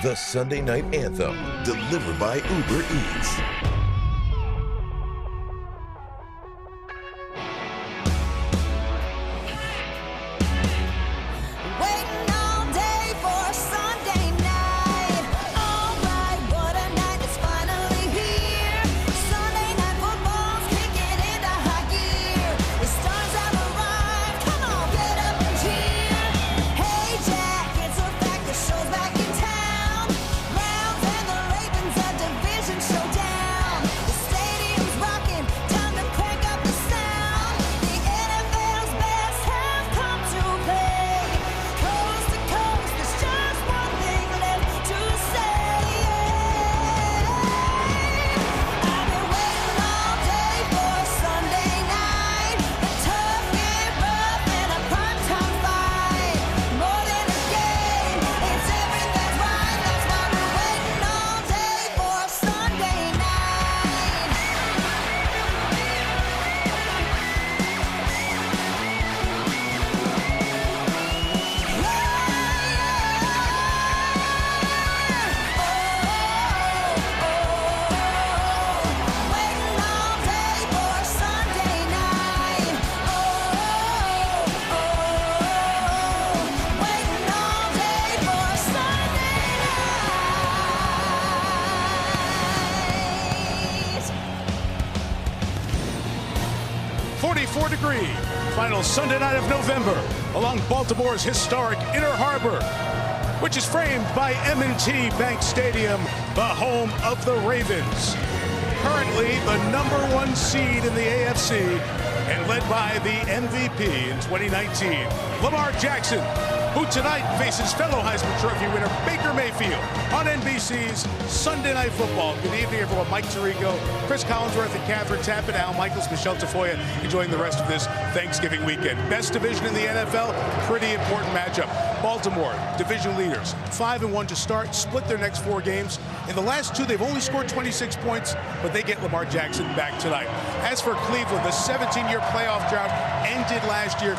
the Sunday Night Anthem, delivered by Uber Eats. Final Sunday night of November along Baltimore's historic Inner Harbor, which is framed by M&T Bank Stadium, the home of the Ravens. Currently the #1 seed in the AFC and led by the MVP in 2019, Lamar Jackson, who tonight faces fellow Heisman Trophy winner Baker Mayfield on NBC's Sunday Night Football. Good evening, everyone. Mike Tirico, Chris Collinsworth, and Catherine Tappet, Al Michaels, Michelle Tafoya, enjoying the rest of this Thanksgiving weekend. Best division in the NFL, pretty important matchup. Baltimore, division leaders, 5-1 to start, split their next 4 games. In the last 2, they've only scored 26 points, but they get Lamar Jackson back tonight. As for Cleveland, the 17-year playoff drought ended last year,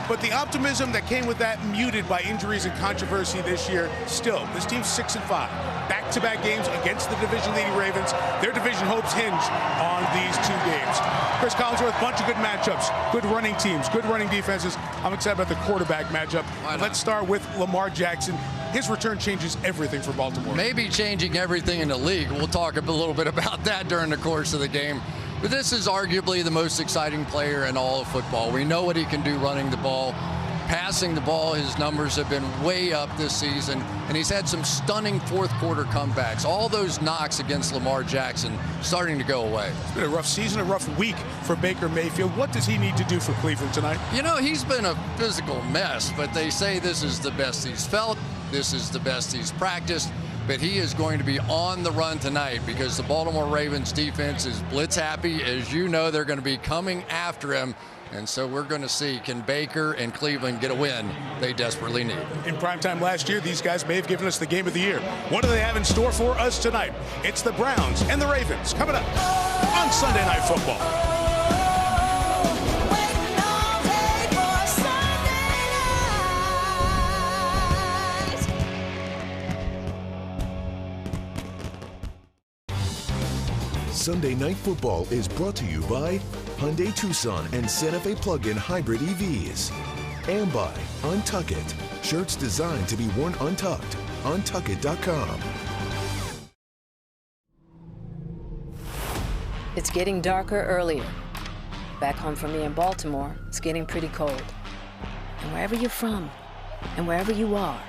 but the optimism that came with that muted by injuries and controversy this year. Still, this team's 6-5. Back-to-back games against the division-leading Ravens. Their division hopes hinge on these 2 games. Chris Collinsworth, bunch of good matchups, good running teams, good running defenses. I'm excited about the quarterback matchup. Let's start with Lamar Jackson. His return changes everything for Baltimore. Maybe changing everything in the league. We'll talk a little bit about that during the course of the game. But this is arguably the most exciting player in all of football. We know what he can do running the ball. Passing the ball, his numbers have been way up this season, and he's had some stunning fourth-quarter comebacks. All those knocks against Lamar Jackson starting to go away. It's been a rough season, a rough week for Baker Mayfield. What does he need to do for Cleveland tonight? You know, he's been a physical mess, but they say this is the best he's felt. This is the best he's practiced. But he is going to be on the run tonight because the Baltimore Ravens defense is blitz happy. As you know, they're going to be coming after him. And so we're going to see, can Baker and Cleveland get a win they desperately need? In primetime last year, these guys may have given us the game of the year. What do they have in store for us tonight? It's the Browns and the Ravens coming up on Sunday Night Football. Sunday Night Football is brought to you by Hyundai Tucson and Santa Fe plug-in hybrid EVs. And by Untuck It, shirts designed to be worn untucked. Untuckit.com. It's getting darker earlier. Back home for me in Baltimore, it's getting pretty cold. And wherever you're from, and wherever you are,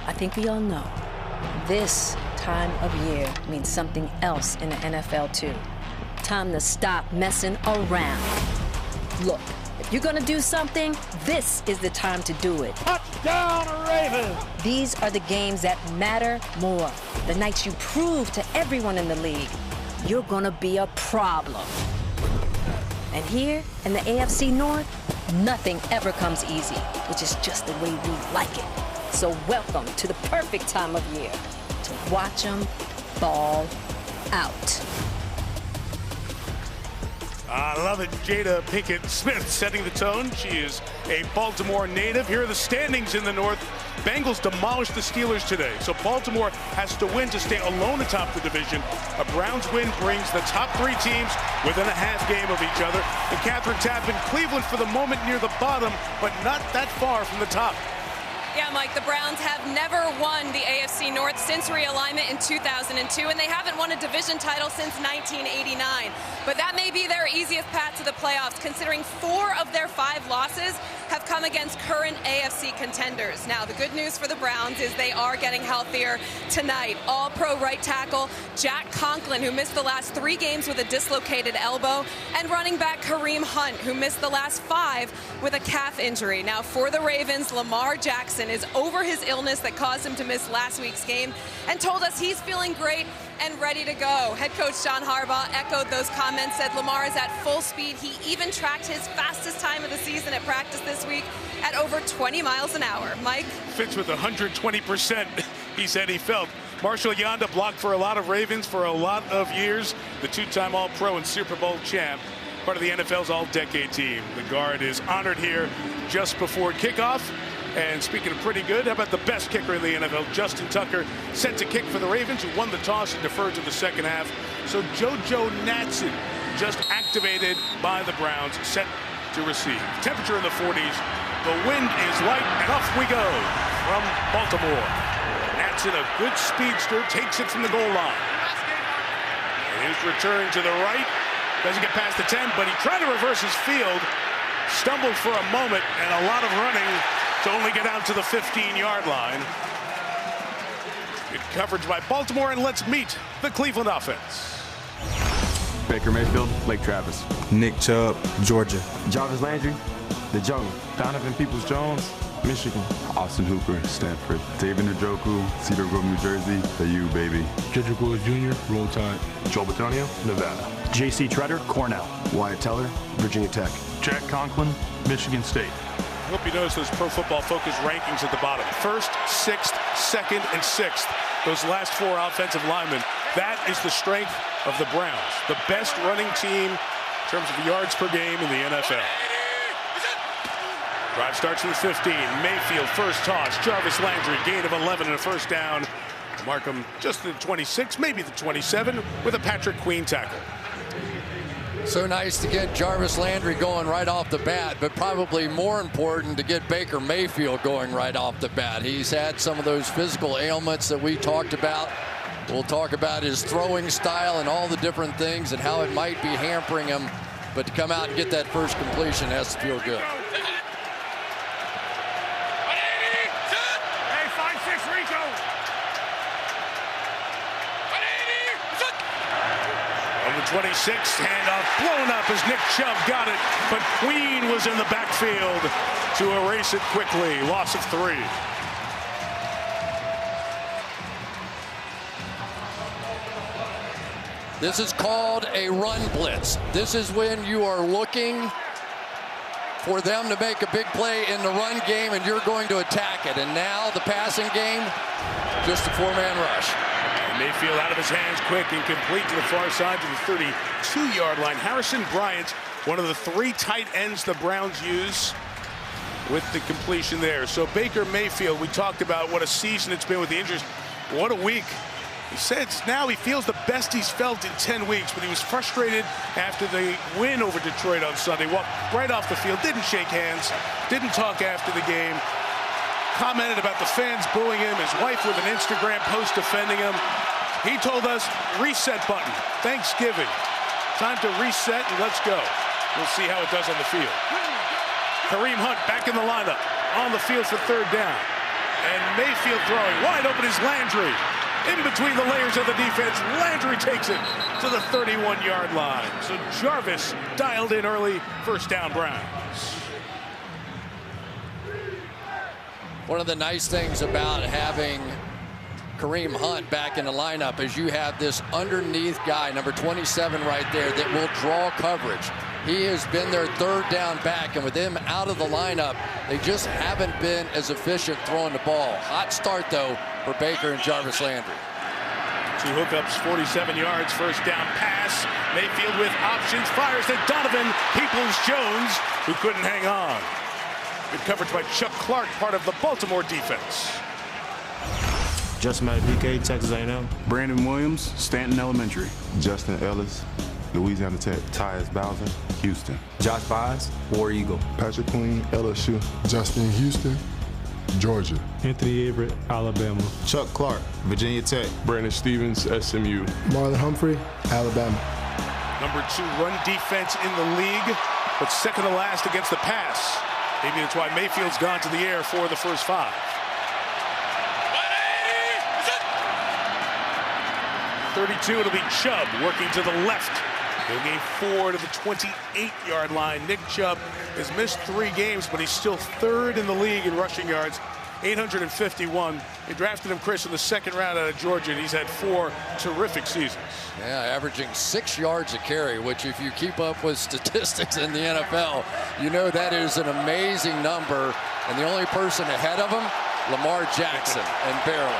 I think we all know, this time of year means something else in the NFL too. Time to stop messing around. Look, if you're gonna do something, this is the time to do it. Touchdown, Ravens! These are the games that matter more. The nights you prove to everyone in the league, you're gonna be a problem. And here in the AFC North, nothing ever comes easy, which is just the way we like it. So welcome to the perfect time of year to watch them ball out. I love it. Jada Pinkett Smith setting the tone. She is a Baltimore native. Here are the standings in the North. Bengals demolished the Steelers today, so Baltimore has to win to stay alone atop the division. A Browns win brings the top 3 teams within a half game of each other. And Catherine Tappan, Cleveland for the moment near the bottom, but not that far from the top. Yeah, Mike, the Browns have never won the AFC North since realignment in 2002, and they haven't won a division title since 1989. But that may be their easiest path to the playoffs, considering 4 of their 5 losses have come against current AFC contenders. Now, the good news for the Browns is they are getting healthier tonight. All-pro right tackle Jack Conklin, who missed the last 3 games with a dislocated elbow, and running back Kareem Hunt, who missed the last 5 with a calf injury. Now, for the Ravens, Lamar Jackson is over his illness that caused him to miss last week's game and told us he's feeling great and ready to go. Head coach John Harbaugh echoed those comments, said Lamar is at full speed. He even tracked his fastest time of the season at practice this week at over 20 miles an hour. Mike? Fits with 120%, he said he felt. Marshall Yanda blocked for a lot of Ravens for a lot of years. The 2-time All-Pro and Super Bowl champ, part of the NFL's all-decade team. The guard is honored here just before kickoff. And speaking of pretty good, how about the best kicker in the NFL, Justin Tucker, set to kick for the Ravens, who won the toss and deferred to the second half. So JoJo Natson just activated by the Browns, set to receive. Temperature in the 40s. The wind is light, and off we go from Baltimore. Natson, a good speedster, takes it from the goal line. And his return to the right. Doesn't get past the 10, but he tried to reverse his field. Stumbled for a moment, and a lot of running to only get out to the 15-yard line. Good coverage by Baltimore, and let's meet the Cleveland offense. Baker Mayfield, Lake Travis. Nick Chubb, Georgia. Jarvis Landry, the Jungle. Donovan Peoples-Jones, Michigan. Austin Hooper, Stanford. David Njoku, Cedar Grove, New Jersey. The U, baby. Jedrick Wills Jr., Roll Tide. Joel Bitonio, Nevada. J.C. Treader, Cornell. Wyatt Teller, Virginia Tech. Jack Conklin, Michigan State. I hope you notice those Pro Football Focus rankings at the bottom. 1st, 6th, 2nd, and 6th. Those last 4 offensive linemen. That is the strength of the Browns. The best running team in terms of yards per game in the NFL. Drive starts from the 15. Mayfield, first toss. Jarvis Landry, gain of 11 and a first down. Markham just the 26, maybe the 27, with a Patrick Queen tackle. So nice to get Jarvis Landry going right off the bat, but probably more important to get Baker Mayfield going right off the bat. He's had some of those physical ailments that we talked about. We'll talk about his throwing style and all the different things and how it might be hampering him. But to come out and get that first completion has to feel good. On the 26th, handoff blown up as Nick Chubb got it, but Queen was in the backfield to erase it quickly. Loss of 3. This is called a run blitz. This is when you are looking for them to make a big play in the run game and you're going to attack it. And now the passing game, just a 4-man rush. Mayfield out of his hands quick and complete to the far side to the 32-yard line. Harrison Bryant, one of the 3 tight ends the Browns use, with the completion there. So Baker Mayfield, we talked about what a season it's been with the injuries. What a week. He says now he feels the best he's felt in 10 weeks, but he was frustrated after the win over Detroit on Sunday. Walked right off the field, didn't shake hands, didn't talk after the game, commented about the fans booing him, his wife with an Instagram post defending him. He told us, reset button, Thanksgiving. Time to reset and let's go. We'll see how it does on the field. Kareem Hunt back in the lineup, on the field for 3rd down. And Mayfield throwing, wide open is Landry. In between the layers of the defense, Landry takes it to the 31-yard line. So Jarvis dialed in early, first down Browns. One of the nice things about having Kareem Hunt back in the lineup is you have this underneath guy, number 27 right there, that will draw coverage. He has been their 3rd down back, and with him out of the lineup, they just haven't been as efficient throwing the ball. Hot start, though, for Baker and Jarvis Landry. 2 hookups, 47 yards, first down pass. Mayfield with options, fires to Donovan Peoples-Jones, who couldn't hang on. Good coverage by Chuck Clark, part of the Baltimore defense. Justin PK, Texas A&M. Brandon Williams, Stanton Elementary. Justin Ellis, Louisiana Tech. Tyus Bowser, Houston. Josh Byes, War Eagle. Patrick Queen, LSU. Justin Houston, Georgia. Anthony Everett, Alabama. Chuck Clark, Virginia Tech. Brandon Stevens, SMU. Marlon Humphrey, Alabama. Number 2 run defense in the league, but second to last against the pass. Maybe that's why Mayfield's gone to the air for the first 5. 32, it'll be Chubb working to the left. He'll gain 4 to the 28-yard line. Nick Chubb has missed 3 games, but he's still 3rd in the league in rushing yards, 851. They drafted him, Chris, in the 2nd round out of Georgia, and he's had 4 terrific seasons. Yeah, averaging 6 yards a carry, which if you keep up with statistics in the NFL, you know that is an amazing number. And the only person ahead of him, Lamar Jackson, and barely.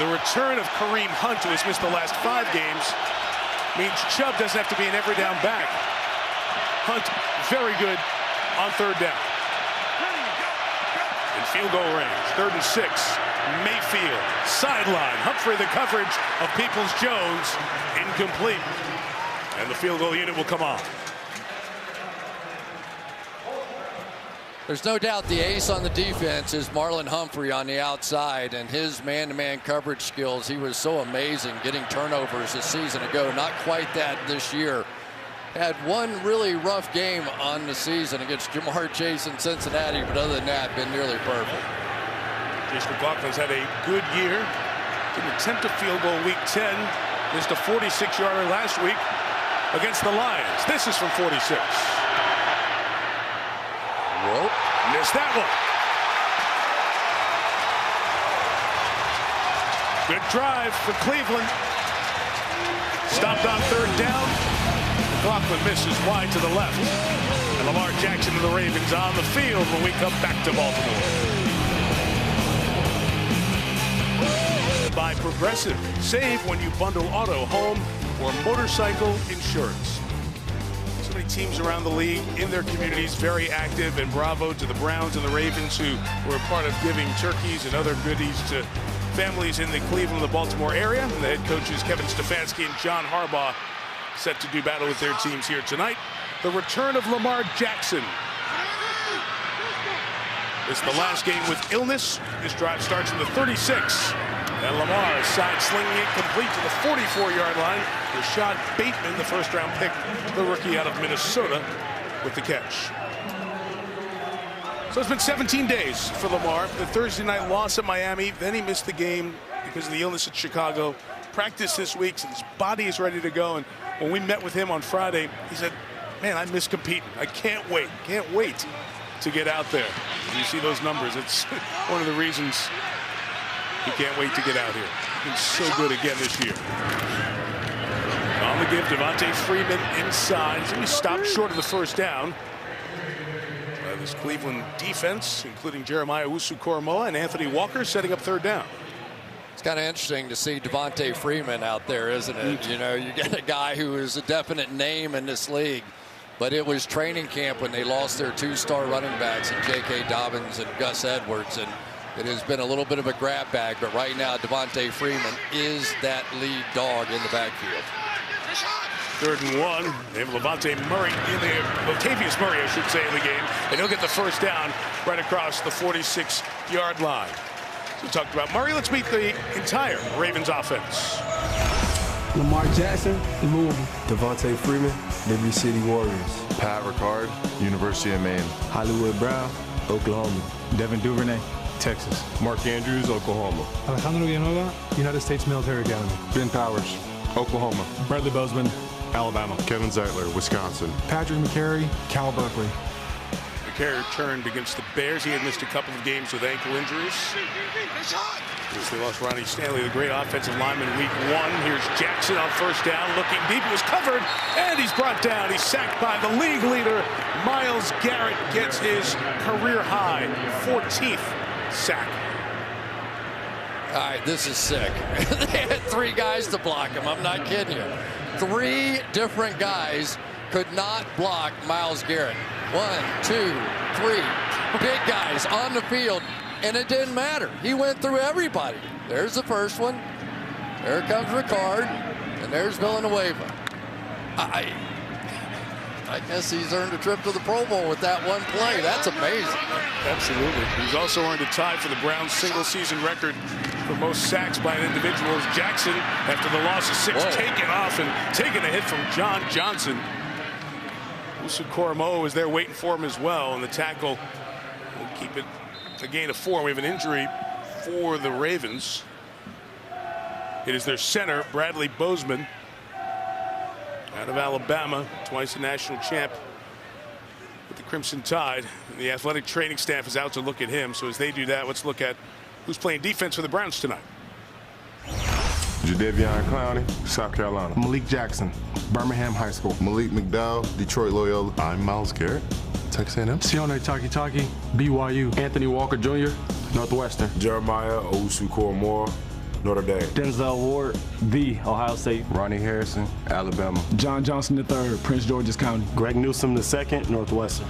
The return of Kareem Hunt, who has missed the last 5 games, means Chubb doesn't have to be an every down back. Hunt, very good on 3rd down. In field goal range, 3rd and 6. Mayfield, sideline. Humphrey, the coverage of Peoples-Jones, incomplete. And the field goal unit will come on. There's no doubt the ace on the defense is Marlon Humphrey on the outside, and his man-to-man coverage skills. He was so amazing getting turnovers a season ago. Not quite that this year. Had one really rough game on the season against Jamar Chase in Cincinnati, but other than that, been nearly perfect. Jason McLaughlin's had a good year. Didn't attempt a field goal week 10. Missed a 46-yarder last week against the Lions. This is from 46. Whoa, missed that one. Good drive for Cleveland. Stopped on 3rd down. McLaughlin misses wide to the left. And Lamar Jackson and the Ravens on the field when we come back to Baltimore. By Progressive. Save when you bundle auto, home, or motorcycle insurance. So many teams around the league in their communities very active, and bravo to the Browns and the Ravens who were a part of giving turkeys and other goodies to families in the Cleveland and the Baltimore area. And the head coaches Kevin Stefanski and John Harbaugh set to do battle with their teams here tonight. The return of Lamar Jackson. It's the last game with illness. This drive starts in the 36. And Lamar side slinging it complete to the 44-yard line. Rashad Bateman, the first-round pick, the rookie out of Minnesota, with the catch. So it's been 17 days for Lamar. The Thursday night loss at Miami. Then he missed the game because of the illness at Chicago. Practiced this week, so his body is ready to go. And when we met with him on Friday, he said, man, I miss competing. I can't wait to get out there. And you see those numbers. It's one of the reasons he can't wait to get out here. He's so good again this year. On the give, Devontae Freeman inside. He's going to be stopped short of the first down. This Cleveland defense, including Jeremiah Owusu-Koramoah and Anthony Walker, setting up 3rd down. It's kind of interesting to see Devontae Freeman out there, isn't it? You know, you get a guy who is a definite name in this league, but it was training camp when they lost their 2-star running backs, and J.K. Dobbins and Gus Edwards, and it has been a little bit of a grab bag, but right now Devontae Freeman is that lead dog in the backfield. 3rd and 1. They have Latavius Murray, I should say, in the game, and he'll get the first down right across the 46-yard line. So we talked about Murray. Let's meet the entire Ravens offense. Lamar Jackson, Louisville. Devontae Freeman, Liberty City Warriors. Pat Ricard, University of Maine. Hollywood Brown, Oklahoma. Devin Duvernay, Texas. Mark Andrews, Oklahoma. Alejandro Villanueva, United States Military Academy. Ben Powers, Oklahoma. Bradley Bozeman, Alabama. Kevin Zeitler, Wisconsin. Patrick McCary, Cal Berkeley. McCary returned against the Bears. He had missed a couple of games with ankle injuries. They lost Ronnie Stanley, the great offensive lineman, week 1. Here's Jackson on first down, looking deep. He was covered, and he's brought down. He's sacked by the league leader. Myles Garrett gets his career high 14th sack. All right, this is sick. They had 3 guys to block him. I'm not kidding you. 3 different guys could not block Myles Garrett. 1, 2, 3 big guys on the field, and it didn't matter. He went through everybody. There's the first one. There comes Ricard, and there's Villanueva. I guess he's earned a trip to the Pro Bowl with that one play. That's amazing. Absolutely. He's also earned a tie for the Browns' single-season record for most sacks by an individual. Jackson, after the loss of 6, taken off and taking a hit from John Johnson. Usu Koromoa is there waiting for him as well, and the tackle will keep it a gain of 4. We have an injury for the Ravens. It is their center, Bradley Bozeman, out of Alabama, twice a national champ with the Crimson Tide. And the athletic training staff is out to look at him. So as they do that, let's look at who's playing defense for the Browns tonight. Jadeveon Clowney, South Carolina. Malik Jackson, Birmingham High School. Malik McDowell, Detroit Loyola. I'm Myles Garrett, Texas A&M. Sione Takitaki, BYU. Anthony Walker Jr., Northwestern. Jeremiah Owusu-Koramoah, Notre Dame. Denzel Ward, the Ohio State. Ronnie Harrison, Alabama. John Johnson III, Prince George's County. Greg Newsome II, Northwestern.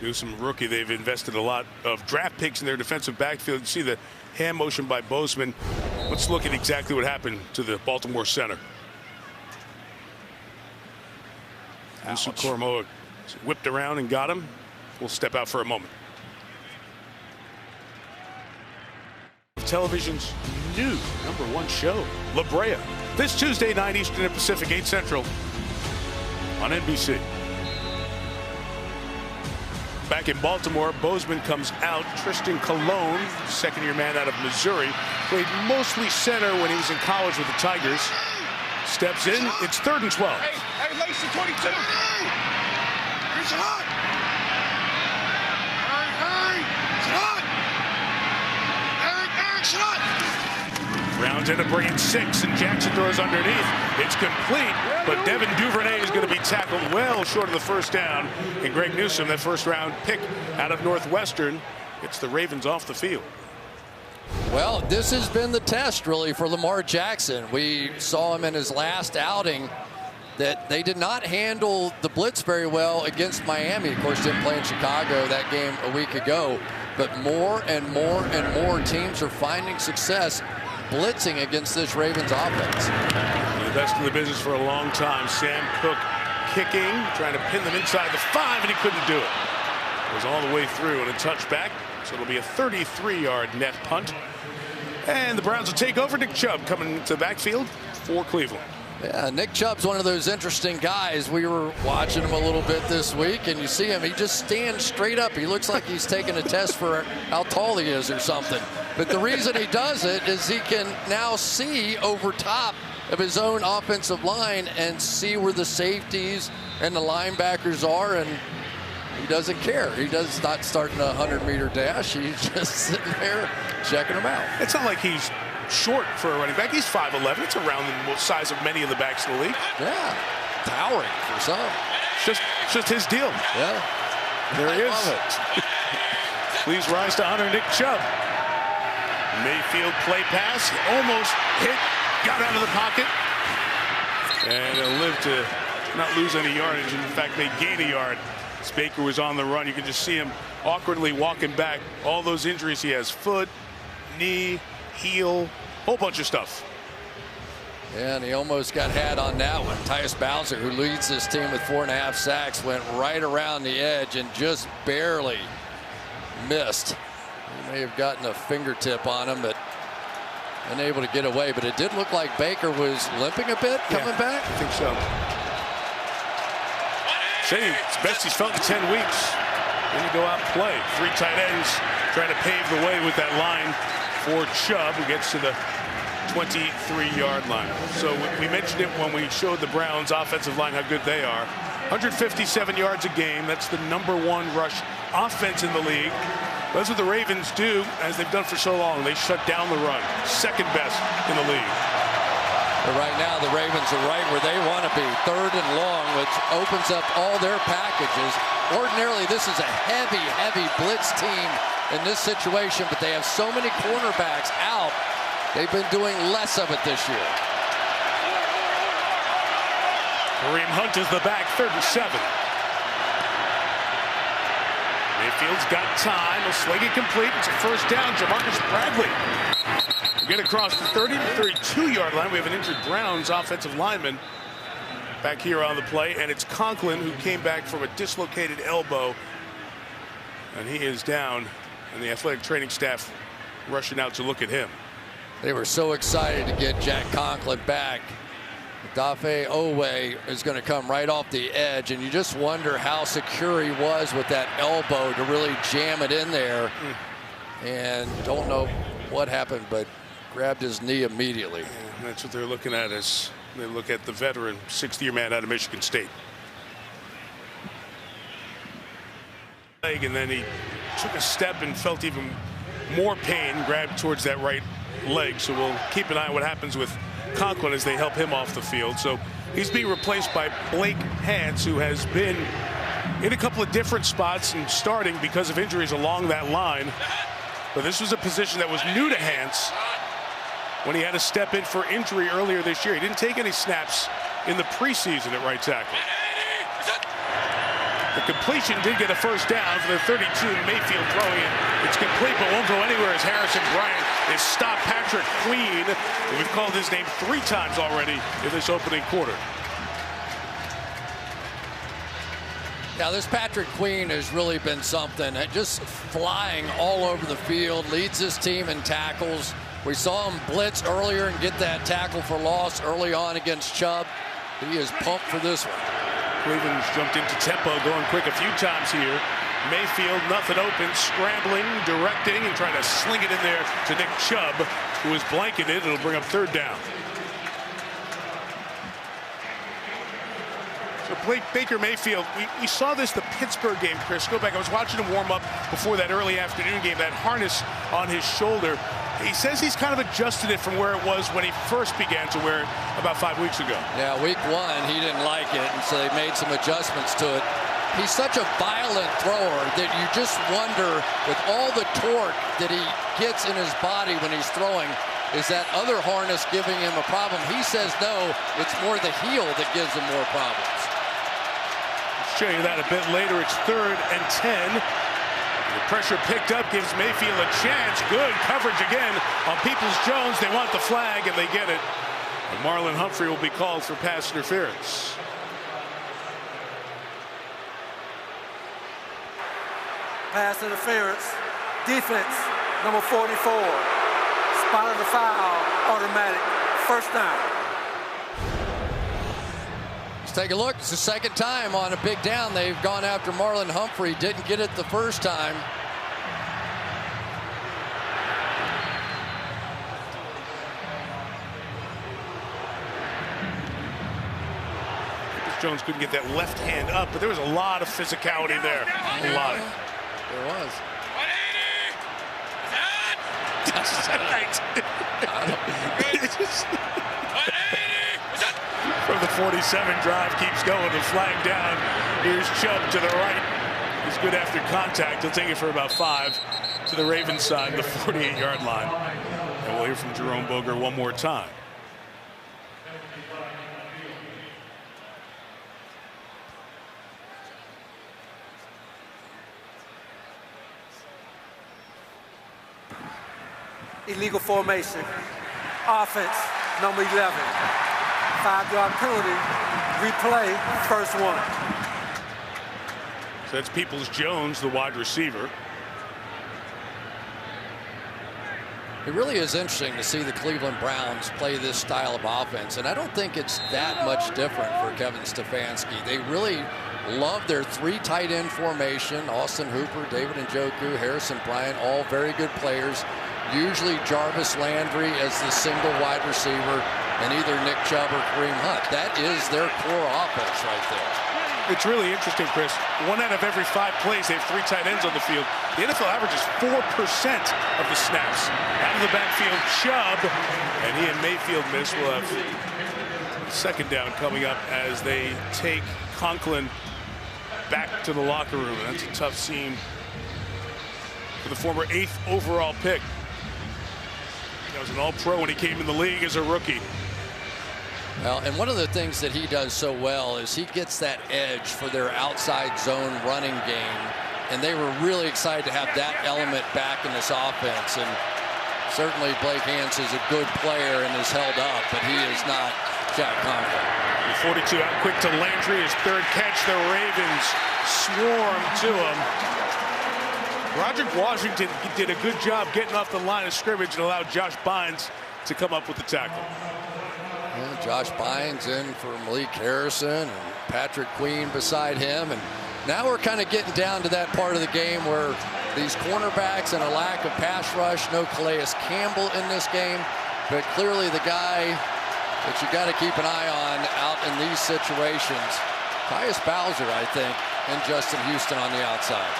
Newsome, rookie. They've invested a lot of draft picks in their defensive backfield. You see the hand motion by Bozeman. Let's look at exactly what happened to the Baltimore center. Usu Koromoa whipped around and got him. We'll step out for a moment. Television's new #1 show, La Brea, this Tuesday, 9 Eastern and Pacific, 8 Central on NBC. Back in Baltimore, Bozeman comes out. Tristan Colon, second-year man out of Missouri, played mostly center when he was in college with the Tigers. Steps in. It's 3rd and 12. Hey, Lacey 22. Here's a hot. Browns end up bringing 6, and Jackson throws underneath. It's complete, but Devin Duvernay is going to be tackled well short of the first down. And Greg Newsome, that first-round pick out of Northwestern, gets the Ravens off the field. Well, this has been the test, really, for Lamar Jackson. We saw him in his last outing that they did not handle the blitz very well against Miami. Of course, didn't play in Chicago that game a week ago. But more and more and more teams are finding success blitzing against this Ravens offense. The best in the business for a long time. Sam Cook kicking, trying to pin them inside the 5, and he couldn't do it. It was all the way through and a touchback. So it'll be a 33-yard net punt. And the Browns will take over. Nick Chubb coming to the backfield for Cleveland. Yeah, Nick Chubb's one of those interesting guys. We were watching him a little bit this week, and you see him, he just stands straight up. He looks like he's taking a test for how tall he is or something. But the reason he does it is he can now see over top of his own offensive line and see where the safeties and the linebackers are, and he doesn't care. He does not starting a 100-meter dash. He's just sitting there checking them out. It's not like he's short for a running back. He's 5'11". It's around the size of many of the backs in the league. Yeah, towering for some. It's just his deal. Yeah, there he is. Love it. Please rise to honor Nick Chubb. Mayfield play pass, almost hit, got out of the pocket, and he'll live to not lose any yardage. In fact, they gain a yard. As Baker was on the run, you can just see him awkwardly walking back. All those injuries he has: foot, knee, heel, whole bunch of stuff. And he almost got had on that one. Tyus Bowser, who leads this team with 4.5 sacks, went right around the edge and just barely missed. He may have gotten a fingertip on him, but unable to get away. But it did look like Baker was limping a bit coming back. I think so. Say it's best he's felt in 10 weeks. Then you go out and play. 3 tight ends trying to pave the way with that line for Chubb, who gets to the 23-yard line. So we mentioned it when we showed the Browns offensive line how good they are. 157 yards a game. That's the #1 rush offense in the league. That's what the Ravens do, as they've done for so long. They shut down the run. Second best in the league. But right now, the Ravens are right where they want to be. 3rd and long, which opens up all their packages. Ordinarily, this is a heavy, heavy blitz team in this situation, but they have so many cornerbacks out. They've been doing less of it this year. Kareem Hunt is the back, 3rd and 7. Mayfield's got time. He'll swing it complete. It's a first down. Jamarcus Bradley will get across the 30 to 32-yard line. We have an injured Browns offensive lineman back here on the play, and it's Conklin who came back from a dislocated elbow, and he is down, and the athletic training staff rushing out to look at him. They were so excited to get Jack Conklin back. Dafe Owe is going to come right off the edge, and you just wonder how secure he was with that elbow to really jam it in there. And don't know what happened, but grabbed his knee immediately. Yeah, that's what they're looking at as they look at the veteran 60-year man out of Michigan State. And then he took a step and felt even more pain, grabbed towards that right leg. So we'll keep an eye on what happens with Conklin as they help him off the field. So he's being replaced by Blake Hance, who has been in a couple of different spots and starting because of injuries along that line. But this was a position that was new to Hance when he had to step in for injury earlier this year. He didn't take any snaps in the preseason at right tackle. The completion did get a first down for the 32. Mayfield throwing it. It's complete, but won't go anywhere as Harrison Bryant is stopped. Patrick Queen, and we've called his name 3 times already in this opening quarter. Now, this Patrick Queen has really been something. Just flying all over the field, leads his team in tackles. We saw him blitz earlier and get that tackle for loss early on against Chubb. He is pumped for this one. Cleveland's jumped into tempo, going quick a few times here. Mayfield, nothing open, scrambling, directing, and trying to sling it in there to Nick Chubb, who is blanketed. It'll bring up 3rd down. So Baker Mayfield, we saw this the Pittsburgh game, Chris. Go back. I was watching him warm up before that early afternoon game, that harness on his shoulder. He says he's kind of adjusted it from where it was when he first began to wear it about 5 weeks ago. Yeah, week 1, he didn't like it, and so they made some adjustments to it. He's such a violent thrower that you just wonder, with all the torque that he gets in his body when he's throwing, is that other harness giving him a problem? He says no, it's more the heel that gives him more problems. I'll show you that a bit later. It's 3rd and 10. The pressure picked up, gives Mayfield a chance. Good coverage again on Peoples-Jones. They want the flag, and they get it. And Marlon Humphrey will be called for pass interference. Pass interference. Defense, number 44. Spotted the foul, automatic. First down. Let's take a look. It's the 2nd time on a big down they've gone after Marlon Humphrey. Didn't get it the first time. Jones couldn't get that left hand up, but there was a lot of physicality there. A lot. There was. From the 47, drive keeps going. The flag down. Here's Chubb to the right. He's good after contact. He'll take it for about 5 to the Ravens side, the 48-yard line. And we'll hear from Jerome Boger one more time. Illegal formation. Offense, number 11. 5-yard penalty. Replay, first one. So that's Peoples-Jones, the wide receiver. It really is interesting to see the Cleveland Browns play this style of offense, and I don't think it's that much different for Kevin Stefanski. They really love their 3 tight end formation. Austin Hooper, David Njoku, Harrison Bryant, all very good players. Usually Jarvis Landry as the single wide receiver, and either Nick Chubb or Kareem Hunt. That is their core offense right there. It's really interesting, Chris. 1 out of every 5 plays, they have 3 tight ends on the field. The NFL averages 4% of the snaps. Out of the backfield, Chubb, and he and Mayfield miss. We'll have 2nd down coming up as they take Conklin back to the locker room. That's a tough scene with the former 8th overall pick. He was an all-pro when he came in the league as a rookie. Well, and one of the things that he does so well is he gets that edge for their outside zone running game. And they were really excited to have that element back in this offense. And certainly Blake Hance is a good player and is held up, but he is not Jack Conklin. 42 out quick to Landry, his 3rd catch. The Ravens swarm to him. Roderick Washington did a good job getting off the line of scrimmage and allowed Josh Bynes to come up with the tackle. Yeah, Josh Bynes in for Malik Harrison and Patrick Queen beside him. And now we're kind of getting down to that part of the game where these cornerbacks and a lack of pass rush, no Calais Campbell in this game, but clearly the guy that you got to keep an eye on out in these situations, Tyus Bowser, I think, and Justin Houston on the outside.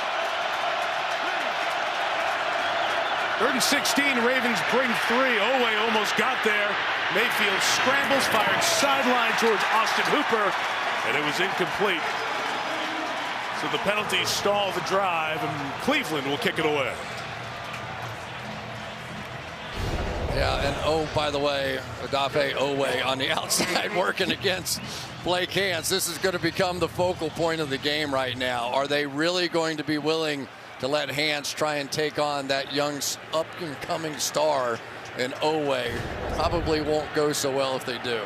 3rd and 16, Ravens bring 3. Owe almost got there. Mayfield scrambles, fired sideline towards Austin Hooper, and it was incomplete. So the penalties stall the drive, and Cleveland will kick it away. Yeah, and oh, by the way, Odafe Owe on the outside working against Blake Hance. This is going to become the focal point of the game right now. Are they really going to be willing to let Hance try and take on that young up-and-coming star? And Owe probably won't go so well if they do.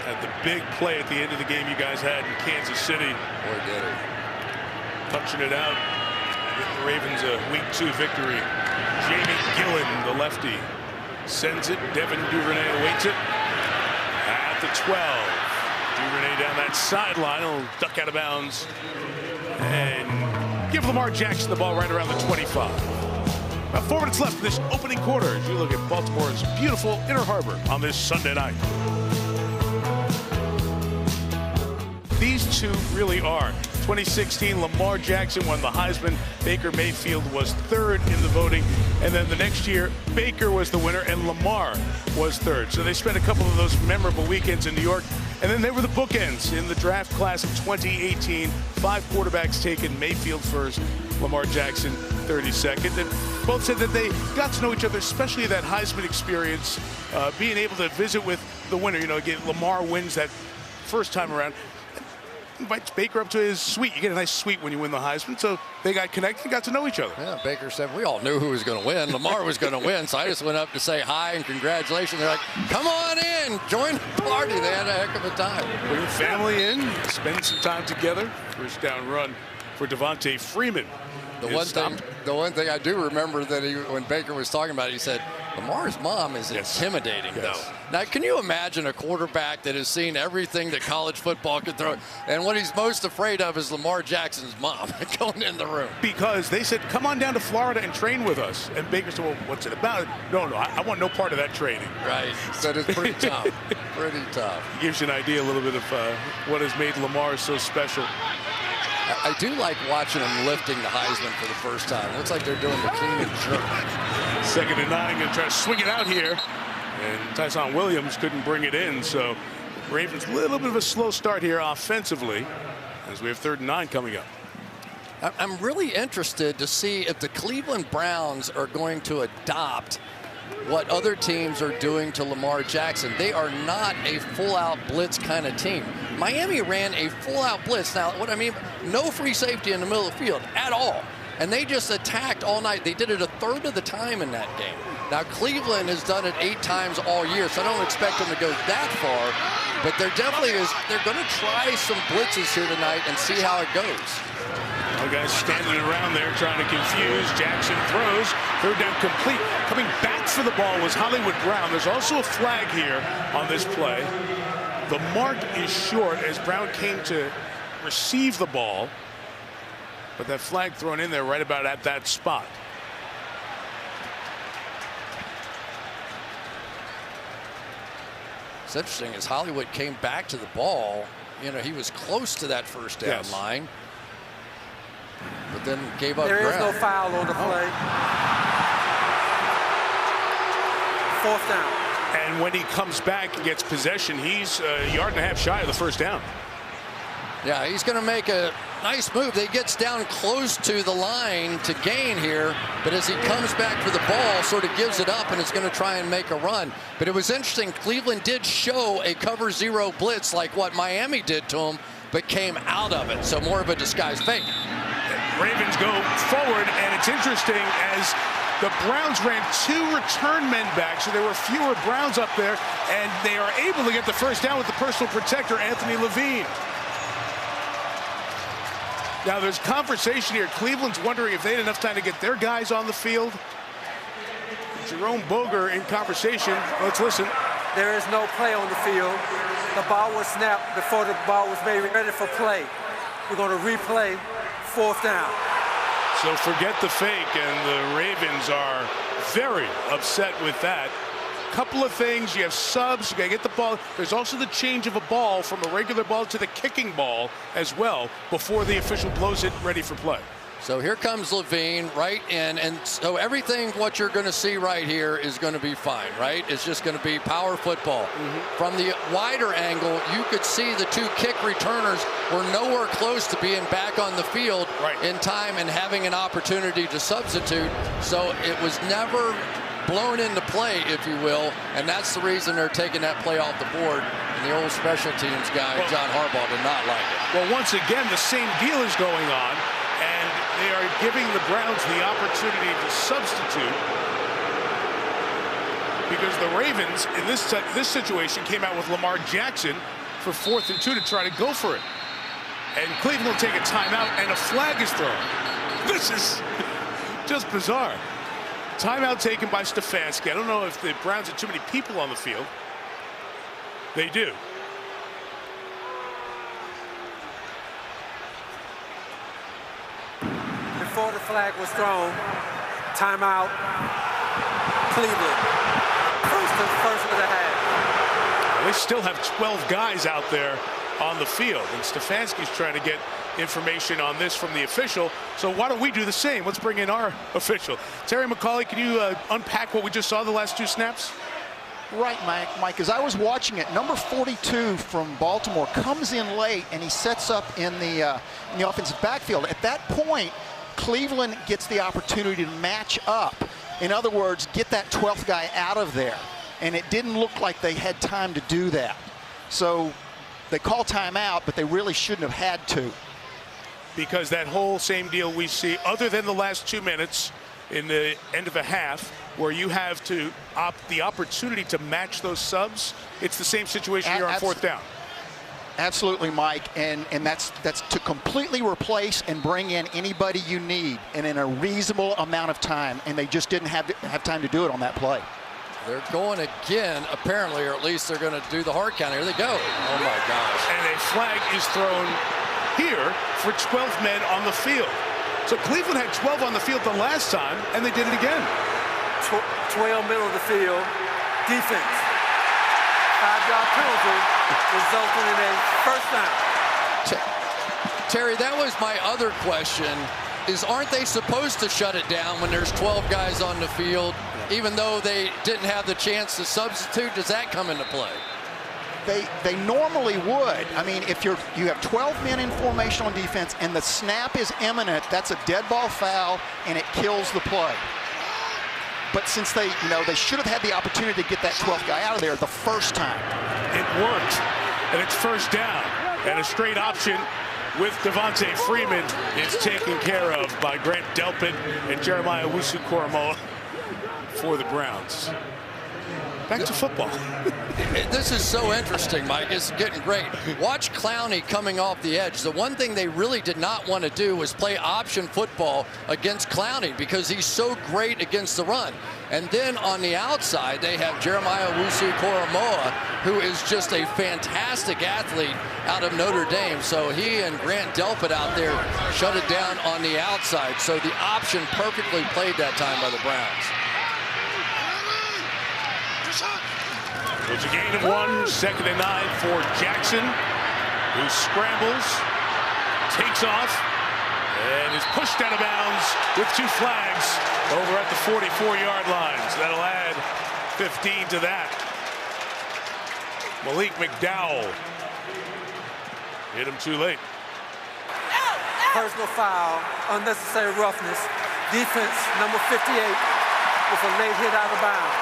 Had the big play at the end of the game you guys had in Kansas City. Boy, did it. Punching it out. Give the Ravens a Week 2 victory. Jamie Gillen, the lefty, sends it. Devin Duvernay awaits it at the 12. Duvernay down that sideline. He'll duck out of bounds and give Lamar Jackson the ball right around the 25. About 4 minutes left in this opening quarter as you look at Baltimore's beautiful Inner Harbor on this Sunday night. These two really are. 2016, Lamar Jackson won the Heisman. Baker Mayfield was 3rd in the voting. And then the next year, Baker was the winner and Lamar was 3rd. So they spent a couple of those memorable weekends in New York. And then they were the bookends in the draft class of 2018. 5 quarterbacks taken, Mayfield first, Lamar Jackson 32nd. And both said that they got to know each other, especially that Heisman experience, being able to visit with the winner. You know, again, Lamar wins that first time around. Invites Baker up to his suite. You get a nice suite when you win the Heisman. So they got connected and got to know each other. Yeah, Baker said, we all knew who was going to win. Lamar was going to win. So I just went up to say hi and congratulations. They're like, come on in, join the party. They had a heck of a time. Bring family in, spend some time together. First down run for Devontae Freeman. The one thing I do remember that when Baker was talking about it, he said, Lamar's mom is intimidating, though. Now, can you imagine a quarterback that has seen everything that college football could throw, and what he's most afraid of is Lamar Jackson's mom going in the room? Because they said, come on down to Florida and train with us. And Baker said, well, what's it about? No, I want no part of that training. Right. So it's pretty tough. Pretty tough. Gives you an idea a little bit of what has made Lamar so special. I do like watching them lifting the Heisman for the first time. It looks like they're doing the clean and jerk. 2nd and 9, going to try to swing it out here. And Tyson Williams couldn't bring it in. So Ravens a little bit of a slow start here offensively as we have 3rd and 9 coming up. I'm really interested to see if the Cleveland Browns are going to adopt what other teams are doing to Lamar Jackson. They are not a full-out blitz kind of team. Miami ran a full-out blitz. Now, what I mean, no free safety in the middle of the field at all. And they just attacked all night. They did it a third of the time in that game. Now, Cleveland has done it 8 times all year, so I don't expect them to go that far. But there definitely is. They're going to try some blitzes here tonight and see how it goes. All guys standing around there trying to confuse. Jackson throws. 3rd down complete. Coming back for the ball was Hollywood Brown. There's also a flag here on this play. The mark is short as Brown came to receive the ball. But that flag thrown in there right about at that spot. It's interesting as Hollywood came back to the ball. You know, he was close to that first down line. But then gave up ground. There is no foul on the play. 4th down. And when he comes back and gets possession, he's a yard and a half shy of the first down. Yeah, he's going to make a nice move. He gets down close to the line to gain here, but as he comes back for the ball, sort of gives it up and is going to try and make a run. But it was interesting. Cleveland did show a cover zero blitz like what Miami did to him, but came out of it. So more of a disguised fake. Ravens go forward, and it's interesting as the Browns ran 2 return men back, so there were fewer Browns up there, and they are able to get the first down with the personal protector, Anthony Levine. Now, there's conversation here. Cleveland's wondering if they had enough time to get their guys on the field. Jerome Boger in conversation. Let's listen. There is no play on the field. The ball was snapped before the ball was made ready for play. We're going to replay 4th down. So forget the fake, and the Ravens are very upset with that. Couple of things. You have subs. You got to get the ball. There's also the change of a ball from a regular ball to the kicking ball as well before the official blows it ready for play. So here comes Levine right in, and so everything what you're going to see right here is going to be fine, right? It's just going to be power football. From the wider angle, you could see the 2 kick returners were nowhere close to being back on the field in time and having an opportunity to substitute. So it was never blown into play, if you will, and that's the reason they're taking that play off the board. And the old special teams guy, John Harbaugh, did not like it. Well, once again, the same deal is going on, and they are giving the Browns the opportunity to substitute because the Ravens, in this situation, came out with Lamar Jackson for 4th and 2 to try to go for it. And Cleveland will take a timeout, and a flag is thrown. This is just bizarre. Timeout taken by Stefanski. I don't know if the Browns have too many people on the field. They do. Before the flag was thrown, timeout, Cleveland. First of the half. Well, they still have 12 guys out there on the field, and Stefanski's trying to get information on this from the official. So why don't we do the same? Let's bring in our official. Terry McCauley, can you unpack what we just saw the last 2 snaps? Right, Mike. As I was watching it, number 42 from Baltimore comes in late, and he sets up in the offensive backfield. At that point, Cleveland gets the opportunity to match up. In other words, get that 12th guy out of there. And it didn't look like they had time to do that. So they call timeout, but they really shouldn't have had to. Because that whole same deal we see, other than the last 2 minutes in the end of a half, where you have to the opportunity to match those subs, it's the same situation here on 4th down. Absolutely, Mike, and that's to completely replace and bring in anybody you need and in a reasonable amount of time, and they just didn't have time to do it on that play. They're going again, apparently, or at least they're going to do the hard count. Here they go. Oh, my gosh. And a flag is thrown here for 12 men on the field. So Cleveland had 12 on the field the last time, and they did it again. 12 middle of the field, defense. 5-yard penalty, resulting in a first down. Terry, that was my other question, is aren't they supposed to shut it down when there's 12 guys on the field, even though they didn't have the chance to substitute? Does that come into play? They normally would. I mean, if you have 12 men in formation on defense and the snap is imminent, that's a dead ball foul and it kills the play. But since they should have had the opportunity to get that 12th guy out of there the first time. It worked, and it's first down. And a straight option with Devontae Freeman is taken care of by Grant Delpit and Jeremiah Owusu-Koramoah for the Browns. Back to football. This is so interesting, Mike. It's getting great. Watch Clowney coming off the edge. The one thing they really did not want to do was play option football against Clowney because he's so great against the run. And then on the outside, they have Jeremiah Owusu-Koramoah, who is just a fantastic athlete out of Notre Dame. So he and Grant Delpit out there shut it down on the outside. So the option perfectly played that time by the Browns. It's a gain of 1, 2nd and 9 for Jackson, who scrambles, takes off, and is pushed out of bounds with 2 flags over at the 44-yard line. So that'll add 15 to that. Malik McDowell hit him too late. personal foul, unnecessary roughness. Defense, number 58, with a late hit out of bounds.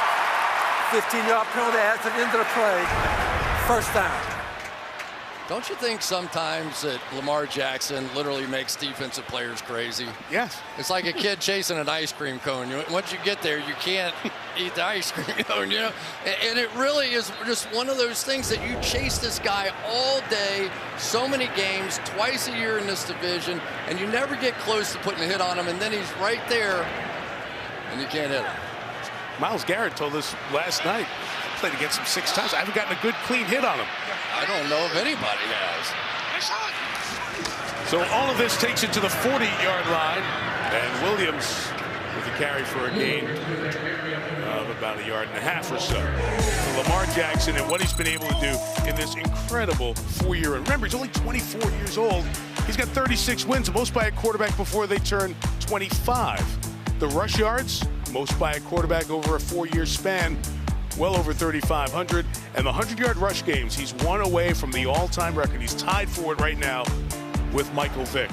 15-yard penalty at the end of the play. First down. Don't you think sometimes that Lamar Jackson literally makes defensive players crazy? Yes. It's like a kid chasing an ice cream cone. Once you get there, you can't eat the ice cream cone, you know? And it really is just one of those things that you chase this guy all day, so many games, twice a year in this division, and you never get close to putting a hit on him, and then he's right there, and you can't hit him. Myles Garrett told us last night, played against him 6 times. I haven't gotten a good, clean hit on him. I don't know if anybody has. So all of this takes it to the 40-yard line, and Williams with a carry for a gain of about 1.5 yards or so. So Lamar Jackson and what he's been able to do in this incredible 4-year run. Remember, he's only 24 years old. He's got 36 wins, most by a quarterback before they turn 25. The rush yards, most by a quarterback over a 4-year span, well over 3,500. And the 100-yard rush games, he's 1 away from the all-time record. He's tied for it right now with Michael Vick,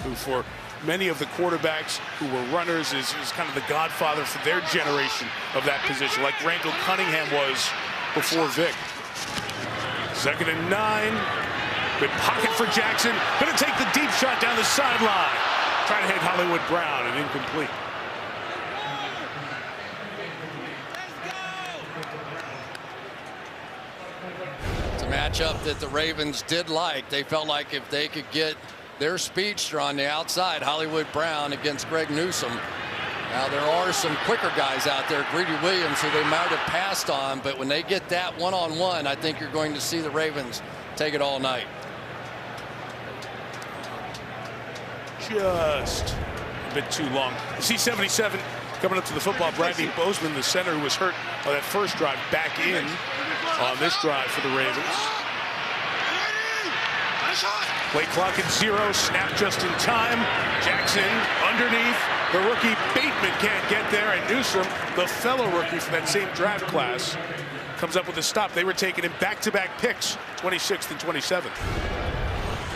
who for many of the quarterbacks who were runners is kind of the godfather for their generation of that position, like Randall Cunningham was before Vick. 2nd and 9. Good pocket for Jackson. Going to take the deep shot down the sideline. Trying to hit Hollywood Brown and incomplete. Matchup that the Ravens did like. They felt like if they could get their speedster on the outside, Hollywood Brown against Greg Newsome. Now there are some quicker guys out there, Greedy Williams, who they might have passed on, but when they get that one-on-one, I think you're going to see the Ravens take it all night. Just a bit too long. C-77 coming up to the football. Bradley Bozeman, the center who was hurt on that first drive, back in on this drive for the Ravens. Play clock at 0, snap just in time. Jackson underneath. The rookie Bateman can't get there, and Newsome, the fellow rookie from that same draft class, comes up with a stop. They were taking in back-to-back picks, 26th and 27th.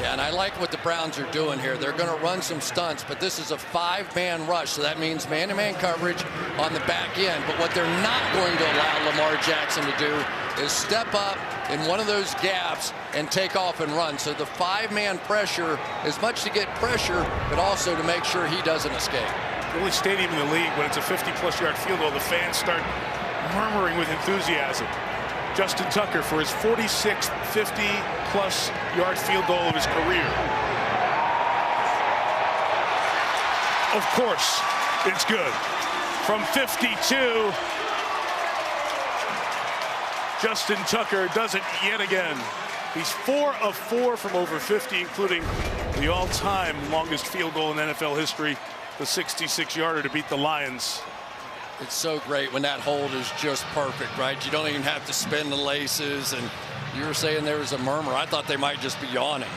Yeah, and I like what the Browns are doing here. They're going to run some stunts, but this is a 5-man rush, so that means man-to-man coverage on the back end. But what they're not going to allow Lamar Jackson to do is step up in one of those gaps and take off and run. So the 5-man pressure, as much to get pressure, but also to make sure he doesn't escape. The only stadium in the league, when it's a 50-plus yard field goal, the fans start murmuring with enthusiasm. Justin Tucker for his 46th 50-plus yard field goal of his career. Of course, it's good. From 52, Justin Tucker does it yet again. He's 4 of 4 from over 50, including the all-time longest field goal in NFL history, the 66-yarder to beat the Lions. It's so great when that hold is just perfect, right? You don't even have to spin the laces. And you were saying there was a murmur. I thought they might just be yawning.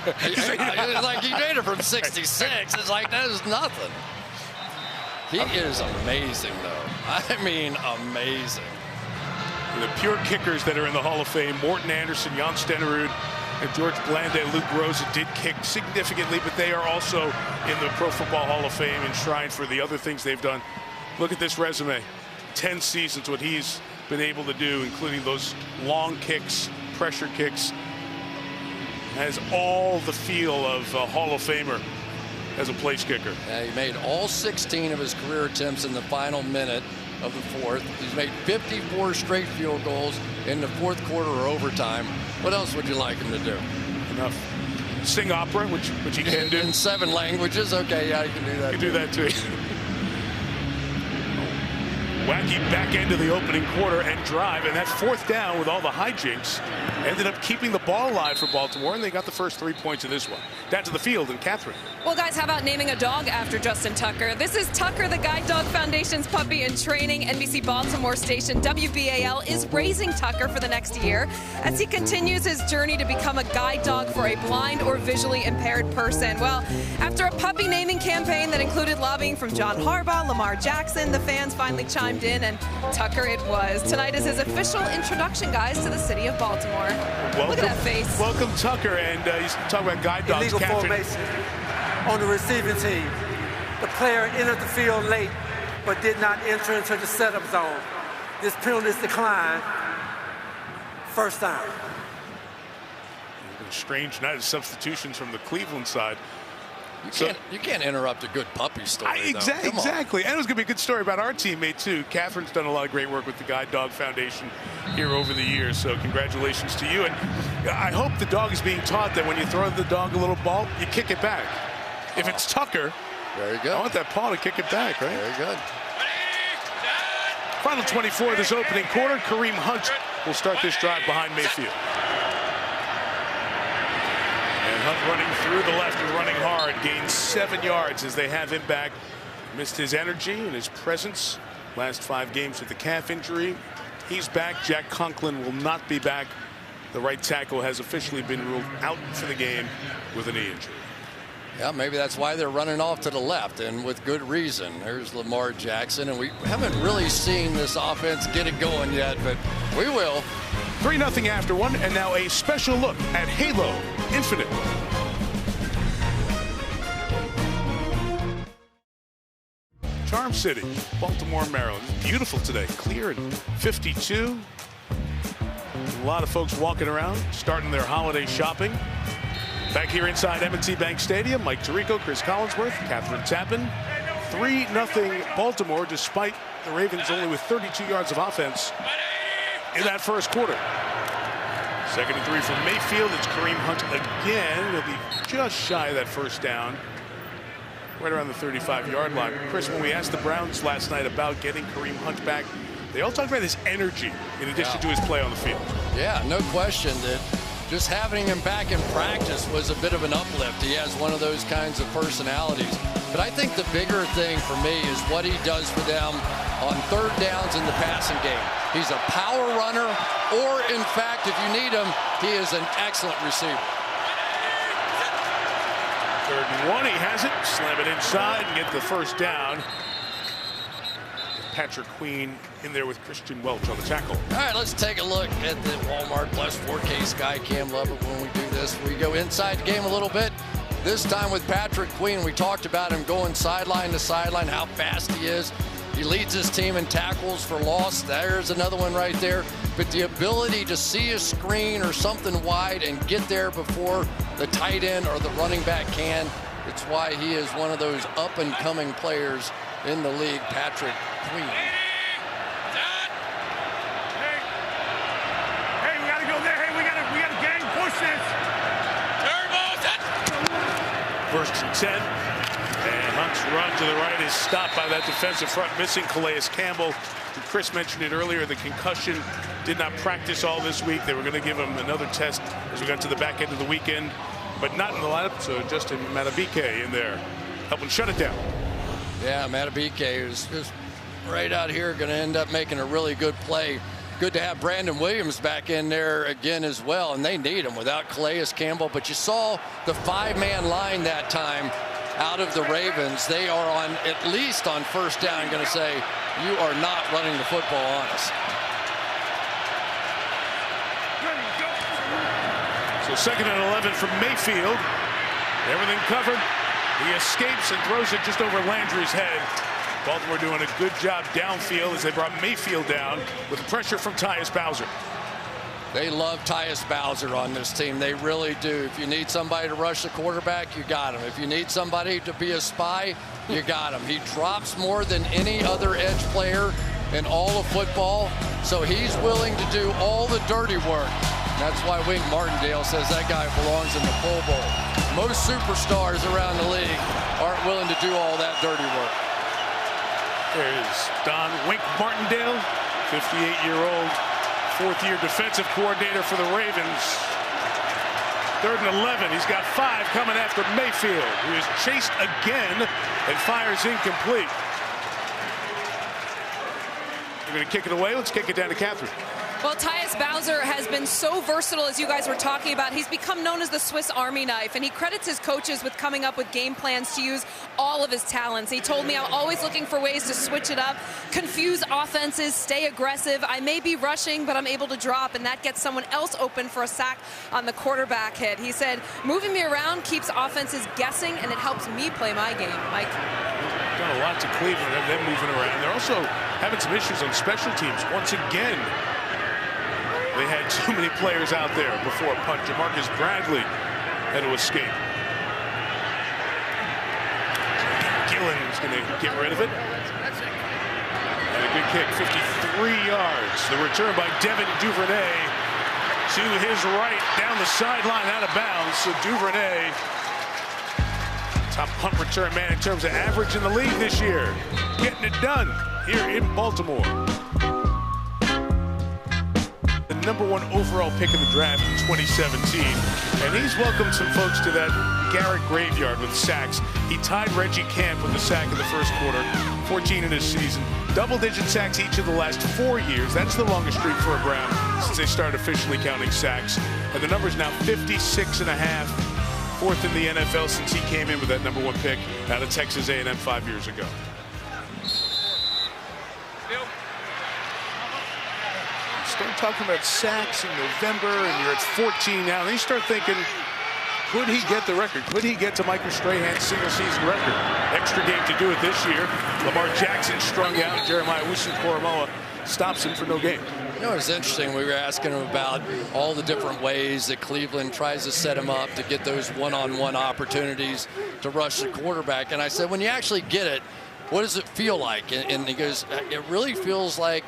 Like he made it from 66. It's like that is nothing. He is amazing, though. I mean, amazing. The pure kickers that are in the Hall of Fame, Morton Anderson, Jan Stenerud, and George Blanda and Luke Rosa did kick significantly, but they are also in the Pro Football Hall of Fame enshrined for the other things they've done. Look at this resume. 10 seasons, what he's been able to do, including those long kicks, pressure kicks. Has all the feel of a Hall of Famer as a place kicker. Yeah, he made all 16 of his career attempts in the final minute of the fourth. He's made 54 straight field goals in the fourth quarter or overtime. What else would you like him to do? Enough. Sing opera, which he can do. In 7 languages? Okay, yeah, he can do that. He can do that too. Wacky back end of the opening quarter and drive, and that 4th down with all the hijinks ended up keeping the ball alive for Baltimore, and they got the first 3 points of this one. Down to the field, and Catherine. Well, guys, how about naming a dog after Justin Tucker? This is Tucker, the Guide Dog Foundation's puppy in training. NBC Baltimore station WBAL is raising Tucker for the next year as he continues his journey to become a guide dog for a blind or visually impaired person. Well, after a puppy naming campaign that included lobbying from John Harbaugh, Lamar Jackson, the fans finally chimed in, and Tucker it was. Tonight is his official introduction, guys, to the city of Baltimore. Look at that face. Welcome, Tucker, and he's talking about guide dogs. Illegal Catherine. formation. On the receiving team, the player entered the field late but did not enter into the setup zone. This penalty is declined. First down. Strange night of substitutions from the Cleveland side. You can't interrupt a good puppy story. Exactly. And it was going to be a good story about our teammate, too. Catherine's done a lot of great work with the Guide Dog Foundation here over the years, so congratulations to you. And I hope the dog is being taught that when you throw the dog a little ball, you kick it back. If it's Tucker, very good. I want that paw to kick it back, right? Very good. Final 24 of this opening quarter. Kareem Hunt will start this drive behind Mayfield. And Hunt running through the left and running hard. Gains 7 yards as they have him back. Missed his energy and his presence last 5 games with the calf injury. He's back. Jack Conklin will not be back. The right tackle has officially been ruled out for the game with a knee injury. Yeah, maybe that's why they're running off to the left, and with good reason. There's Lamar Jackson, and we haven't really seen this offense get it going yet, but we will. 3-0 after one, and now a special look at Halo Infinite. Charm City, Baltimore, Maryland. Beautiful today, clear and 52. A lot of folks walking around, starting their holiday shopping. Back here inside M&T Bank Stadium, Mike Tirico, Chris Collinsworth, Catherine Tappan. 3-0 Baltimore, despite the Ravens only with 32 yards of offense in that first quarter. 2nd and 3 from Mayfield. It's Kareem Hunt again. He'll be just shy of that first down, right around the 35-yard line. Chris, when we asked the Browns last night about getting Kareem Hunt back, they all talked about his energy in addition to his play on the field. Yeah, no question that just having him back in practice was a bit of an uplift. He has one of those kinds of personalities. But I think the bigger thing for me is what he does for them on 3rd downs in the passing game. He's a power runner, or in fact, if you need him, he is an excellent receiver. 3rd and 1, he has it. Slam it inside and get the first down. Patrick Queen in there with Christian Welch on the tackle. All right, let's take a look at the Walmart Plus 4K Skycam. Love it when we do this. We go inside the game a little bit. This time with Patrick Queen, we talked about him going sideline to sideline, how fast he is. He leads his team in tackles for loss. There's another one right there. But the ability to see a screen or something wide and get there before the tight end or the running back can, it's why he is one of those up-and-coming players in the league, Patrick Queen. Hey, we gotta go there. Hey, we gotta gang push this. 1st and 10. And Hunt's run to the right is stopped by that defensive front, missing Calais Campbell. Chris mentioned it earlier, the concussion, did not practice all this week. They were going to give him another test as we got to the back end of the weekend, but not in the lineup, so Justin Matabike in there helping shut it down. Yeah, Matabike is just right out here, going to end up making a really good play. Good to have Brandon Williams back in there again as well, and they need him without Calais Campbell. But you saw the 5-man line that time out of the Ravens. They are on, at least on 1st down, going to say, you are not running the football on us. So 2nd and 11 from Mayfield. Everything covered. He escapes and throws it just over Landry's head. Baltimore doing a good job downfield as they brought Mayfield down with pressure from Tyus Bowser. They love Tyus Bowser on this team. They really do. If you need somebody to rush the quarterback, you got him. If you need somebody to be a spy, you got him. He drops more than any other edge player in all of football, so he's willing to do all the dirty work. That's why Wink Martindale says that guy belongs in the Pro Bowl. Most superstars around the league aren't willing to do all that dirty work. There's Don Wink Martindale, 58-year-old, 4th-year defensive coordinator for the Ravens. 3rd and 11. He's got 5 coming after Mayfield, who is chased again and fires incomplete. We're going to kick it away. Let's kick it down to Catherine. Well, Tyus Bowser has been so versatile, as you guys were talking about. He's become known as the Swiss Army knife, and he credits his coaches with coming up with game plans to use all of his talents. He told me, I'm always looking for ways to switch it up, confuse offenses, stay aggressive. I may be rushing, but I'm able to drop, and that gets someone else open for a sack on the quarterback hit. He said, moving me around keeps offenses guessing, and it helps me play my game. Mike? Done a lot to Cleveland, have them moving around. They're also having some issues on special teams. Once again, they had too many players out there before a punt. Jamarcus Bradley had to escape. Gillen is going to get rid of it. And a good kick, 53 yards. The return by Devin Duvernay to his right, down the sideline, out of bounds. So Duvernay, top punt return man in terms of average in the league this year, getting it done here in Baltimore. The #1 overall pick in the draft in 2017. And he's welcomed some folks to that Garrett graveyard with sacks. He tied Reggie Camp with a sack in the first quarter, 14 in his season. Double-digit sacks each of the last 4 years. That's the longest streak for a Brown since they started officially counting sacks. And the number's now 56.5. Fourth in the NFL since he came in with that #1 pick out of Texas A&M 5 years ago. Start talking about sacks in November, and you're at 14 now. And then you start thinking, could he get the record? Could he get to Michael Strahan's single-season record? Extra game to do it this year. Lamar Jackson strung out. Jeremiah Owusu-Koramoah stops him for no gain. You know, it's interesting. We were asking him about all the different ways that Cleveland tries to set him up to get those one-on-one opportunities to rush the quarterback. And I said, when you actually get it, what does it feel like? And he goes, it really feels like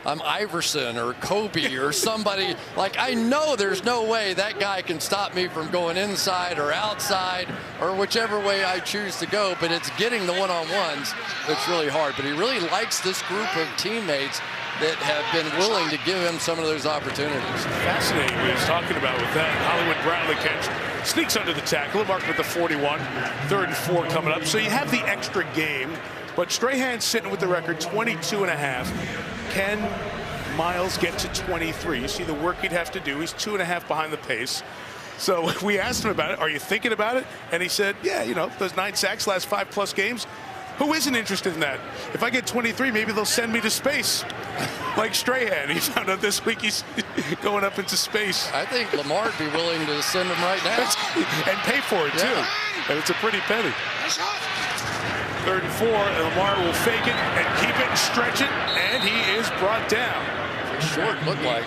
I'm Iverson or Kobe or somebody. Like, I know there's no way that guy can stop me from going inside or outside or whichever way I choose to go, but it's getting the one-on-ones that's really hard. But he really likes this group of teammates that have been willing to give him some of those opportunities. Fascinating what he's talking about with that. Hollywood Bradley catch. Sneaks under the tackle, marked with the 41. 3rd and 4 coming up. So you have the extra game, but Strahan's sitting with the record 22.5. Can Miles get to 23? You see the work he'd have to do. He's 2.5 behind the pace. So we asked him about it. Are you thinking about it? And he said, yeah, you know, those 9 sacks last 5+ games. Who isn't interested in that? If I get 23, maybe they'll send me to space, like Strahan. He found out this week he's going up into space. I think Lamar would be willing to send him right now. And pay for it, too. And it's a pretty penny. 3rd and 4, and Lamar will fake it and keep it and stretch it, and he is brought down. Short look like.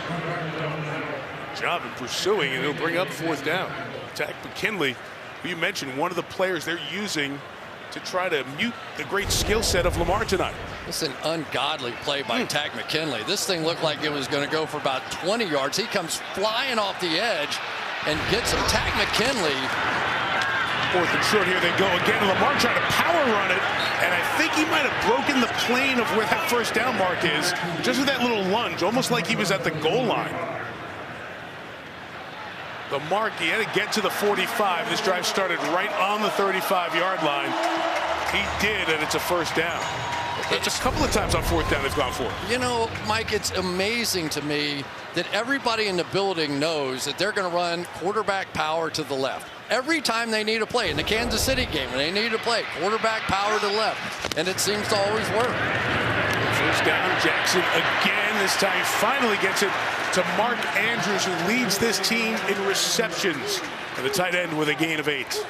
Job in pursuing, and he'll bring up 4th down. Takk McKinley, who you mentioned, one of the players they're using to try to mute the great skill set of Lamar tonight. It's an ungodly play by Takk McKinley. This thing looked like it was going to go for about 20 yards. He comes flying off the edge and gets him. Takk McKinley. 4th and short, here they go again. Lamar trying to power run it, and I think he might have broken the plane of where that 1st down mark is, just with that little lunge, almost like he was at the goal line. The mark, he had to get to the 45. This drive started right on the 35-yard line. He did, and it's a 1st down. That's a couple of times on 4th down they've gone for it. You know, Mike, it's amazing to me that everybody in the building knows that they're going to run quarterback power to the left. Every time they need a play, in the Kansas City game, when they need a play, quarterback power to the left. And it seems to always work. 1st down, Jackson again. This time he finally gets it to Mark Andrews, who leads this team in receptions. And the tight end with a gain of 8.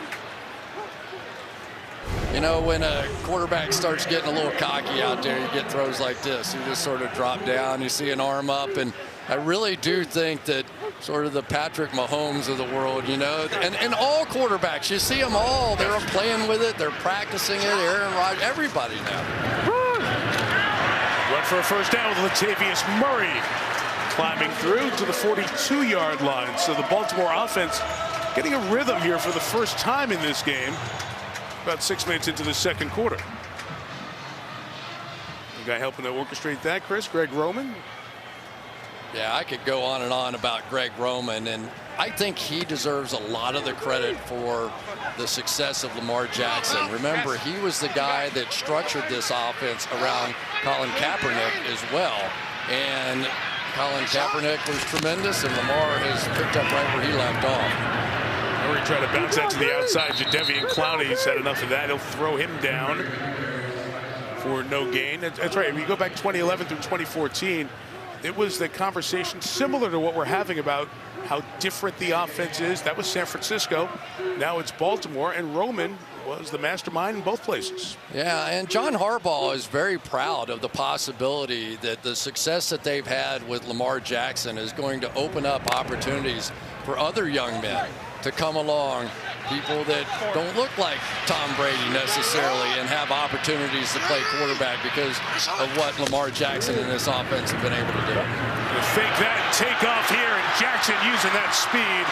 You know, when a quarterback starts getting a little cocky out there, you get throws like this. You just sort of drop down, you see an arm up, and I really do think that sort of the Patrick Mahomes of the world, you know, and all quarterbacks, you see them all, they're playing with it, they're practicing it, Aaron Rodgers, everybody now. Run for a 1st down with Latavius Murray climbing through to the 42-yard line. So the Baltimore offense getting a rhythm here for the first time in this game. About 6 minutes into the 2nd quarter. The guy helping to orchestrate that, Chris, Greg Roman. Yeah, I could go on and on about Greg Roman, and I think he deserves a lot of the credit for the success of Lamar Jackson. Remember, he was the guy that structured this offense around Colin Kaepernick as well. And Colin Kaepernick was tremendous, and Lamar has picked up right where he left off. Murray tried to bounce that to the outside. Jadeveon Clowney's had enough of that. He'll throw him down for no gain. That's right. When you go back 2011 through 2014, it was the conversation similar to what we're having about how different the offense is. That was San Francisco. Now it's Baltimore, and Roman was the mastermind in both places. Yeah, and John Harbaugh is very proud of the possibility that the success that they've had with Lamar Jackson is going to open up opportunities for other young men to come along, people that don't look like Tom Brady necessarily, and have opportunities to play quarterback because of what Lamar Jackson and this offense have been able to do. Fake that and take off here, and Jackson using that speed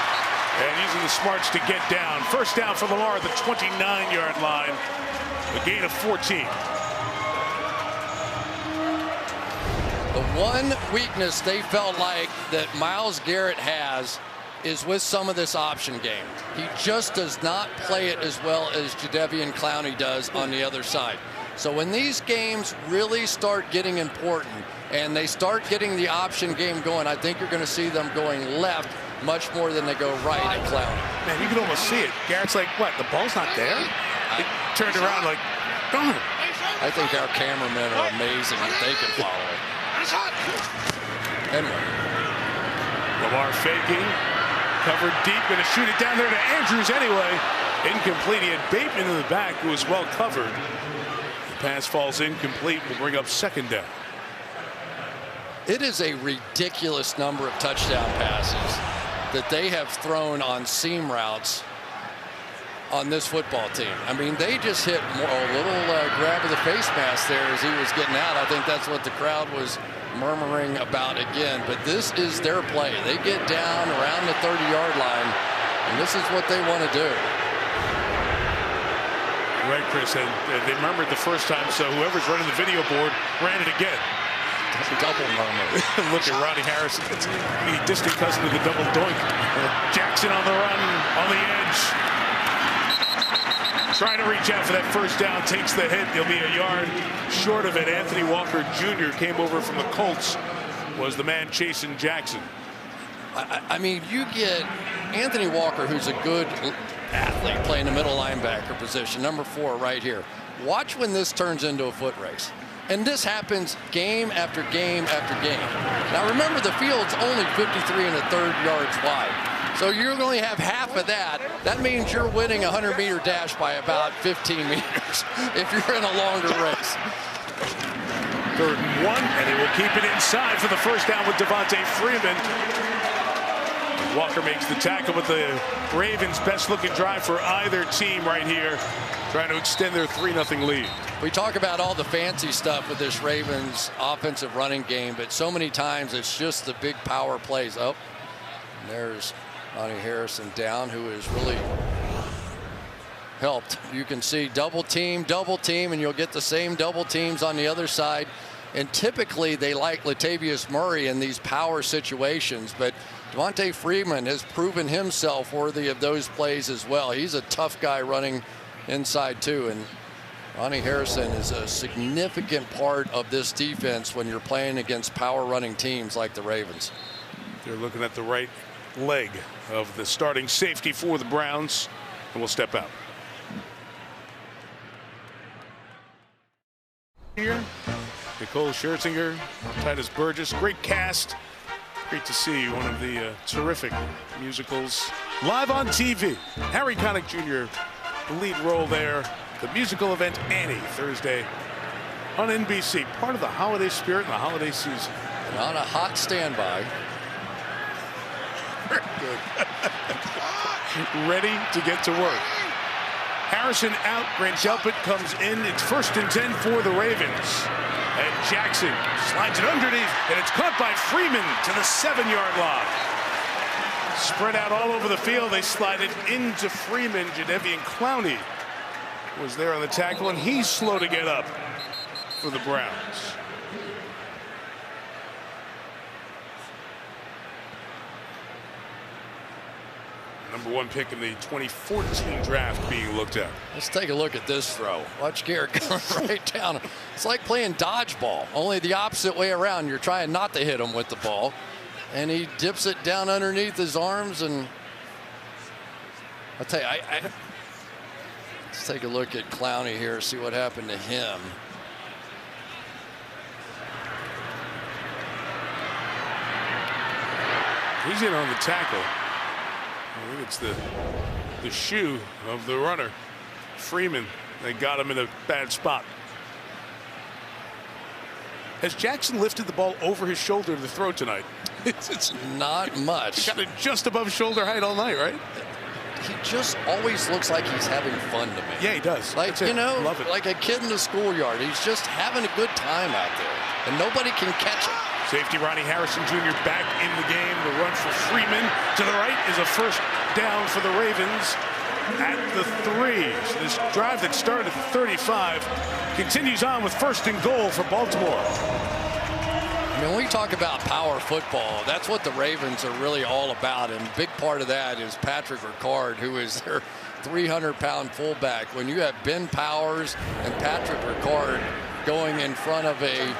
and using the smarts to get down. First down for Lamar at the 29-yard line, a gain of 14. The one weakness they felt like that Myles Garrett has is with some of this option game. He just does not play it as well as Jadeveon Clowney does on the other side. So when these games really start getting important and they start getting the option game going, I think you're going to see them going left much more than they go right at Clowney. Man, you can almost see it. Garrett's like, what, the ball's not there? He turned around like, darn it. I think our cameramen are amazing if they can follow it. Anyway. Lamar faking. Covered deep, going to shoot it down there to Andrews anyway. Incomplete. He had Bateman in the back, who was well covered. The pass falls incomplete. Will bring up second down. It is a ridiculous number of touchdown passes that they have thrown on seam routes on this football team. I mean, they just hit a little grab of the face mask there as he was getting out. I think that's what the crowd was murmuring about again, but this is their play. They get down around the 30-yard line, and this is what they want to do. Right, Chris, and they murmured the first time, so whoever's running the video board ran it again. Double murmur. Look at Ronnie Harrison. It's the distant cousin of the double doink. Jackson on the run, on the edge. Trying to reach out for that first down, takes the hit. He'll be a yard short of it. Anthony Walker Jr. came over from the Colts, was the man chasing Jackson. I mean, you get Anthony Walker, who's a good athlete, playing the middle linebacker position, number 4 right here. Watch when this turns into a foot race. And this happens game after game after game. Now remember, the field's only 53 1/3 yards wide. So you only have half of that. That means you're winning a 100-meter dash by about 15 meters if you're in a longer race. 3rd and 1, and he will keep it inside for the first down with Devontae Freeman. Walker makes the tackle with the Ravens' best-looking drive for either team right here, trying to extend their 3-0 lead. We talk about all the fancy stuff with this Ravens offensive running game, but so many times it's just the big power plays. Oh, and there's Ronnie Harrison down, who has really helped. You can see double team, and you'll get the same double teams on the other side. And typically they like Latavius Murray in these power situations, but Devontae Freeman has proven himself worthy of those plays as well. He's a tough guy running inside too, and Ronnie Harrison is a significant part of this defense when you're playing against power running teams like the Ravens. They're looking at the right leg of the starting safety for the Browns, and will step out. Here, Nicole Scherzinger, Titus Burgess, great cast. Great to see one of the terrific musicals live on TV. Harry Connick Jr., the lead role there. The musical event Annie, Thursday on NBC. Part of the holiday spirit and the holiday season. And on a hot standby. Good. Ready to get to work. Harrison out. Grant Delpit comes in. It's 1st and 10 for the Ravens. And Jackson slides it underneath, and it's caught by Freeman to the 7-yard line. Spread out all over the field. They slide it into Freeman. Jadeveon Clowney was there on the tackle, and he's slow to get up for the Browns. #1 pick in the 2014 draft being looked at. Let's take a look at this throw. Watch Garrett going right down. It's like playing dodgeball, only the opposite way around. You're trying not to hit him with the ball. And he dips it down underneath his arms. And I'll tell you, let's take a look at Clowney here, see what happened to him. He's in on the tackle. I think it's the shoe of the runner, Freeman. They got him in a bad spot. Has Jackson lifted the ball over his shoulder to throw tonight? It's not much. He's got it just above shoulder height all night, right? He just always looks like he's having fun to me. Yeah, he does. Like, you know, like a kid in the schoolyard. He's just having a good time out there, and nobody can catch him. Safety Ronnie Harrison Jr. back in the game. The run for Freeman to the right is a first down for the Ravens at the 3. So this drive that started at the 35 continues on with 1st and goal for Baltimore. I mean, when we talk about power football, that's what the Ravens are really all about. And a big part of that is Patrick Ricard, who is their 300-pound fullback. When you have Ben Powers and Patrick Ricard going in front of a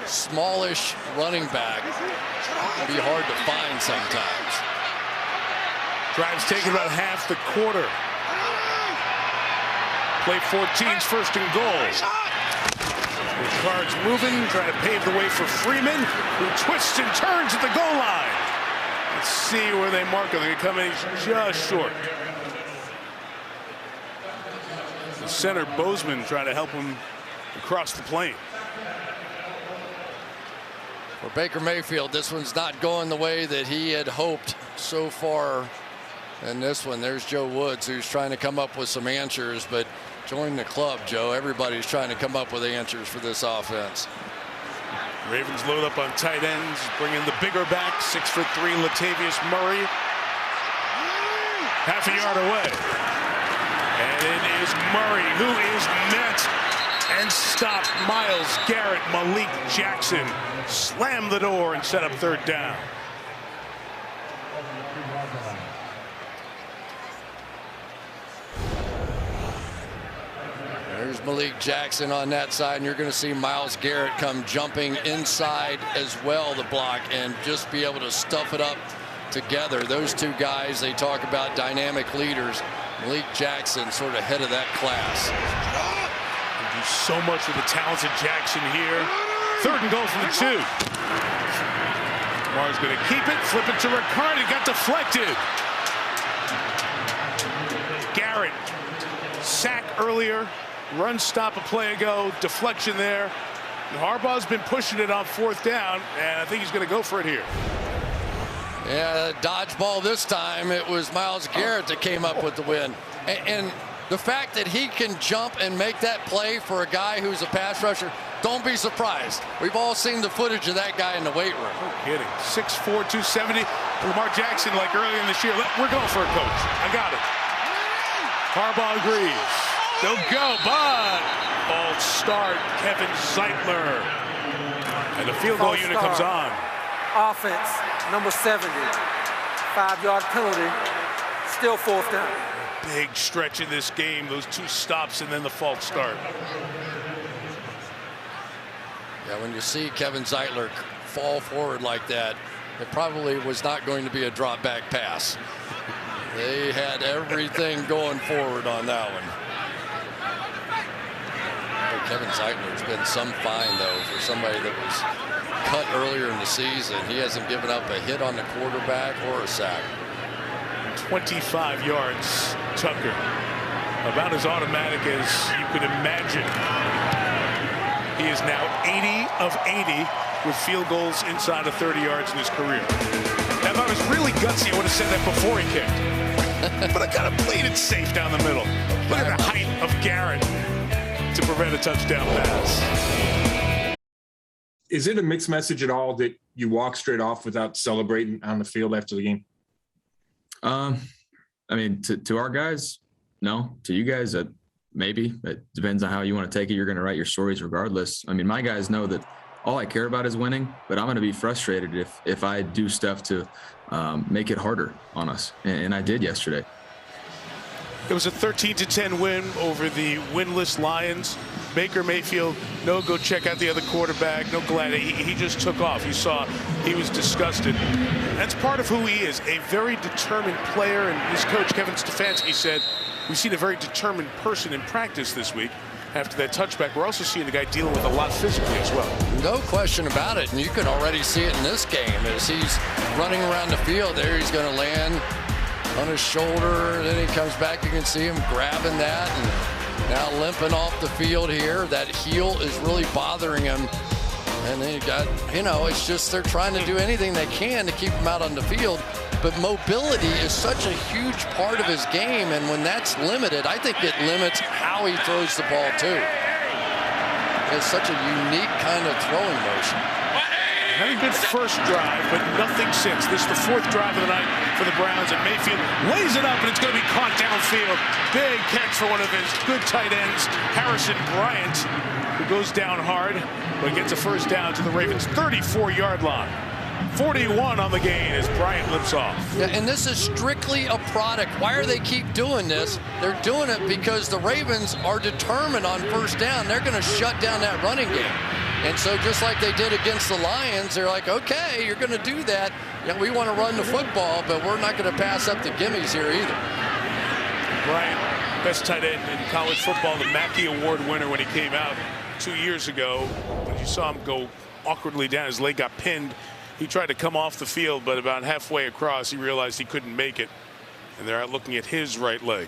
smallish running back, it can be hard to find sometimes. Drive's taken about half the quarter. Play 14's 1st and goal. Ricard's moving, trying to pave the way for Freeman, who twists and turns at the goal line. Let's see where they mark him. They're going to come in just short. The center, Bozeman, trying to help him across the plane. For Baker Mayfield, this one's not going the way that he had hoped so far. And this one, there's Joe Woods, who's trying to come up with some answers, but join the club, Joe. Everybody's trying to come up with answers for this offense. Ravens load up on tight ends, bring in the bigger back, 6'3" Latavius Murray. Half a yard away. And it is Murray who is met and stopped. Myles Garrett, Malik Jackson slammed the door and set up 3rd down. There's Malik Jackson on that side, and you're going to see Myles Garrett come jumping inside as well, the block, and just be able to stuff it up together. Those two guys, they talk about dynamic leaders. Malik Jackson sort of head of that class. They do so much with the talented Jackson here. 3rd and goal from the 2. Lamar's going to keep it, flip it to Ricard. It got deflected. Garrett, sack earlier. Run stop a play ago, deflection there. And Harbaugh's been pushing it on 4th down, and I think he's going to go for it here. Yeah, dodgeball this time. It was Myles Garrett that came up with the win. And the fact that he can jump and make that play for a guy who's a pass rusher, don't be surprised. We've all seen the footage of that guy in the weight room. No kidding. 6'4", 270. Lamar Jackson, like earlier in this year, we're going for it, coach. I got it. Harbaugh agrees. They'll go, but false start, Kevin Zeitler. And the field goal unit comes on. Offense, number 70. 5-yard penalty, still 4th down. Big stretch in this game, those 2 stops and then the false start. Yeah, when you see Kevin Zeitler fall forward like that, it probably was not going to be a drop back pass. They had everything going forward on that one. Kevin Zeitler's been some fine, though, for somebody that was cut earlier in the season. He hasn't given up a hit on the quarterback or a sack. 25 yards, Tucker. About as automatic as you could imagine. He is now 80 of 80 with field goals inside of 30 yards in his career. Now, if I was really gutsy, I would have said that before he kicked. But I kind of played it safe down the middle. Look at the height of Garrett to prevent a touchdown pass. Is it a mixed message at all that you walk straight off without celebrating on the field after the game? I mean, to our guys, no. To you guys, maybe. It depends on how you want to take it. You're going to write your stories regardless. I mean, my guys know that all I care about is winning, but I'm going to be frustrated if I do stuff to make it harder on us. And I did yesterday. It was a 13-10 win over the winless Lions. Baker Mayfield, no, go check out the other quarterback. No, glad he just took off. You saw he was disgusted. That's part of who he is, a very determined player. And his coach, Kevin Stefanski, said, we've seen a very determined person in practice this week. After that touchback, we're also seeing the guy dealing with a lot physically as well. No question about it, and you can already see it in this game as he's running around the field there. He's going to land on his shoulder, and then he comes back. You can see him grabbing that and now limping off the field here. That heel is really bothering him. And then you got, it's just they're trying to do anything they can to keep him out on the field. But mobility is such a huge part of his game, and when that's limited, I think it limits how he throws the ball too. It's such a unique kind of throwing motion. Had a good first drive, but nothing since. This is the fourth drive of the night for the Browns, and Mayfield lays it up, and it's going to be caught downfield. Big catch for one of his good tight ends, Harrison Bryant, who goes down hard, but gets a first down to the Ravens' 34-yard line. 41 on the gain as Bryant limps off. Yeah, and this is strictly a product. Why are they keep doing this? They're doing it because the Ravens are determined on first down. They're going to shut down that running game. And so just like they did against the Lions, they're like, okay, you're going to do that. Yeah, we want to run the football, but we're not going to pass up the gimmies here either. Bryant, best tight end in college football, the Mackey Award winner when he came out 2 years ago. When you saw him go awkwardly down, his leg got pinned. He tried to come off the field, but about halfway across, he realized he couldn't make it. And they're out looking at his right leg.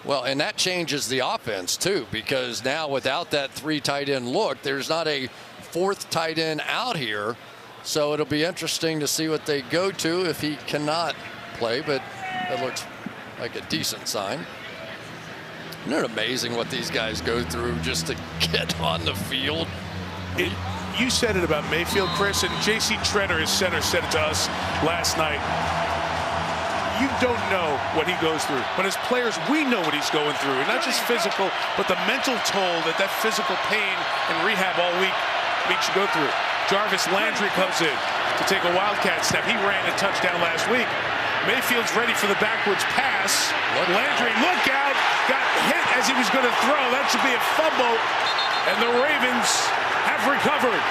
Well, and that changes the offense, too, because now without that three tight end look, there's not a fourth tight end out here. So it'll be interesting to see what they go to if he cannot play, but that looks like a decent sign. Isn't it amazing what these guys go through just to get on the field? You said it about Mayfield, Chris, and J.C. Treader, his center, said it to us last night. You don't know what he goes through, but as players, we know what he's going through, and not just physical, but the mental toll that physical pain and rehab all week makes you go through. Jarvis Landry comes in to take a wildcat snap. He ran a touchdown last week. Mayfield's ready for the backwards pass. Landry, look out, got hit as he was going to throw. That should be a fumble, and the Ravens have recovered.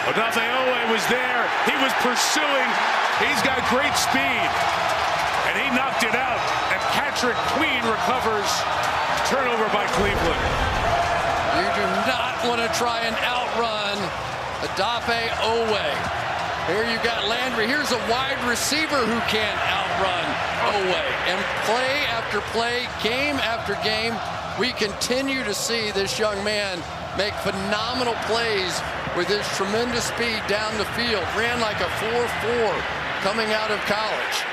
Odafe Owe was there. He was pursuing. He's got great speed. And he knocked it out. And Patrick Queen recovers. Turnover by Cleveland. You do not want to try and outrun Odafe Owe. Here you got Landry. Here's a wide receiver who can't outrun Owe. And play after play, game after game, we continue to see this young man make phenomenal plays with his tremendous speed down the field. Ran like a 4.4 coming out of college.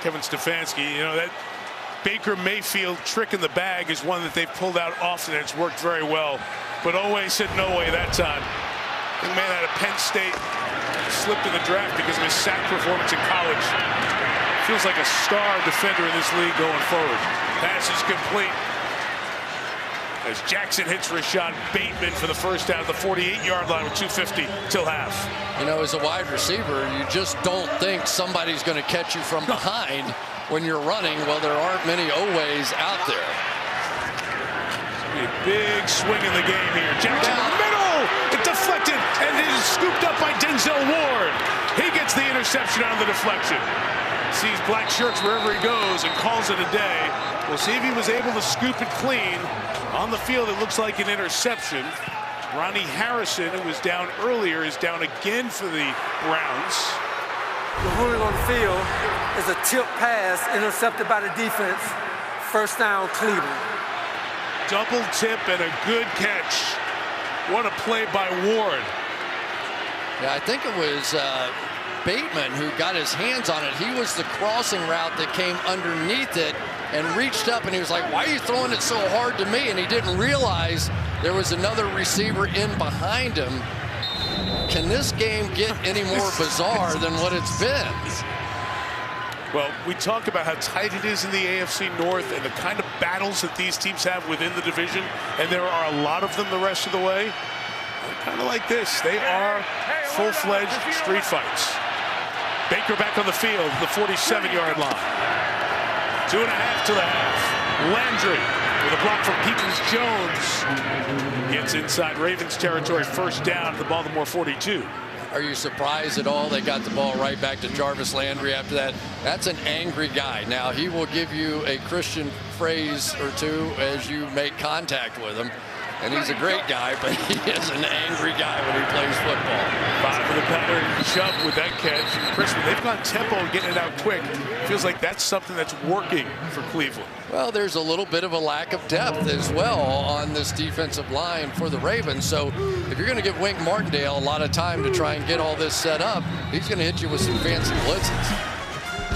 Kevin Stefanski, that Baker Mayfield trick in the bag is one that they've pulled out often, and it's worked very well. But Owe said no way that time. The man out of Penn State slipped in the draft because of his sack performance in college. Feels like a star defender in this league going forward. Pass is complete. As Jackson hits Rashad Bateman for the first down at the 48-yard line with 2:50 till half. As a wide receiver, you just don't think somebody's going to catch you from behind when you're running. Well, there aren't many Owes out there. A big swing in the game here. Jackson in the middle. It deflected, and it is scooped up by Denzel Ward. He gets the interception on the deflection. Sees black shirts wherever he goes and calls it a day. We'll see if he was able to scoop it clean. On the field, it looks like an interception. Ronnie Harrison, who was down earlier, is down again for the Browns. The ruling on the field is a tip pass intercepted by the defense. First down, Cleveland. Double tip and a good catch. What a play by Ward. Yeah, I think it was Bateman who got his hands on it. He was the crossing route that came underneath it and reached up, and he was like, why are you throwing it so hard to me? And he didn't realize there was another receiver in behind him. Can this game get any more bizarre than what it's been? Well, we talk about how tight it is in the AFC North and the kind of battles that these teams have within the division, and there are a lot of them the rest of the way. Kind of like this. They are full-fledged street fights. Baker back on the field, the 47-yard line. 2.5 to the half. Landry with a block from Peoples-Jones. Gets inside Ravens territory, first down at the Baltimore 42. Are you surprised at all they got the ball right back to Jarvis Landry after that? That's an angry guy. Now, he will give you a Christian phrase or two as you make contact with him. And he's a great guy, but he is an angry guy when he plays football. 5 of the pattern, Chubb with that catch. Crispin, they've gone tempo and getting it out quick. Feels like that's something that's working for Cleveland. Well, there's a little bit of a lack of depth as well on this defensive line for the Ravens. So if you're going to give Wink Martindale a lot of time to try and get all this set up, he's going to hit you with some fancy blitzes.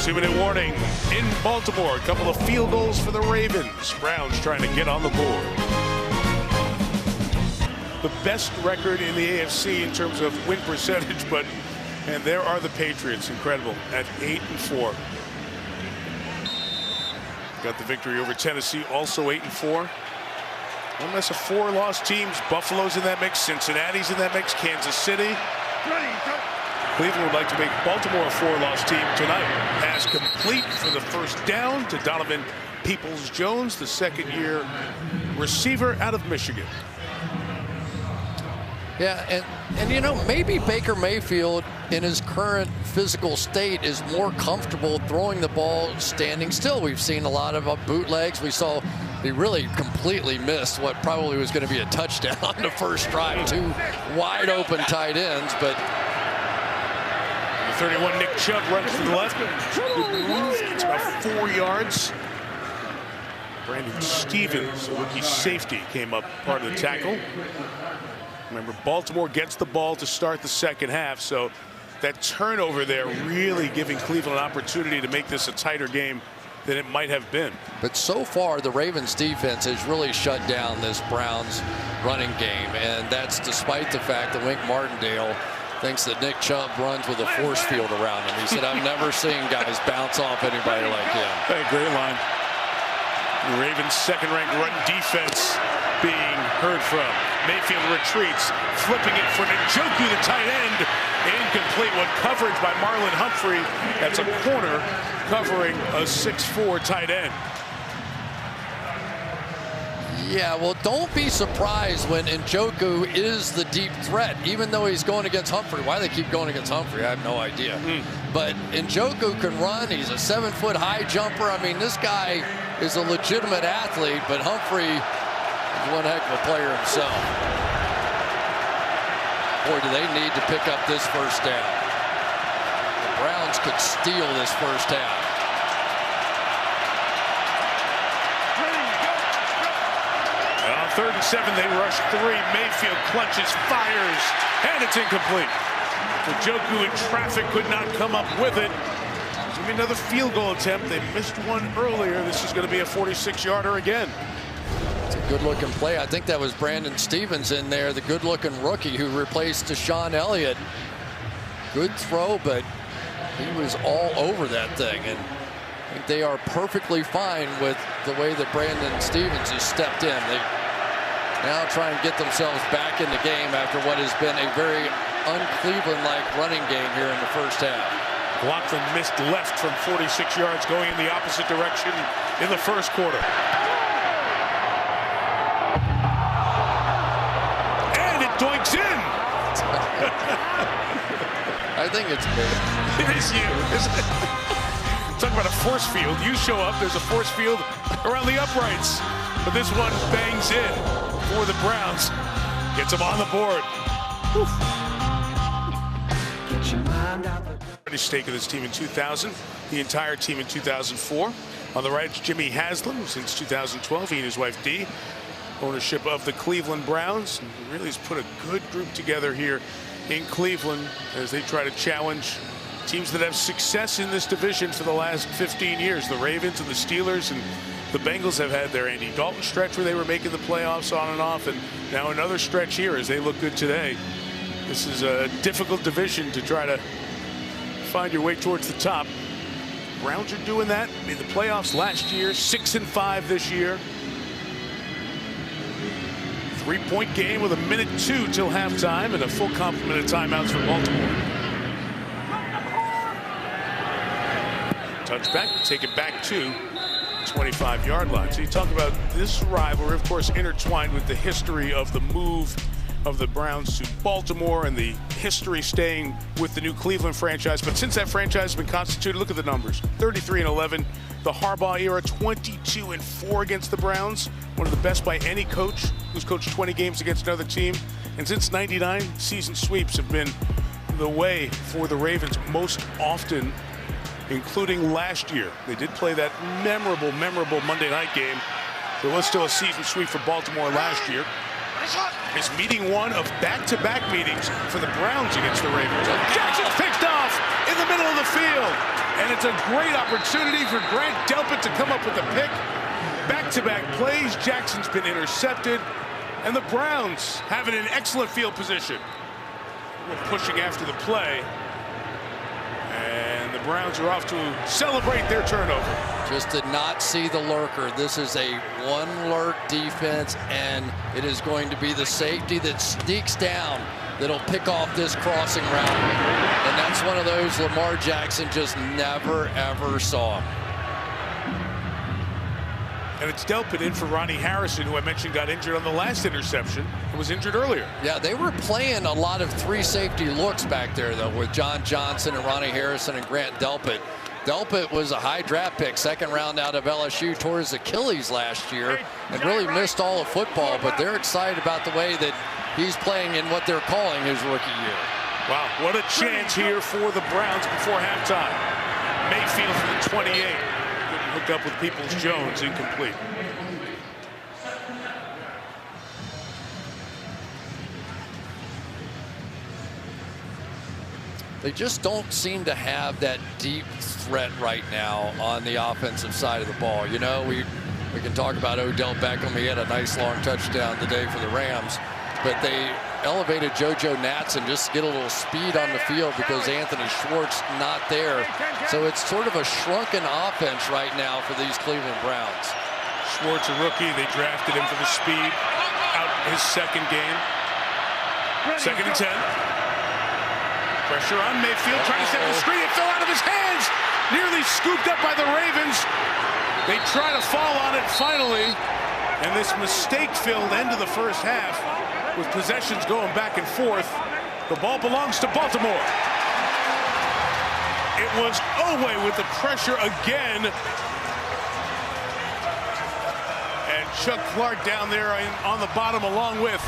2-minute warning in Baltimore. A couple of field goals for the Ravens. Browns trying to get on the board. The best record in the AFC in terms of win percentage, and there are the Patriots, incredible, at 8-4. Got the victory over Tennessee, also 8-4. One less of 4 lost teams. Buffalo's in that mix, Cincinnati's in that mix, Kansas City. Cleveland would like to make Baltimore a 4-loss team tonight. Pass complete for the first down to Donovan Peoples-Jones, the second-year receiver out of Michigan. Yeah, and you know, maybe Baker Mayfield in his current physical state is more comfortable throwing the ball standing still. We've seen a lot of bootlegs. We saw he really completely missed what probably was going to be a touchdown on the first drive. 2 wide open tight ends, but the 31 Nick Chubb runs to the left. Good move. It's about 4 yards. Brandon Stevens, a rookie safety, came up part of the tackle. Remember, Baltimore gets the ball to start the second half, so that turnover there really giving Cleveland an opportunity to make this a tighter game than it might have been. But so far, the Ravens defense has really shut down this Browns running game, and that's despite the fact that Wink Martindale thinks that Nick Chubb runs with a force field around him. He said, I've never seen guys bounce off anybody like him. Hey, great line. The Ravens' second-ranked run defense being heard from. Mayfield retreats, flipping it for Njoku, the tight end. Incomplete. One coverage by Marlon Humphrey. That's a corner covering a 6'4" tight end. Yeah, well, don't be surprised when Njoku is the deep threat, even though he's going against Humphrey. Why they keep going against Humphrey, I have no idea. But Njoku can run. He's a 7-foot high jumper. I mean, this guy is a legitimate athlete, but Humphrey is one heck of a player himself. Boy, do they need to pick up this first down. The Browns could steal this first half. On 3rd and 7, they rush 3. Mayfield clutches, fires, and it's incomplete. Njoku in traffic could not come up with it. It's going to be another field goal attempt. They missed one earlier. This is going to be a 46-yarder again. It's a good-looking play. I think that was Brandon Stevens in there, the good-looking rookie who replaced Deshaun Elliott. Good throw, but he was all over that thing. And I think they are perfectly fine with the way that Brandon Stevens has stepped in. They now try and get themselves back in the game after what has been a very un-Cleveland-like running game here in the first half. Laughlin missed left from 46 yards, going in the opposite direction in the first quarter. And it doinks in. I think it's me. It is you, isn't it? Talk about a force field. You show up, there's a force field around the uprights. But this one bangs in for the Browns. Gets them on the board. Stake of this team in 2000, the entire team in 2004. On the right, Jimmy Haslam since 2012. He and his wife Dee, ownership of the Cleveland Browns. And he really has put a good group together here in Cleveland as they try to challenge teams that have success in this division for the last 15 years. The Ravens and the Steelers and the Bengals have had their Andy Dalton stretch where they were making the playoffs on and off, and now another stretch here as they look good today. This is a difficult division to try to find your way towards the top. Browns are doing that. Made the playoffs last year, 6-5 this year. 3-point game with 1:02 till halftime and a full complement of timeouts for Baltimore. Touchback, take it back to 25-yard line. So you talk about this rivalry, of course, intertwined with the history of the move of the Browns to Baltimore and the history staying with the new Cleveland franchise. But since that franchise has been constituted, look at the numbers: 33-11. The Harbaugh era, 22-4 against the Browns, one of the best by any coach who's coached 20 games against another team. And since '99, season sweeps have been the way for the Ravens most often, including last year. They did play that memorable Monday night game. There was still a season sweep for Baltimore last year. It's meeting one of back-to-back meetings for the Browns against the Ravens. Jackson's picked off in the middle of the field. And it's a great opportunity for Grant Delpit to come up with a pick. Back-to-back plays. Jackson's been intercepted. And the Browns have it in excellent field position. Pushing after the play. And the Browns are off to celebrate their turnover. Just did not see the lurker. This is a one lurk defense, and it is going to be the safety that sneaks down that'll pick off this crossing route. And that's one of those Lamar Jackson just never, ever saw. And it's Delpit in for Ronnie Harrison, who I mentioned got injured on the last interception and was injured earlier. Yeah, they were playing a lot of three safety looks back there, though, with John Johnson and Ronnie Harrison and Grant Delpit. Delpit was a high draft pick, second round out of LSU, tore his Achilles last year and really missed all of football, but they're excited about the way that he's playing in what they're calling his rookie year. Wow, what a chance here for the Browns before halftime. Mayfield for the 28. Couldn't hook up with Peoples-Jones, incomplete. They just don't seem to have that deep threat right now on the offensive side of the ball. You know, we can talk about Odell Beckham. He had a nice long touchdown today for the Rams, but they elevated JoJo Natson just to get a little speed on the field because Anthony Schwartz not there. So it's sort of a shrunken offense right now for these Cleveland Browns. Schwartz, a rookie, they drafted him for the speed. Out his second game. 2nd and 10. Pressure on Mayfield, trying to set the screen. It fell out of his hands. Nearly scooped up by the Ravens. They try to fall on it finally. And this mistake-filled end of the first half with possessions going back and forth. The ball belongs to Baltimore. It was Oweh with the pressure again. And Chuck Clark down there on the bottom along with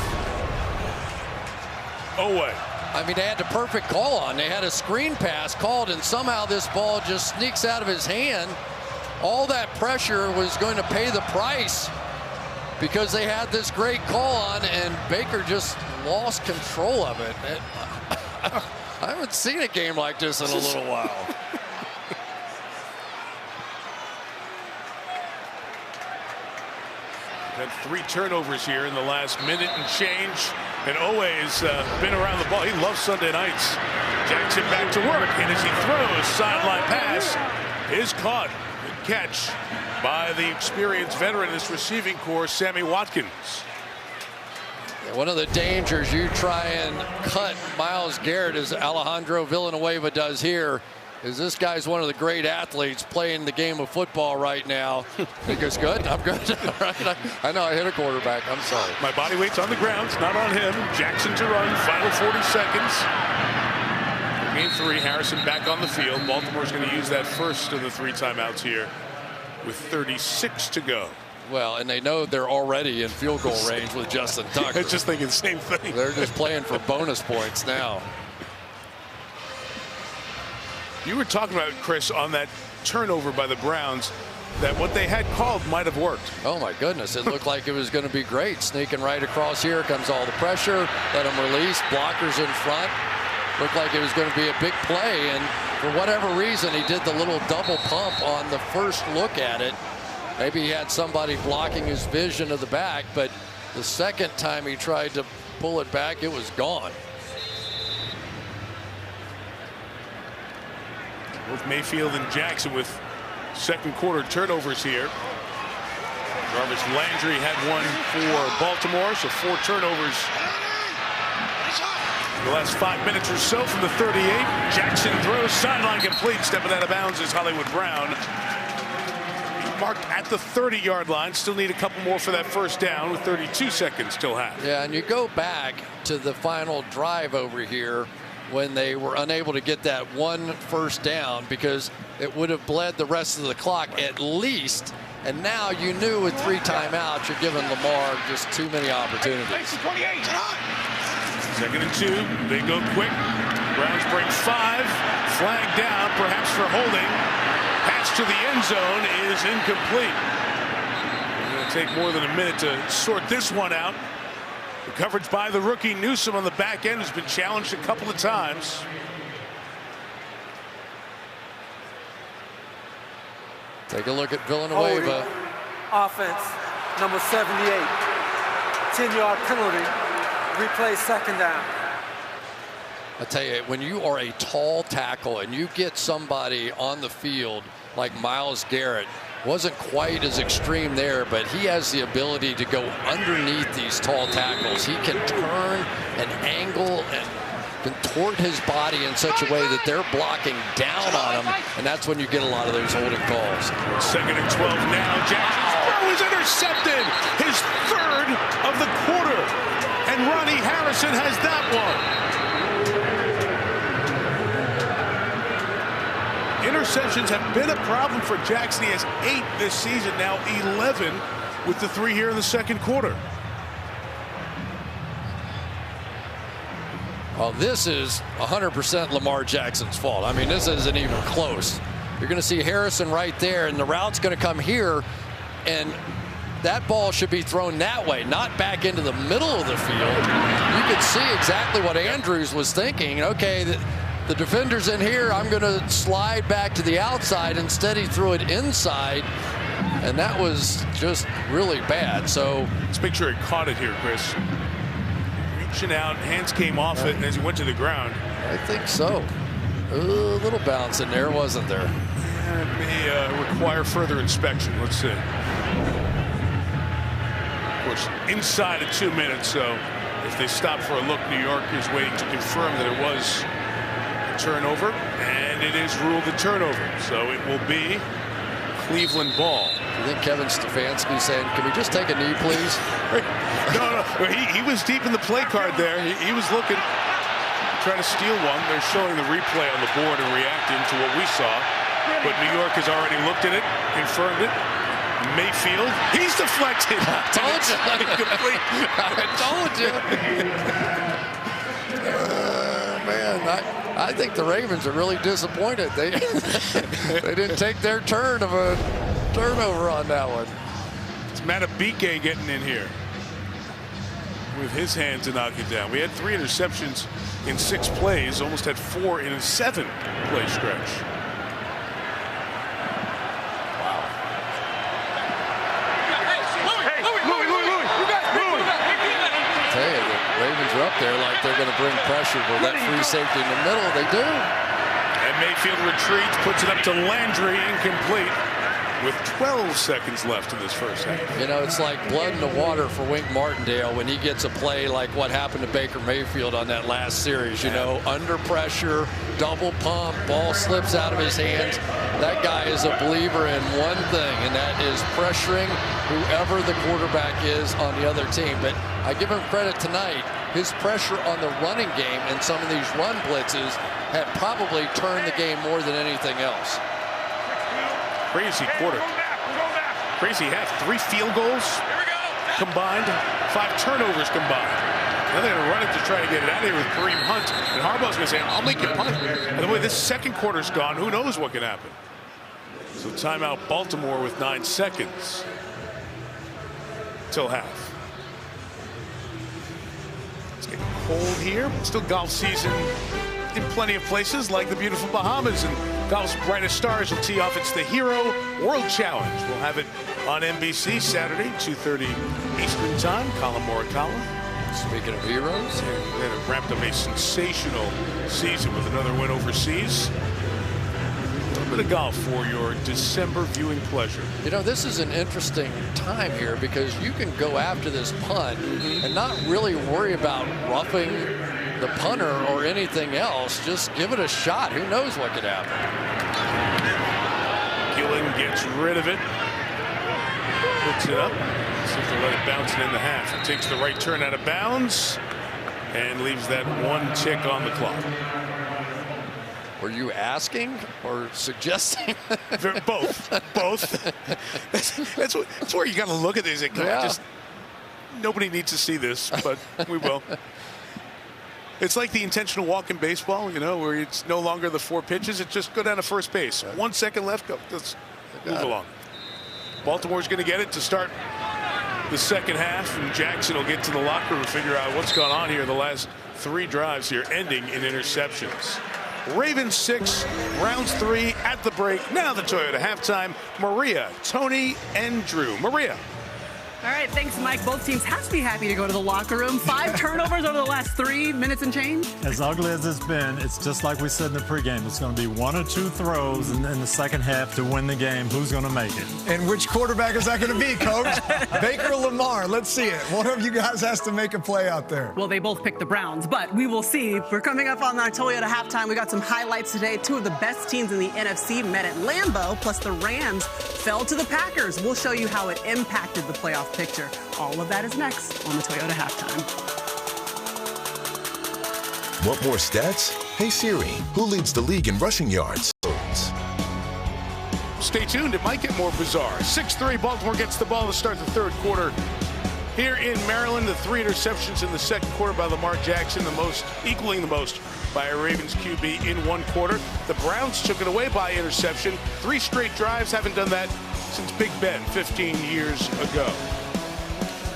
Oweh. I mean, they had the perfect call on. They had a screen pass called, and somehow this ball just sneaks out of his hand. All that pressure was going to pay the price because they had this great call on, and Baker just lost control of it. I haven't seen a game like this in a little while. Had 3 turnovers here in the last minute and change. And Oweh's been around the ball. He loves Sunday nights. Jackson back to work. And as he throws, sideline pass is caught. Good catch by the experienced veteran in this receiving corps, Sammy Watkins. One of the dangers you try and cut Myles Garrett, as Alejandro Villanueva does here, is this guy's one of the great athletes playing the game of football right now. Think it's good? I'm good. All right. I know I hit a quarterback. I'm sorry. My body weight's on the ground. It's not on him. Jackson to run. Final 40 seconds. Game 3. Harrison back on the field. Baltimore's going to use that first of the 3 timeouts here with 36 to go. Well, and they know they're already in field goal range with Justin Tucker. I was just thinking the same thing. They're just playing for bonus points now. You were talking about, Chris, on that turnover by the Browns, that what they had called might have worked. Oh, my goodness. It looked like it was going to be great. Sneaking right across here comes all the pressure. Let him release. Blockers in front. Looked like it was going to be a big play. And for whatever reason, he did the little double pump on the first look at it. Maybe he had somebody blocking his vision of the back. But the second time he tried to pull it back, it was gone. Both Mayfield and Jackson with second quarter turnovers here. Jarvis Landry had one for Baltimore, so 4 turnovers in the last 5 minutes or so from the 38. Jackson throws, sideline complete, stepping out of bounds is Hollywood Brown. Marked at the 30-yard line. Still need a couple more for that first down with 32 seconds till half. Yeah, and you go back to the final drive over here when they were unable to get that one first down because it would have bled the rest of the clock at least. And now you knew with 3 timeouts, you're giving Lamar just too many opportunities. 2nd and 2. They go quick. Browns break 5. Flag down, perhaps for holding. Pass to the end zone is incomplete. It's going to take more than a minute to sort this one out. The coverage by the rookie Newsome on the back end has been challenged a couple of times. Take a look at Villanueva. Offense, number 78. 10-yard penalty. Replay 2nd down. I tell you, when you are a tall tackle and you get somebody on the field like Myles Garrett, wasn't quite as extreme there, but he has the ability to go underneath these tall tackles. He can turn and angle and contort his body in such a way that they're blocking down on him, and that's when you get a lot of those holding calls. 2nd and 12 now. Jackson's throw is intercepted. His 3rd of the quarter, and Ronnie Harrison has that one. Interceptions have been a problem for Jackson. He has 8 this season, now 11 with the 3 here in the second quarter. Well, this is 100% Lamar Jackson's fault. I mean, this isn't even close. You're going to see Harrison right there, and the route's going to come here, and that ball should be thrown that way, not back into the middle of the field. You could see exactly what Andrews was thinking. Okay, the defender's in here, I'm going to slide back to the outside. Instead, he threw it inside, and that was just really bad. So let's make sure he caught it here, Chris. Reaching out, hands came off it as he went to the ground. I think so. A little bounce in there, wasn't there? It may require further inspection. Let's see. Of course, inside of 2 minutes, so if they stop for a look, New York is waiting to confirm that it was turnover, and it is ruled a turnover, so it will be Cleveland ball. Do you think Kevin Stefanski saying, can we just take a knee, please? No, he was deep in the play card there. He was looking, trying to steal one. They're showing the replay on the board and reacting to what we saw, but New York has already looked at it, confirmed it. Mayfield, he's deflected. I told you. I told you. Man, I think the Ravens are really disappointed. They didn't take their turn of a turnover on that one. It's Matabike getting in here with his hand to knock it down. We had 3 interceptions in 6 plays, almost had 4 in a 7-play stretch. Ravens are up there like they're going to bring pressure. Will that free safety in the middle? They do. And Mayfield retreats, puts it up to Landry, incomplete, with 12 seconds left in this first half. You know, it's like blood in the water for Wink Martindale when he gets a play like what happened to Baker Mayfield on that last series. You know, under pressure, double pump, ball slips out of his hands. That guy is a believer in one thing, and that is pressuring whoever the quarterback is on the other team. But I give him credit tonight. His pressure on the running game and some of these run blitzes have probably turned the game more than anything else. Crazy quarter. Crazy half. 3 field goals combined, 5 turnovers combined. Now they're going to run it to try to get it out of here with Kareem Hunt. And Harbaugh's going to say, I'll make you punt. By the way, this second quarter's gone. Who knows what can happen? So timeout Baltimore with 9 seconds till half. It's getting cold here, but still golf season in plenty of places like the beautiful Bahamas, and golf's brightest stars will tee off. It's the Hero World Challenge. We'll have it on NBC Saturday, 2:30 Eastern Time. Colin Morikawa. Speaking of heroes, they have wrapped up a sensational season with another win overseas. bit of golf for your December viewing pleasure. You know, this is an interesting time here because you can go after this punt and not really worry about roughing the punter or anything else. Just give it a shot. Who knows what could happen? Gillen gets rid of it. Puts it up. See if they'll let it bounce in the half. It takes the right turn out of bounds and leaves that 1 tick on the clock. Were you asking or suggesting? Both. That's where you got to look at this. Nobody needs to see this, but we will. It's like the intentional walk in baseball, you know, where it's no longer the 4 pitches. It's just go down to first base. 1 second left. Go. Let's move along. Baltimore's going to get it to start the second half, and Jackson will get to the locker room and figure out what's gone on here. The last 3 drives here ending in interceptions. Ravens 6, Browns 3 at the break. Now the Toyota halftime. Maria, Tony, and Drew. Maria. All right, thanks, Mike. Both teams have to be happy to go to the locker room. 5 turnovers over the last 3 minutes and change. As ugly as it's been, it's just like we said in the pregame. It's going to be 1 or 2 throws in the second half to win the game. Who's going to make it? And which quarterback is that going to be, Coach? Baker or Lamar? Let's see it. One of you guys has to make a play out there. Well, they both picked the Browns, but we will see. We're coming up on our Toyota halftime. We got some highlights today. 2 of the best teams in the NFC met at Lambeau, plus the Rams fell to the Packers. We'll show you how it impacted the playoff picture. All of that is next on the Toyota halftime. Want more stats? Hey Siri, who leads the league in rushing yards? Stay tuned, it might get more bizarre. 6-3, Baltimore gets the ball to start the third quarter. Here in Maryland, the 3 interceptions in the second quarter by Lamar Jackson, equaling the most by a Ravens QB in 1 quarter. The Browns took it away by interception. 3 straight drives, haven't done that since Big Ben 15 years ago.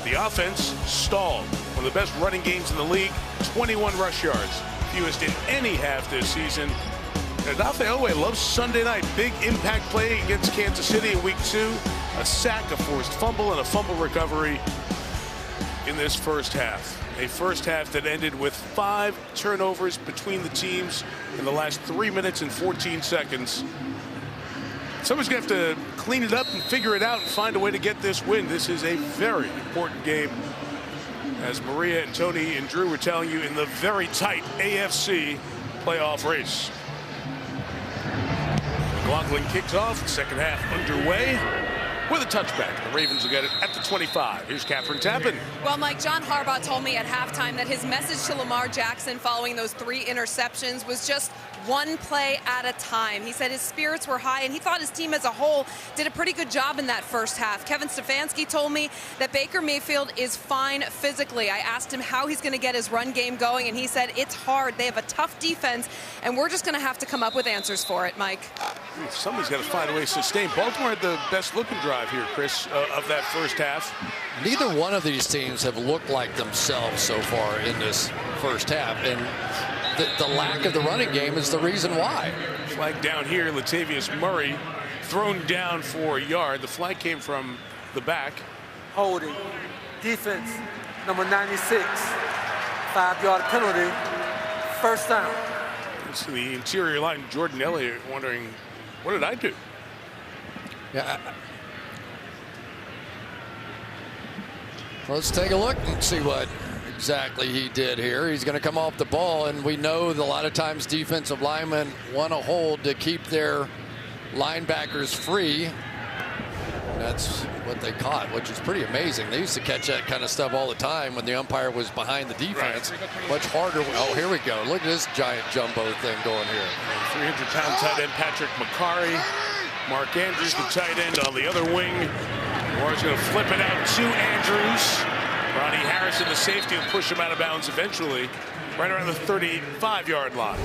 The offense stalled. One of the best running games in the league, 21 rush yards, fewest in any half this season. And Odafe Oweh loves Sunday night. Big impact play against Kansas City in week 2. A sack, a forced fumble, and a fumble recovery in this first half. A first half that ended with 5 turnovers between the teams in the last 3 minutes and 14 seconds. Someone's going to have to clean it up and figure it out and find a way to get this win. This is a very important game, as Maria and Tony and Drew were telling you, in the very tight AFC playoff race. McLaughlin kicks off, second half underway with a touchback. The Ravens will get it at the 25. Here's Catherine Tappan. Well, Mike, John Harbaugh told me at halftime that his message to Lamar Jackson following those 3 interceptions was just 1 play at a time. He said his spirits were high, and he thought his team as a whole did a pretty good job in that first half. Kevin Stefanski told me that Baker Mayfield is fine physically. I asked him how he's going to get his run game going, and he said it's hard. They have a tough defense, and we're just going to have to come up with answers for it, Mike. Somebody's got to find a way to sustain. Baltimore had the best looking drive here, Chris, of that first half. Neither one of these teams have looked like themselves so far in this first half, and the lack of the running game is the reason why. Flag down here, Latavius Murray thrown down for a yard. The flag came from the back. Holding. Defense, number 96. 5-yard penalty. First down. It's the interior line, Jordan Elliott wondering, what did I do? Yeah. Let's take a look and see what exactly he did here. He's going to come off the ball, and we know that a lot of times defensive linemen want to hold to keep their linebackers free. That's what they caught, which is pretty amazing. They used to catch that kind of stuff all the time when the umpire was behind the defense. Right. Much harder. Oh, here we go. Look at this giant jumbo thing going here. 300-pound tight end Patrick McCarry. Mark Andrews, the tight end, on the other wing. Moore's going to flip it out to Andrews. Ronnie Harrison, the safety, will push him out of bounds eventually, right around the 35-yard line.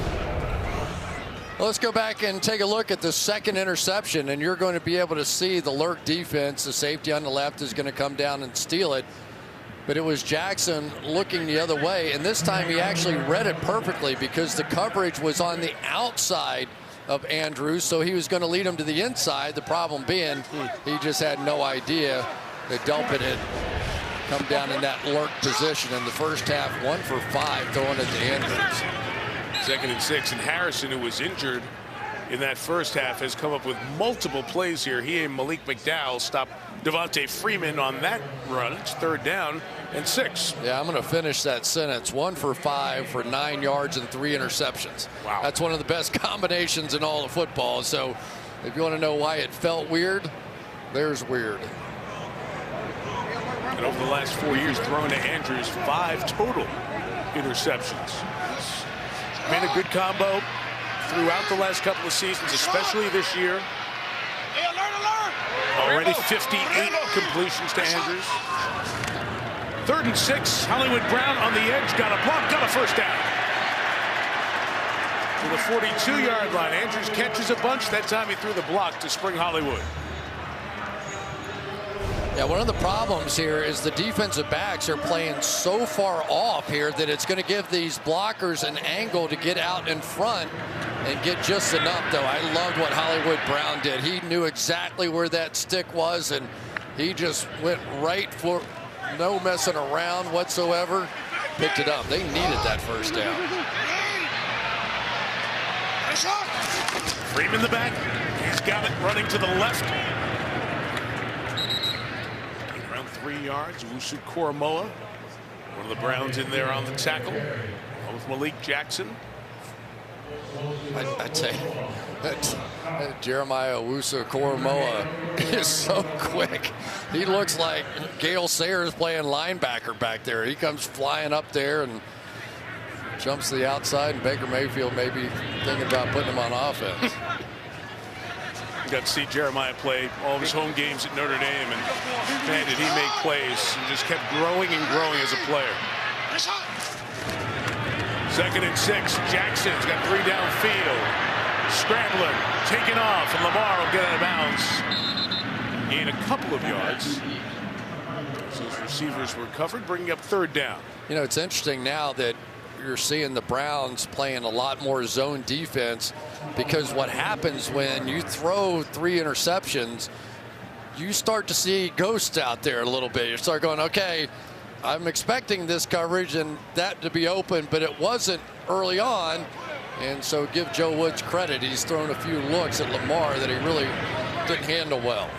Well, let's go back and take a look at the second interception, and you're going to be able to see the lurk defense. The safety on the left is going to come down and steal it. But it was Jackson looking the other way, and this time he actually read it perfectly because the coverage was on the outside of Andrews, so he was going to lead him to the inside. The problem being he just had no idea that Delpit had come down in that lurk position in the first half. 1 for 5 throwing it to Andrews. 2nd and 6, and Harrison, who was injured in that first half, has come up with multiple plays here. He and Malik McDowell stopped Devontae Freeman on that run. It's 3rd down and 6. Yeah, I'm going to finish that sentence. 1 for 5 for 9 yards and 3 interceptions. Wow. That's one of the best combinations in all of football. So if you want to know why it felt weird, there's weird. And over the last 4 years, thrown to Andrews 5 total interceptions. It's been a good combo throughout the last couple of seasons, especially this year. Already 58 completions to Andrews. 3rd and 6. Hollywood Brown on the edge. Got a block. Got a first down. To the 42-yard line. Andrews catches a bunch. That time he threw the block to Spring Hollywood. Yeah, one of the problems here is the defensive backs are playing so far off here that it's going to give these blockers an angle to get out in front and get just enough, though. I loved what Hollywood Brown did. He knew exactly where that stick was, and he just went right for no messing around whatsoever. Picked it up. They needed that first down. Freeman the back. He's got it running to the left. Around 3 yards. Wusu Koromoa, one of the Browns in there on the tackle, with Malik Jackson. I tell you, Jeremiah Owusu-Koramoah is so quick. He looks like Gale Sayers playing linebacker back there. He comes flying up there and jumps to the outside, and Baker Mayfield may be thinking about putting him on offense. You got to see Jeremiah play all of his home games at Notre Dame, and man, did he make plays and just kept growing and growing as a player. 2nd and 6. Jackson's got 3 downfield. Scrambling, taken off, and Lamar will get out of bounds. Gain a couple of yards. So his receivers were covered, bringing up 3rd down. You know, it's interesting now that you're seeing the Browns playing a lot more zone defense, because what happens when you throw 3 interceptions, you start to see ghosts out there a little bit. You start going, okay, I'm expecting this coverage and that to be open, but it wasn't early on. And so give Joe Woods credit. He's thrown a few looks at Lamar that he really didn't handle well.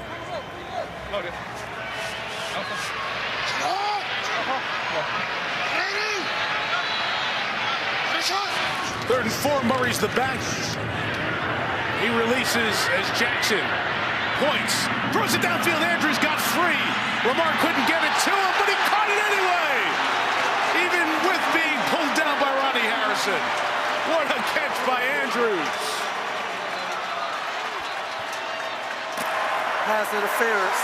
3rd and 4. Murray's the back. He releases as Jackson points, throws it downfield. Andrews got free. Lamar couldn't get it to him, but he caught it anyway, even with being pulled down by Ronnie Harrison. What a catch by Andrews. Pass interference.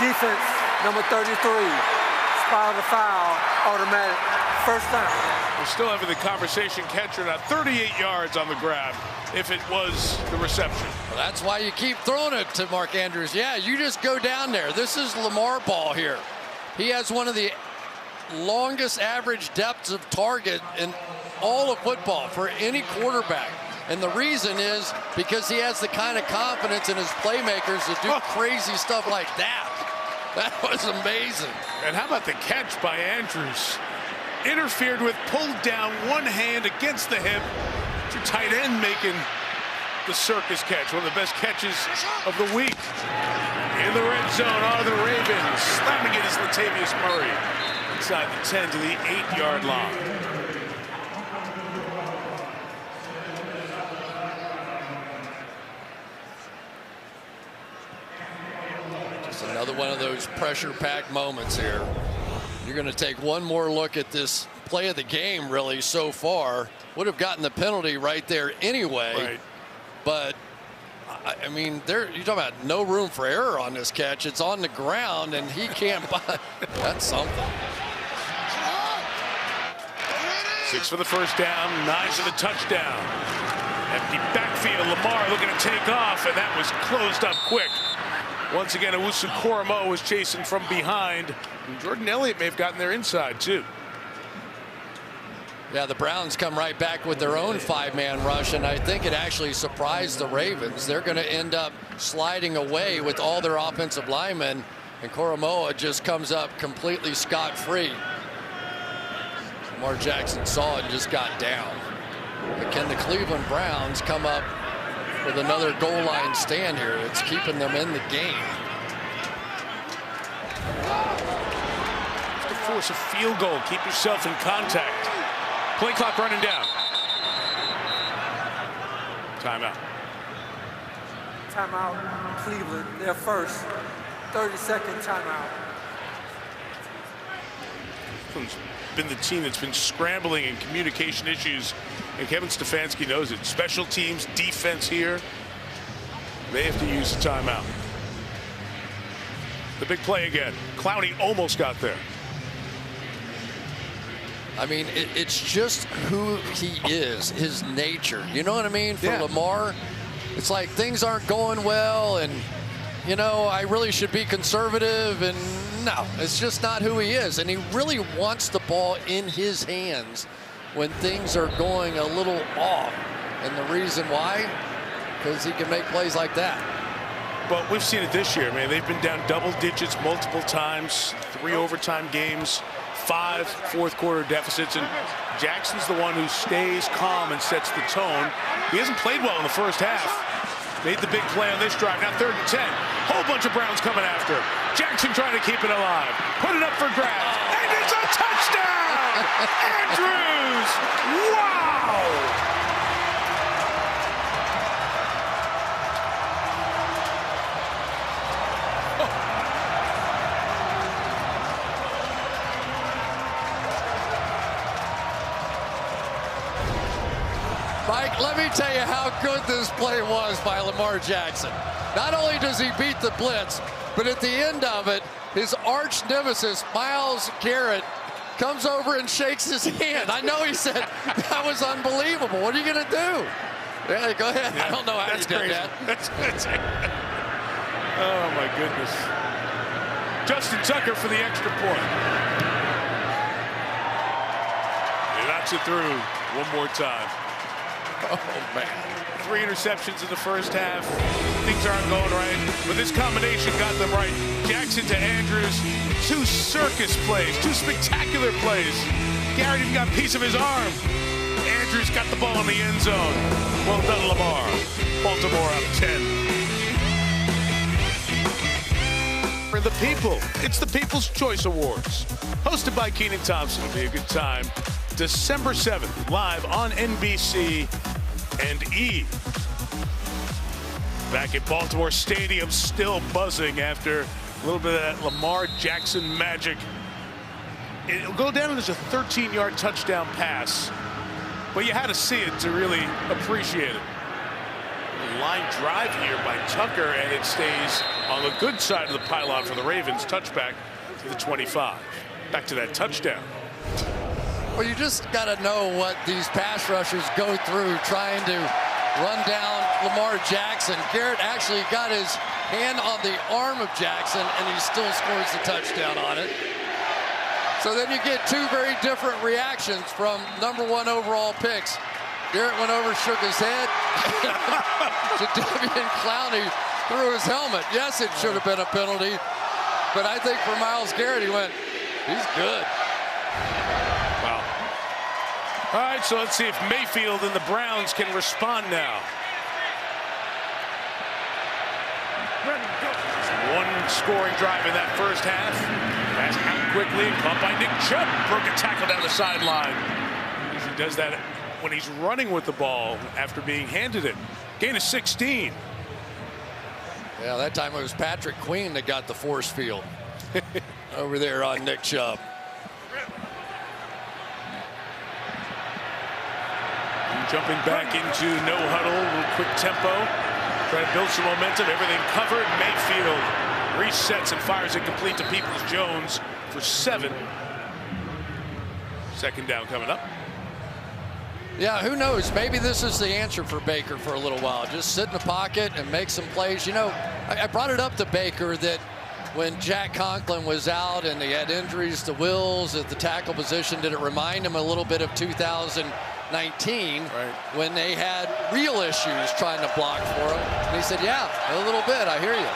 Defense, number 33. Spot the foul, automatic. First down. We're still having the conversation, catch or not. 38 yards on the grab if it was the reception. Well, that's why you keep throwing it to Mark Andrews. Yeah, you just go down there. This is Lamar ball here. He has one of the longest average depths of target in all of football for any quarterback. And the reason is because he has the kind of confidence in his playmakers to do crazy stuff like that. That was amazing. And how about the catch by Andrews? Interfered with, pulled down, one hand against the hip. Your tight end making the circus catch, one of the best catches of the week. In the red zone are the Ravens. Slamming it is Latavius Murray inside the 10 to the 8-yard line. Just another one of those pressure-packed moments here. You're going to take one more look at this play of the game, really, so far. Would have gotten the penalty right there anyway. Right. But, I mean, you're talking about no room for error on this catch. It's on the ground, and he can't buy. That's something. 6 for the first down, 9 for the touchdown. Empty backfield. Lamar looking to take off, and that was closed up quick. Once again, Owusu-Koramoah was chasing from behind. And Jordan Elliott may have gotten there inside, too. Yeah, the Browns come right back with their own 5-man rush, and I think it actually surprised the Ravens. They're going to end up sliding away with all their offensive linemen, and Koramoah just comes up completely scot-free. Lamar Jackson saw it and just got down. But can the Cleveland Browns come up with another goal line stand here. It's keeping them in the game. To force a field goal, keep yourself in contact. Play clock running down. Timeout. Timeout, Cleveland, their first 30-second timeout. Cleveland's been the team that's been scrambling in communication issues, and Kevin Stefanski knows it. Special teams, defense here. They have to use the timeout. The big play again. Clowney almost got there. I mean, it's just who he is, his nature. You know what I mean? For Lamar, it's like things aren't going well, and, you know, I really should be conservative. And no, it's just not who he is. And he really wants the ball in his hands when things are going a little off. And the reason why? Because he can make plays like that. But we've seen it this year, man. They've been down double digits multiple times, 3 overtime games, 5 fourth-quarter deficits, and Jackson's the one who stays calm and sets the tone. He hasn't played well in the first half. Made the big play on this drive. Now 3rd and 10. Whole bunch of Browns coming after. Jackson trying to keep it alive. Put it up for grabs. And it's a touchdown! Andrews! Wow! Mike, let me tell you how good this play was by Lamar Jackson. Not only does he beat the blitz, but at the end of it, his arch nemesis, Myles Garrett, comes over and shakes his hand. I know he said that was unbelievable. What are you going to do? Yeah, go ahead. Yeah, I don't know how you did that. That's oh, my goodness. Justin Tucker for the extra point. He knocks it through one more time. Oh, man. 3 interceptions in the first half. Things aren't going right, but this combination got them right. Jackson to Andrews. 2 circus plays, 2 spectacular plays. Garrett even got a piece of his arm. Andrews got the ball in the end zone. Well done, Lamar. Baltimore up 10. For the people, it's the People's Choice Awards. Hosted by Keenan Thompson. It'll be a good time. December 7th, live on NBC and E. Back at Baltimore Stadium, still buzzing after a little bit of that Lamar Jackson magic. It'll go down as a 13-yard touchdown pass, but you had to see it to really appreciate it. Line drive here by Tucker, and it stays on the good side of the pylon for the Ravens. Touchback to the 25. Back to that touchdown. Well, you just got to know what these pass rushers go through trying to run down Lamar Jackson. Garrett actually got his hand on the arm of Jackson, and he still scores the touchdown on it. So then you get 2 very different reactions from #1 overall picks. Garrett went over, shook his head. Jadeveon Clowney threw his helmet. Yes, it should have been a penalty, but I think for Myles Garrett, he went, he's good. Wow. All right, so let's see if Mayfield and the Browns can respond now. One scoring drive in that first half. Pass out quickly, caught by Nick Chubb. Broke a tackle down the sideline. He does that when he's running with the ball after being handed it. Gain of 16. Yeah, that time it was Patrick Queen that got the force field over there on Nick Chubb. Jumping back into no huddle, a little quick tempo. Trying to build some momentum, everything covered. Mayfield resets and fires it complete to Peoples-Jones for 7. 2nd down coming up. Yeah, who knows? Maybe this is the answer for Baker for a little while. Just sit in the pocket and make some plays. You know, I brought it up to Baker that when Jack Conklin was out and he had injuries to Wills at the tackle position, did it remind him a little bit of 2019 when they had real issues trying to block for him? And he said, yeah, a little bit. I hear you.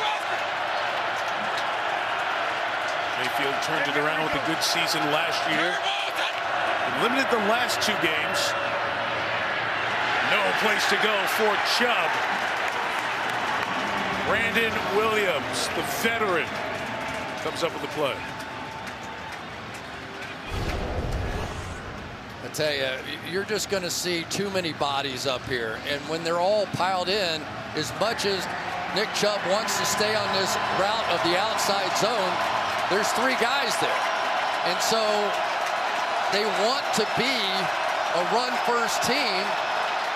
Mayfield turned it around with a good season last year. Limited the last 2 games. No place to go for Chubb. Brandon Williams, the veteran, comes up with the play. I tell you, you're just going to see too many bodies up here. And when they're all piled in, as much as Nick Chubb wants to stay on this route of the outside zone, there's 3 guys there. And so they want to be a run-first team,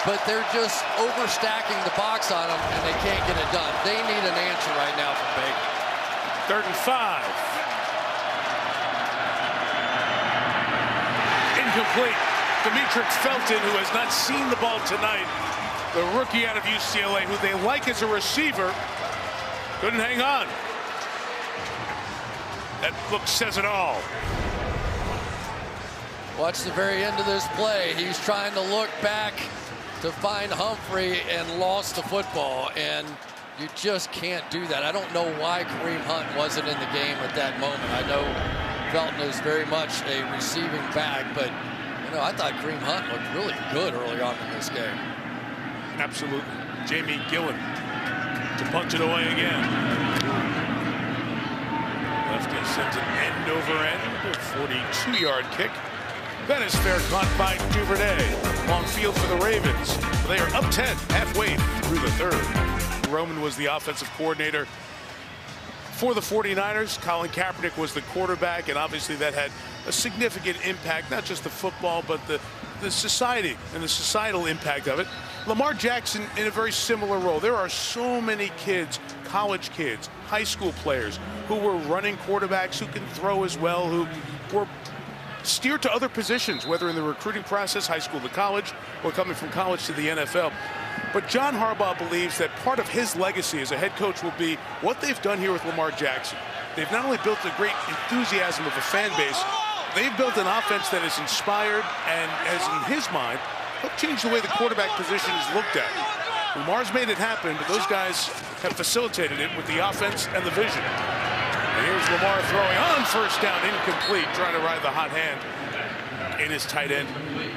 but they're just overstacking the box on them, and they can't get it done. They need an answer right now from Baker. 3rd and 5. Incomplete. Demetric Felton, who has not seen the ball tonight, the rookie out of UCLA, who they like as a receiver, couldn't hang on. That look says it all. Watch the very end of this play. He's trying to look back to find Humphrey and lost the football, and you just can't do that. I don't know why Kareem Hunt wasn't in the game at that moment. I know Felton is very much a receiving back, but you know, I thought Kareem Hunt looked really good early on in this game. Absolutely. Jamie Gillen to punch it away again. Lefty sends an end over end, a 42-yard kick. That is fair, caught by Duvernay. Long field for the Ravens. They are up 10, halfway through the 3rd. Roman was the offensive coordinator for the 49ers. Colin Kaepernick was the quarterback, and obviously that had a significant impact, not just the football, but the society and the societal impact of it. Lamar Jackson in a very similar role. There are so many kids, college kids, high school players, who were running quarterbacks, who can throw as well, who were steered to other positions, whether in the recruiting process, high school to college, or coming from college to the NFL. But John Harbaugh believes that part of his legacy as a head coach will be what they've done here with Lamar Jackson. They've not only built a great enthusiasm of a fan base, they've built an offense that is inspired and, as in his mind, helped change the way the quarterback position is looked at. Lamar's made it happen, but those guys have facilitated it with the offense and the vision. And here's Lamar throwing on 1st down, incomplete, trying to ride the hot hand in his tight end,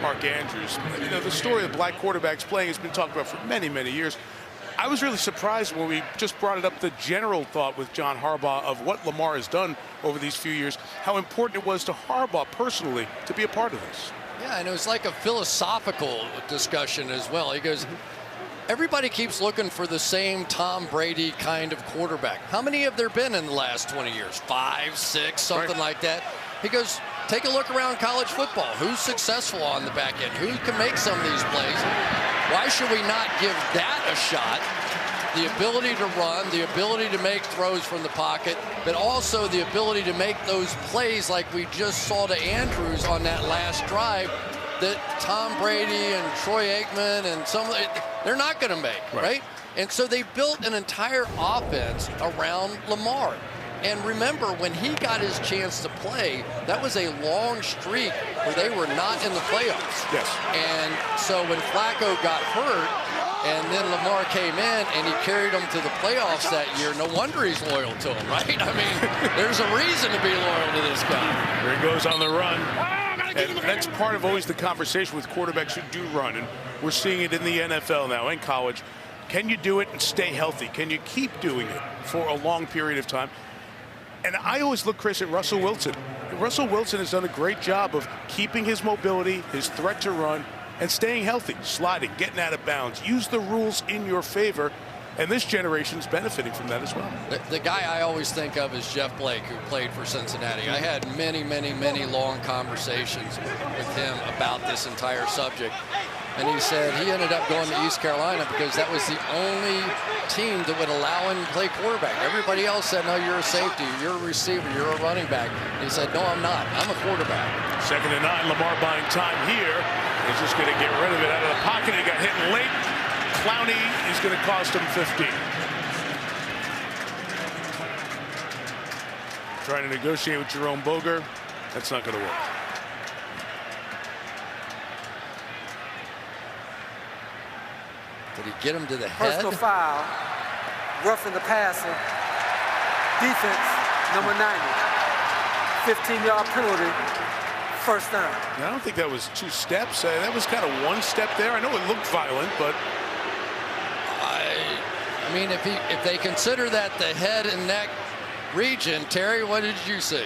Mark Andrews. You know, the story of black quarterbacks playing has been talked about for many, many years. I was really surprised when we just brought it up, the general thought with John Harbaugh of what Lamar has done over these few years, how important it was to Harbaugh personally to be a part of this. Yeah, and it was like a philosophical discussion as well. He goes, everybody keeps looking for the same Tom Brady kind of quarterback. How many have there been in the last 20 years? 5, 6, something like that. He goes, take a look around college football. Who's successful on the back end? Who can make some of these plays? Why should we not give that a shot? The ability to run, the ability to make throws from the pocket, but also the ability to make those plays like we just saw to Andrews on that last drive that Tom Brady and Troy Aikman and they're not going to make, right? And so they built an entire offense around Lamar. And remember, when he got his chance to play, that was a long streak where they were not in the playoffs. Yes. And so when Flacco got hurt, and then Lamar came in and he carried them to the playoffs that year, no wonder he's loyal to him, right? I mean, there's a reason to be loyal to this guy. Here he goes on the run. And that's part of always the conversation with quarterbacks who do run, and we're seeing it in the NFL now, in college. Can you do it and stay healthy? Can you keep doing it for a long period of time? And I always look, Chris, at Russell Wilson. Russell Wilson has done a great job of keeping his mobility, his threat to run, and staying healthy, sliding, getting out of bounds. Use the rules in your favor, and this generation's benefiting from that as well. The guy I always think of is Jeff Blake, who played for Cincinnati. I had many, many, many long conversations with him about this entire subject. And he said he ended up going to East Carolina because that was the only team that would allow him to play quarterback. Everybody else said, no, you're a safety, you're a receiver, you're a running back. And he said, no, I'm not. I'm a quarterback. 2nd and 9, Lamar buying time here. He's just going to get rid of it out of the pocket. He got hit late. Clowney is going to cost him 15. Trying to negotiate with Jerome Boger. That's not going to work. Did he get him to the head? Personal foul, roughing the passer. Defense, number 90. 15-yard penalty, 1st down. I don't think that was 2 steps. That was kind of 1 step there. I know it looked violent, but... I mean, if they consider that the head and neck region, Terry, what did you see?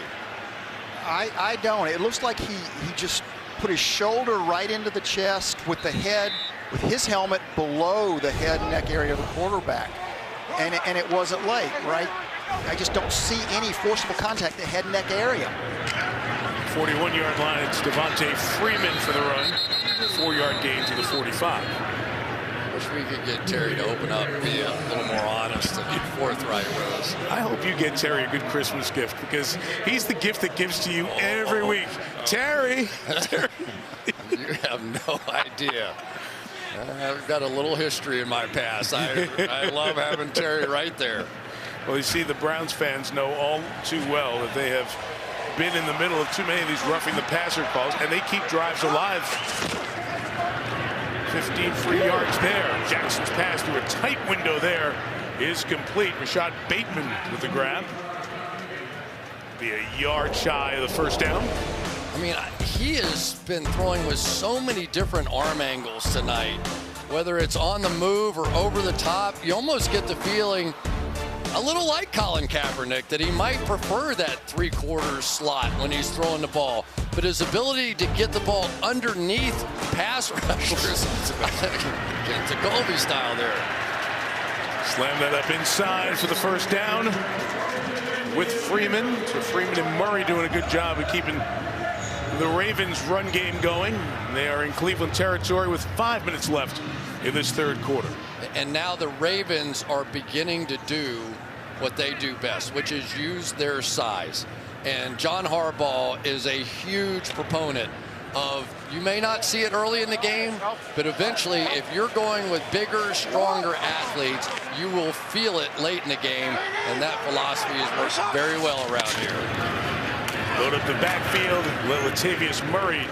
I don't. It looks like he just put his shoulder right into the chest with the head, with his helmet below the head and neck area of the quarterback. And it wasn't late, right? I just don't see any forcible contact in the head and neck area. 41-yard line, it's Devontae Freeman for the run. 4-yard gain to the 45. Wish we could get Terry to open up and be a little more honest and forthright with us. I hope you get Terry a good Christmas gift, because he's the gift that gives to you every week. Terry! You have no idea. I've got a little history in my past. I love having Terry right there. Well, you see, the Browns fans know all too well that they have been in the middle of too many of these roughing the passer calls, and they keep drives alive. 15 free yards there. Jackson's pass through a tight window there is complete. Rashad Bateman with the grab. Be a yard shy of the first down. I mean, he has been throwing with so many different arm angles tonight. Whether it's on the move or over the top, you almost get the feeling, a little like Colin Kaepernick, that he might prefer that three-quarters slot when he's throwing the ball. But his ability to get the ball underneath pass rushers, to Colby style there. Slam that up inside for the first down with Freeman. So Freeman and Murray doing a good job of keeping the Ravens' run game going. They are in Cleveland territory with 5 minutes left in this third quarter. And now the Ravens are beginning to do what they do best, which is use their size. And John Harbaugh is a huge proponent of, you may not see it early in the game, but eventually if you're going with bigger, stronger athletes, you will feel it late in the game. And that philosophy has worked very well around here. Load up the backfield, let Latavius Murray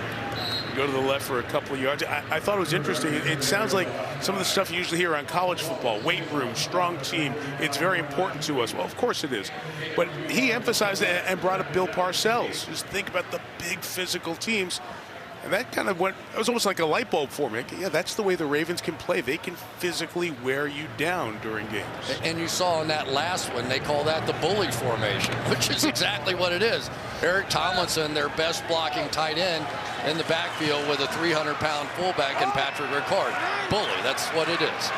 go to the left for a couple of yards. I thought it was interesting. It sounds like some of the stuff you usually hear on college football, weight room, strong team, it's very important to us. Well, of course it is. But he emphasized it and brought up Bill Parcells. Just think about the big physical teams. And that kind of went, it was almost like a light bulb for me. Yeah, that's the way the Ravens can play. They can physically wear you down during games. And you saw in that last one, they call that the bully formation, which is exactly what it is. Eric Tomlinson, their best blocking tight end in the backfield with a 300-pound fullback in Patrick Ricard. Bully, that's what it is.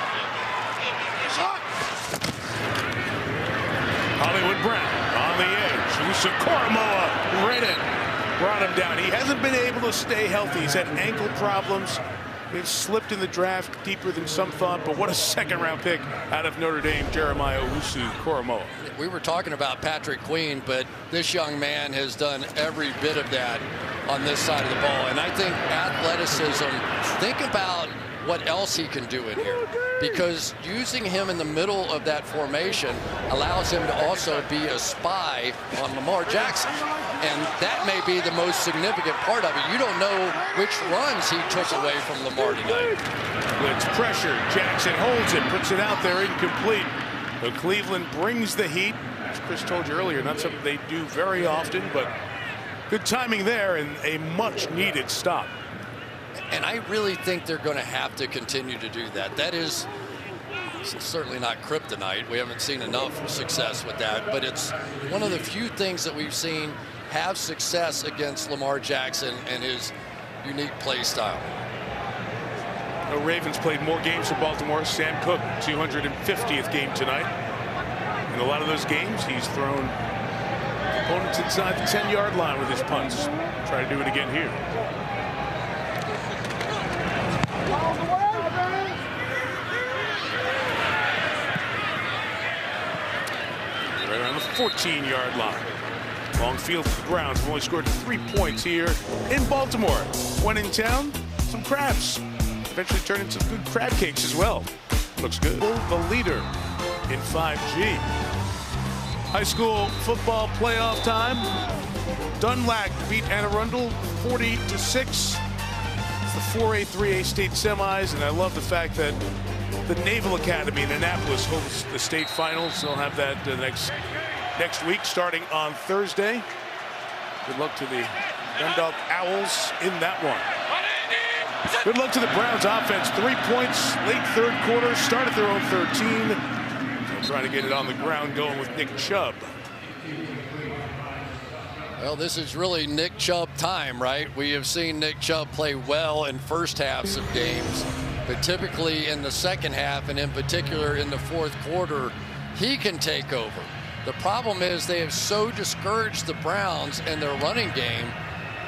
Hollywood Brown on the edge. Usa Koromoa right in. Brought him down. He hasn't been able to stay healthy. He's had ankle problems. He's slipped in the draft deeper than some thought, but what a second-round pick out of Notre Dame, Jeremiah Owusu-Koramoah. We were talking about Patrick Queen, but this young man has done every bit of that on this side of the ball. And I think athleticism, think about what else he can do in here, because using him in the middle of that formation allows him to also be a spy on Lamar Jackson. And that may be the most significant part of it. You don't know which runs he took away from Lamar tonight. Blitz pressure. Jackson holds it, puts it out there, incomplete. But Cleveland brings the heat. As Chris told you earlier, not something they do very often, but good timing there and a much-needed stop. And I really think they're going to have to continue to do that. That is certainly not kryptonite. We haven't seen enough success with that, but it's one of the few things that we've seen have success against Lamar Jackson and his unique play style. The Ravens played more games for Baltimore. Sam Cook, 250th game tonight. In a lot of those games, he's thrown opponents inside the 10-yard line with his punts. Try to do it again here. Right around the 14-yard line. Long field for the Browns. Have only scored 3 points here in Baltimore. When in town, some crabs. Eventually turned into some good crab cakes as well. Looks good. The leader in 5G. High school football playoff time. Dunlac beat Anne Arundel 40-6. It's the 4A, 3A state semis, and I love the fact that the Naval Academy in Annapolis hosts the state finals. They'll have that next week, starting on Thursday. Good luck to the Dundalk Owls in that one. Good luck to the Browns offense. 3 points late third quarter. Started their own 13. trying to get it on the ground, going with Nick Chubb. Well, this is really Nick Chubb time, right? We have seen Nick Chubb play well in first halves of games, but typically in the second half, and in particular in the fourth quarter, he can take over. The problem is they have so discouraged the Browns in their running game,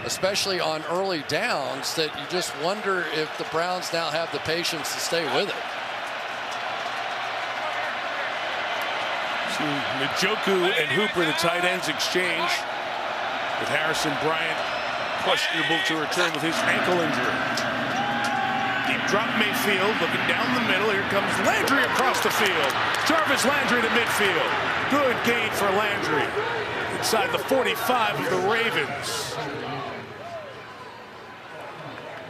especially on early downs, that you just wonder if the Browns now have the patience to stay with it. Njoku and Hooper, the tight ends, exchange, with Harrison Bryant questionable to return with his ankle injury. Deep drop Mayfield, looking down the middle. Here comes Landry across the field. Jarvis Landry to midfield. Good gain for Landry. Inside the 45 of the Ravens.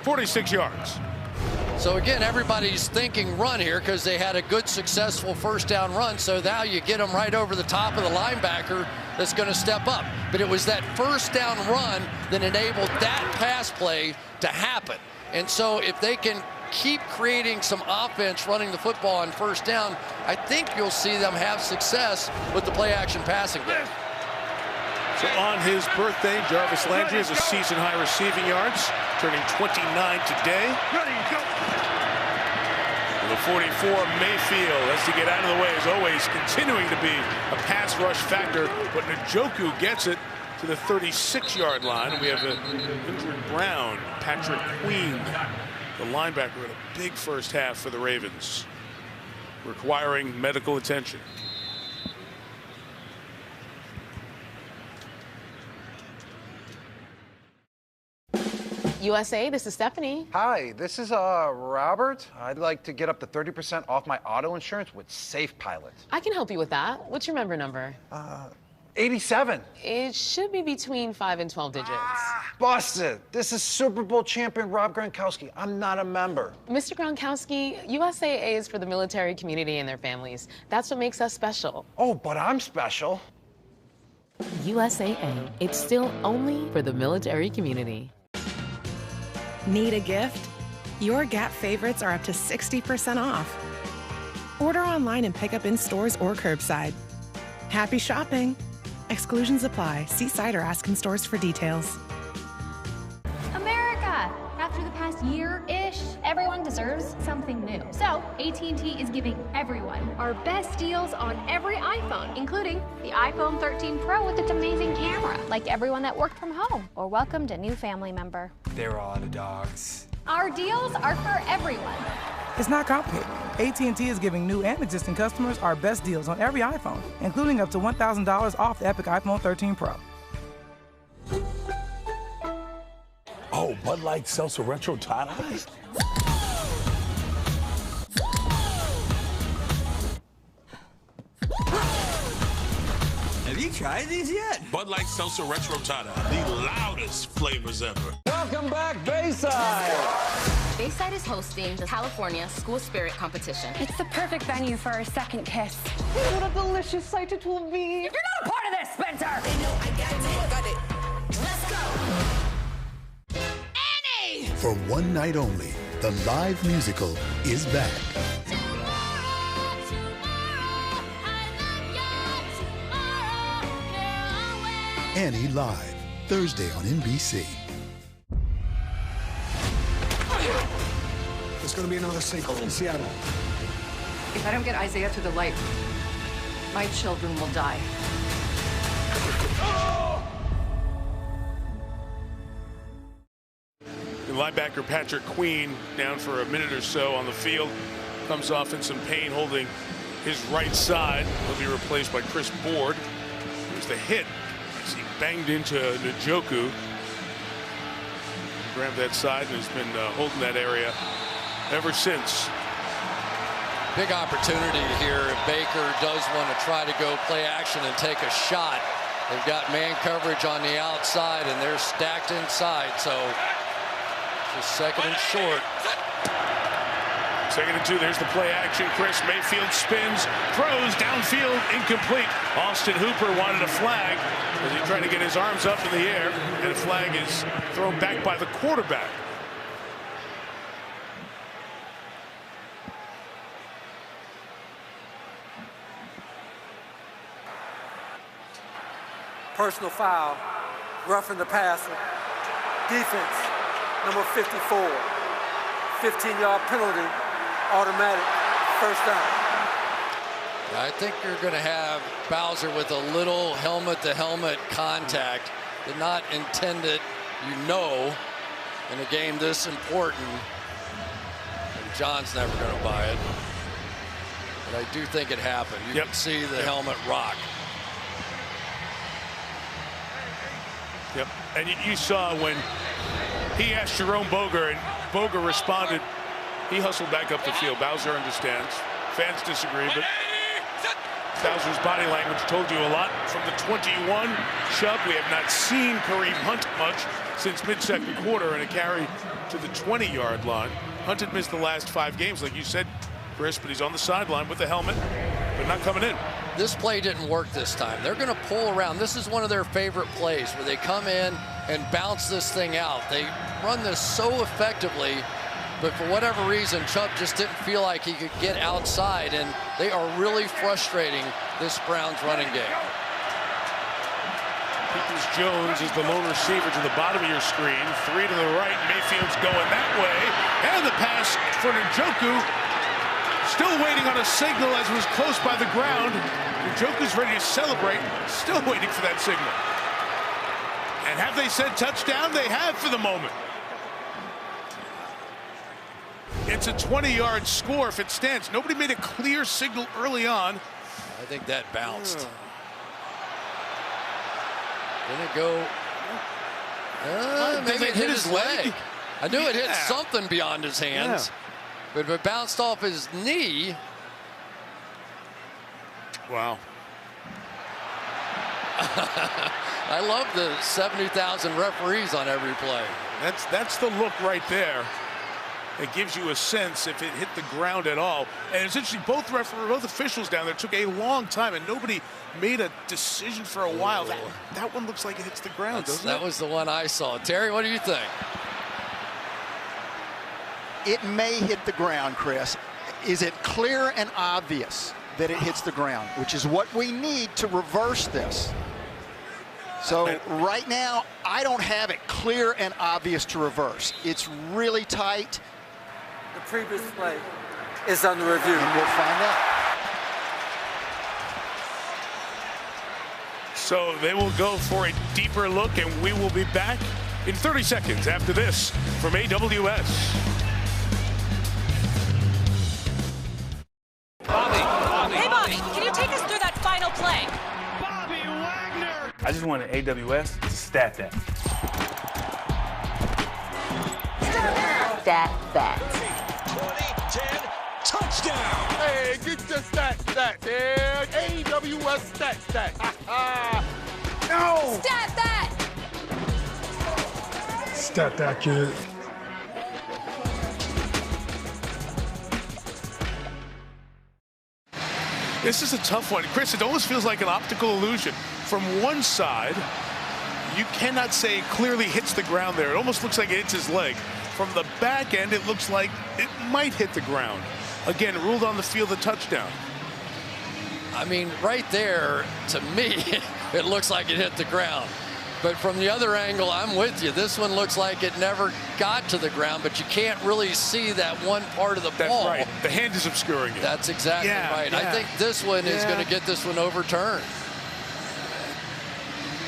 46 yards. So again, everybody's thinking run here because they had a good, successful first down run. So now you get them right over the top of the linebacker that's going to step up. But it was that first down run that enabled that pass play to happen. And so if they can keep creating some offense running the football on first down, I think you'll see them have success with the play-action passing game. So on his birthday, Jarvis Landry has a season-high receiving yards, turning 29 today. And the 44, Mayfield has to get out of the way, as always, continuing to be a pass rush factor. But Njoku gets it to the 36-yard line. We have an injured Brown, Patrick Queen, the linebacker, had a big first half for the Ravens, requiring medical attention. USA, this is Stephanie. Hi, this is Robert. I'd like to get up to 30% off my auto insurance with Safe Pilot. I can help you with that. What's your member number? 87. It should be between 5 and 12 digits. Busted. This is Super Bowl champion Rob Gronkowski. I'm not a member. Mr. Gronkowski, USAA is for the military community and their families. That's what makes us special. Oh, but I'm special. USAA, it's still only for the military community. Need a gift? Your Gap favorites are up to 60% off. Order online and pick up in stores or curbside. Happy shopping! Exclusions apply. See site or ask in stores for details. America! After the past year-ish, everyone deserves something new. So, AT&T is giving everyone our best deals on every iPhone, including the iPhone 13 Pro with its amazing camera. Like everyone that worked from home or welcomed a new family member. They were all out of dogs. Our deals are for everyone. It's not complicated. AT&T is giving new and existing customers our best deals on every iPhone, including up to $1,000 off the Epic iPhone 13 Pro. Oh, Bud Light Seltzer Retro Tie. Have you tried these yet? Bud Light Seltzer Retro Tie, the loudest flavors ever. Welcome back, Bayside. Bayside is hosting the California School Spirit Competition. It's the perfect venue for our second kiss. What a delicious sight it will be. You're not a part of this, Spencer! They know I got it. Let's go! Annie! For one night only, the live musical is back. Annie Live, Thursday on NBC. There's going to be another sinkhole in Seattle. If I don't get Isaiah to the light, my children will die. The linebacker Patrick Queen down for a minute or so on the field. Comes off in some pain holding his right side. He'll be replaced by Chris Board. Here's the hit as he banged into Njoku. Grabbed that side and has been holding that area ever since. Big opportunity here if Baker does want to try to go play action and take a shot. They've got man coverage on the outside and they're stacked inside, so just second and short. 2nd and 2, there's the play action. Chris Mayfield spins, throws downfield, incomplete. Austin Hooper wanted a flag as he tried to get his arms up in the air, and the flag is thrown back by the quarterback. Personal foul, roughing the passer. Defense, number 54. 15-yard penalty, automatic, first down. I think you're going to have Bowser with a little helmet-to-helmet contact. Did not intend it, in a game this important. And John's never going to buy it. But I do think it happened. You can see the helmet rock. Yep. And you saw when he asked Jerome Boger, and Boger responded, he hustled back up the field. Bowser understands. Fans disagree, but Bowser's body language told you a lot. From the 21, Chubb, we have not seen Kareem Hunt much since mid-second quarter, and a carry to the 20-yard line. Hunt had missed the last 5 games, like you said, Chris, but he's on the sideline with the helmet, but not coming in. This play didn't work this time. They're going to pull around. This is one of their favorite plays where they come in and bounce this thing out. They run this so effectively, but for whatever reason, Chubb just didn't feel like he could get outside, and they are really frustrating this Browns running game. Peoples-Jones is the lone receiver to the bottom of your screen. 3 to the right. Mayfield's going that way. And the pass for Njoku. Still waiting on a signal as was close by the ground. Njoku's ready to celebrate. Still waiting for that signal. And have they said touchdown? They have for the moment. It's a 20-yard score if it stands. Nobody made a clear signal early on. I think that bounced. Didn't it go? Maybe it hit his leg. I knew it hit something beyond his hands. But if it bounced off his knee. Wow. I love the 70,000 referees on every play. That's the look right there. It gives you a sense if it hit the ground at all. And it's interesting, both officials down there took a long time, and nobody made a decision for a while. That one looks like it hits the ground, doesn't it? That was the one I saw. Terry, what do you think? It may hit the ground, Chris. Is it clear and obvious that it hits the ground, which is what we need to reverse this? So right now, I don't have it clear and obvious to reverse. It's really tight. The previous play is under review. And we'll find out. So they will go for a deeper look, and we will be back in 30 seconds after this from AWS. Hey, Bobby, can you take us through that final play? I just wanted AWS to stat that. Stat that. 2010 touchdown. Hey, get the stat. Yeah, AWS stat. No! Stat that! Stat that, kid. This is a tough one. Chris, it almost feels like an optical illusion. From one side, you cannot say it clearly hits the ground there. It almost looks like it hits his leg. From the back end, it looks like it might hit the ground. Again, ruled on the field a touchdown. I mean, right there, to me, it looks like it hit the ground. But from the other angle, I'm with you. This one looks like it never got to the ground, but you can't really see that one part of the ball. That's right. The hand is obscuring it. That's exactly right. I think this one is going to get this one overturned.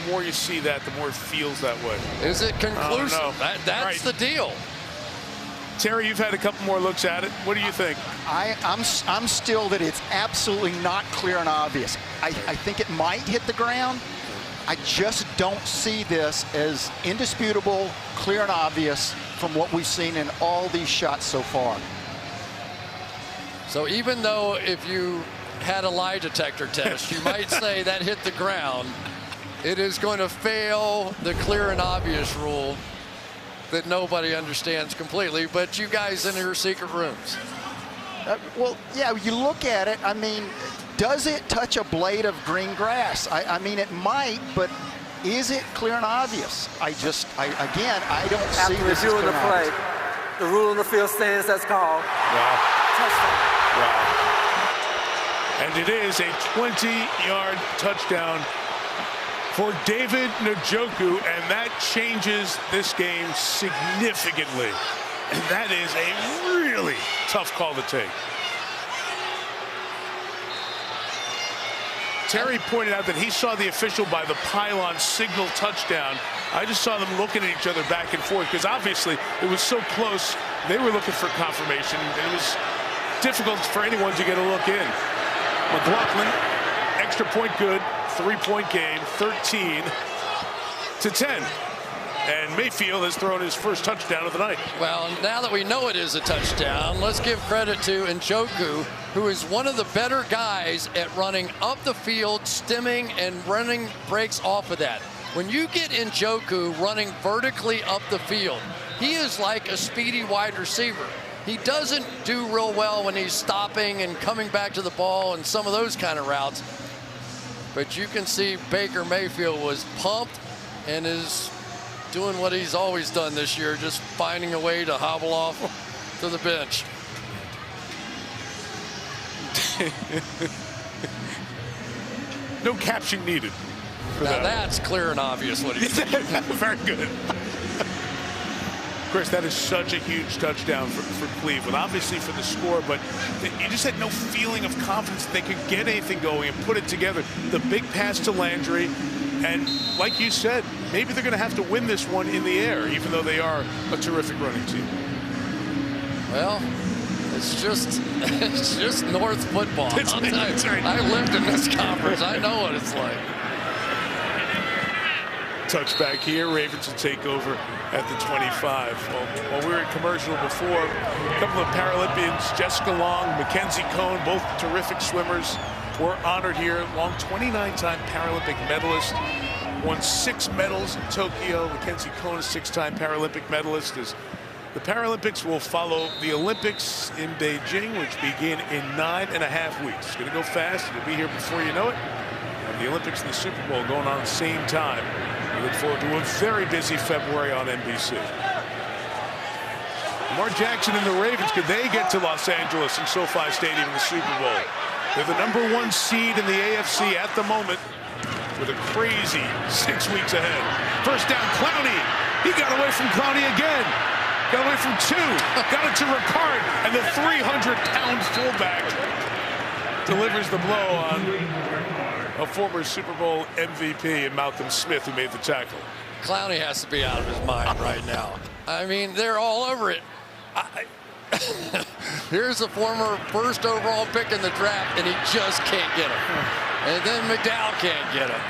The more you see that, the more it feels that way. Is it conclusive? Oh, no. That's the deal. Terry, you've had a couple more looks at it. What do you think? I'm still that it's absolutely not clear and obvious. I think it might hit the ground. I just don't see this as indisputable, clear and obvious from what we've seen in all these shots so far. So even though if you had a lie detector test, you might say that hit the ground, it is going to fail the clear and obvious rule that nobody understands completely, but you guys in your secret rooms. Well, yeah, you look at it, I mean, does it touch a blade of green grass? I mean, it might, but is it clear and obvious? I don't see After this as reviewing clear the and play, obvious. the rule on the field stands, that's called. Wow. Touchdown. Wow. And it is a 20-yard touchdown for David Njoku, and that changes this game significantly. And that is a really tough call to take. Terry pointed out that he saw the official by the pylon signal touchdown. I just saw them looking at each other back and forth because obviously it was so close. They were looking for confirmation. It was difficult for anyone to get a look in. McLaughlin, extra point good, 3-point game, 13-10. And Mayfield has thrown his first touchdown of the night. Well, now that we know it is a touchdown, let's give credit to Njoku, who is one of the better guys at running up the field, stemming, and running breaks off of that. When you get Njoku running vertically up the field, he is like a speedy wide receiver. He doesn't do real well when he's stopping and coming back to the ball and some of those kind of routes. But you can see Baker Mayfield was pumped and is doing what he's always done this year, just finding a way to hobble off to the bench. No caption needed. Now that's clear and obvious what he said. Very good. Of course, that is such a huge touchdown for Cleveland, obviously for the score, but you just had no feeling of confidence that they could get anything going and put it together. The big pass to Landry, and like you said, maybe they're going to have to win this one in the air, even though they are a terrific running team. Well, it's just North football. That's right. I lived in this conference. I know what it's like. Touchback here. Ravens will take over at the 25. While we were in commercial before, a couple of Paralympians, Jessica Long, Mackenzie Cohn, both terrific swimmers, were honored here. Long, 29-time Paralympic medalist, won 6 medals in Tokyo. Mackenzie Cohn, a 6-time Paralympic medalist. As the Paralympics will follow the Olympics in Beijing, which begin in 9.5 weeks. It's going to go fast. It'll be here before you know it. And the Olympics and the Super Bowl going on at the same time. We look forward to a very busy February on NBC. Lamar Jackson and the Ravens, could they get to Los Angeles and SoFi Stadium in the Super Bowl? They're the #1 seed in the AFC at the moment with a crazy 6 weeks ahead. First down, Clowney. He got away from Clowney again. Got away from 2. Got it to Ricard, and the 300-pound fullback delivers the blow on a former Super Bowl MVP and Malcolm Smith, who made the tackle. Clowney has to be out of his mind right now. I mean, they're all over it. Here's a former first overall pick in the draft, and he just can't get him. And then McDowell can't get him.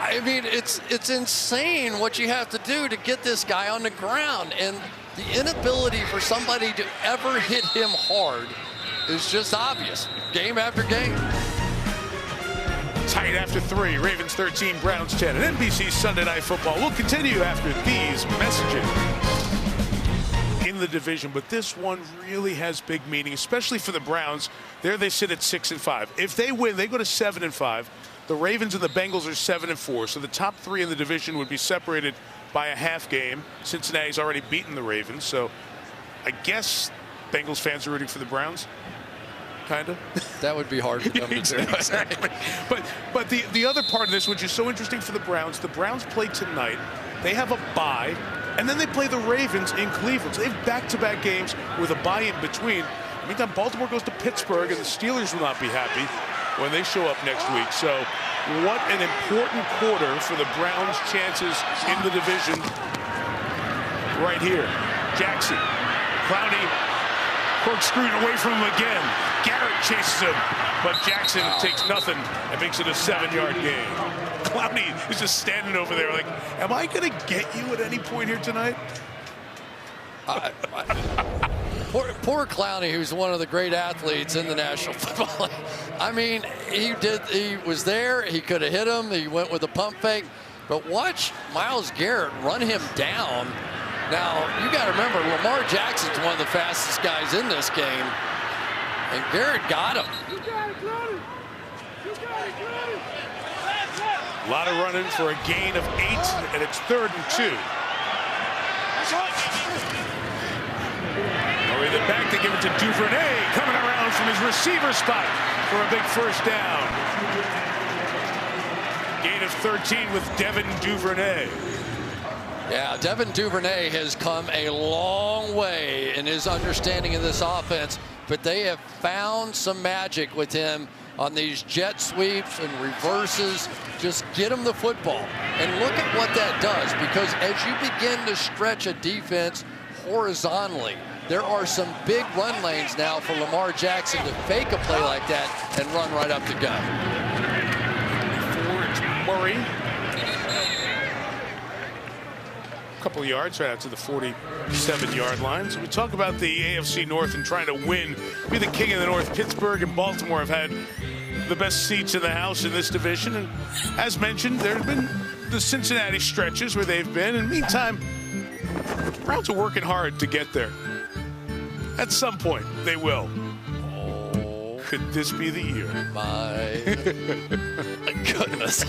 I mean, it's insane what you have to do to get this guy on the ground. And the inability for somebody to ever hit him hard is just obvious, game after game. Tight after 3, Ravens 13, Browns 10. And NBC Sunday Night Football will continue after these messages in the division. But this one really has big meaning, especially for the Browns. There they sit at 6-5. If they win, they go to 7-5. The Ravens and the Bengals are 7-4. So the top 3 in the division would be separated by a half game. Cincinnati's already beaten the Ravens. So I guess Bengals fans are rooting for the Browns. Kind of. That would be hard for them to do. Exactly. But the other part of this, which is so interesting for the Browns play tonight. They have a bye, and then they play the Ravens in Cleveland. So they have back-to-back games with a bye in between. Meantime, Baltimore goes to Pittsburgh, and the Steelers will not be happy when they show up next week. So what an important quarter for the Browns' chances in the division right here. Jackson, Clowney, corkscrewed away from him again. Garrett chases him, but Jackson takes nothing and makes it a 7-yard gain. Clowney is just standing over there like, am I going to get you at any point here tonight? Poor Clowney, who's one of the great athletes in the National Football League. I mean, he was there. He could have hit him. He went with a pump fake. But watch Myles Garrett run him down. Now, you got to remember, Lamar Jackson's one of the fastest guys in this game. And Garrett got him. You got it, Clowney. You got it, Clowney. A lot of running for a gain of 8, and it's 3rd and 2. Over the back, they give it to Duvernay, coming around from his receiver spot for a big first down. Gain of 13 with Devin Duvernay. Yeah, Devin Duvernay has come a long way in his understanding of this offense, but they have found some magic with him on these jet sweeps and reverses. Just get him the football. And look at what that does, because as you begin to stretch a defense horizontally, there are some big run lanes now for Lamar Jackson to fake a play like that and run right up the gut. It's Murray. A couple of yards right out to the 47-yard line. So we talk about the AFC North and trying to win, be the king of the North. Pittsburgh and Baltimore have had the best seats in the house in this division. And as mentioned, there have been the Cincinnati stretches where they've been. And meantime, the Browns are working hard to get there. At some point, they will. Oh, could this be the year? My goodness.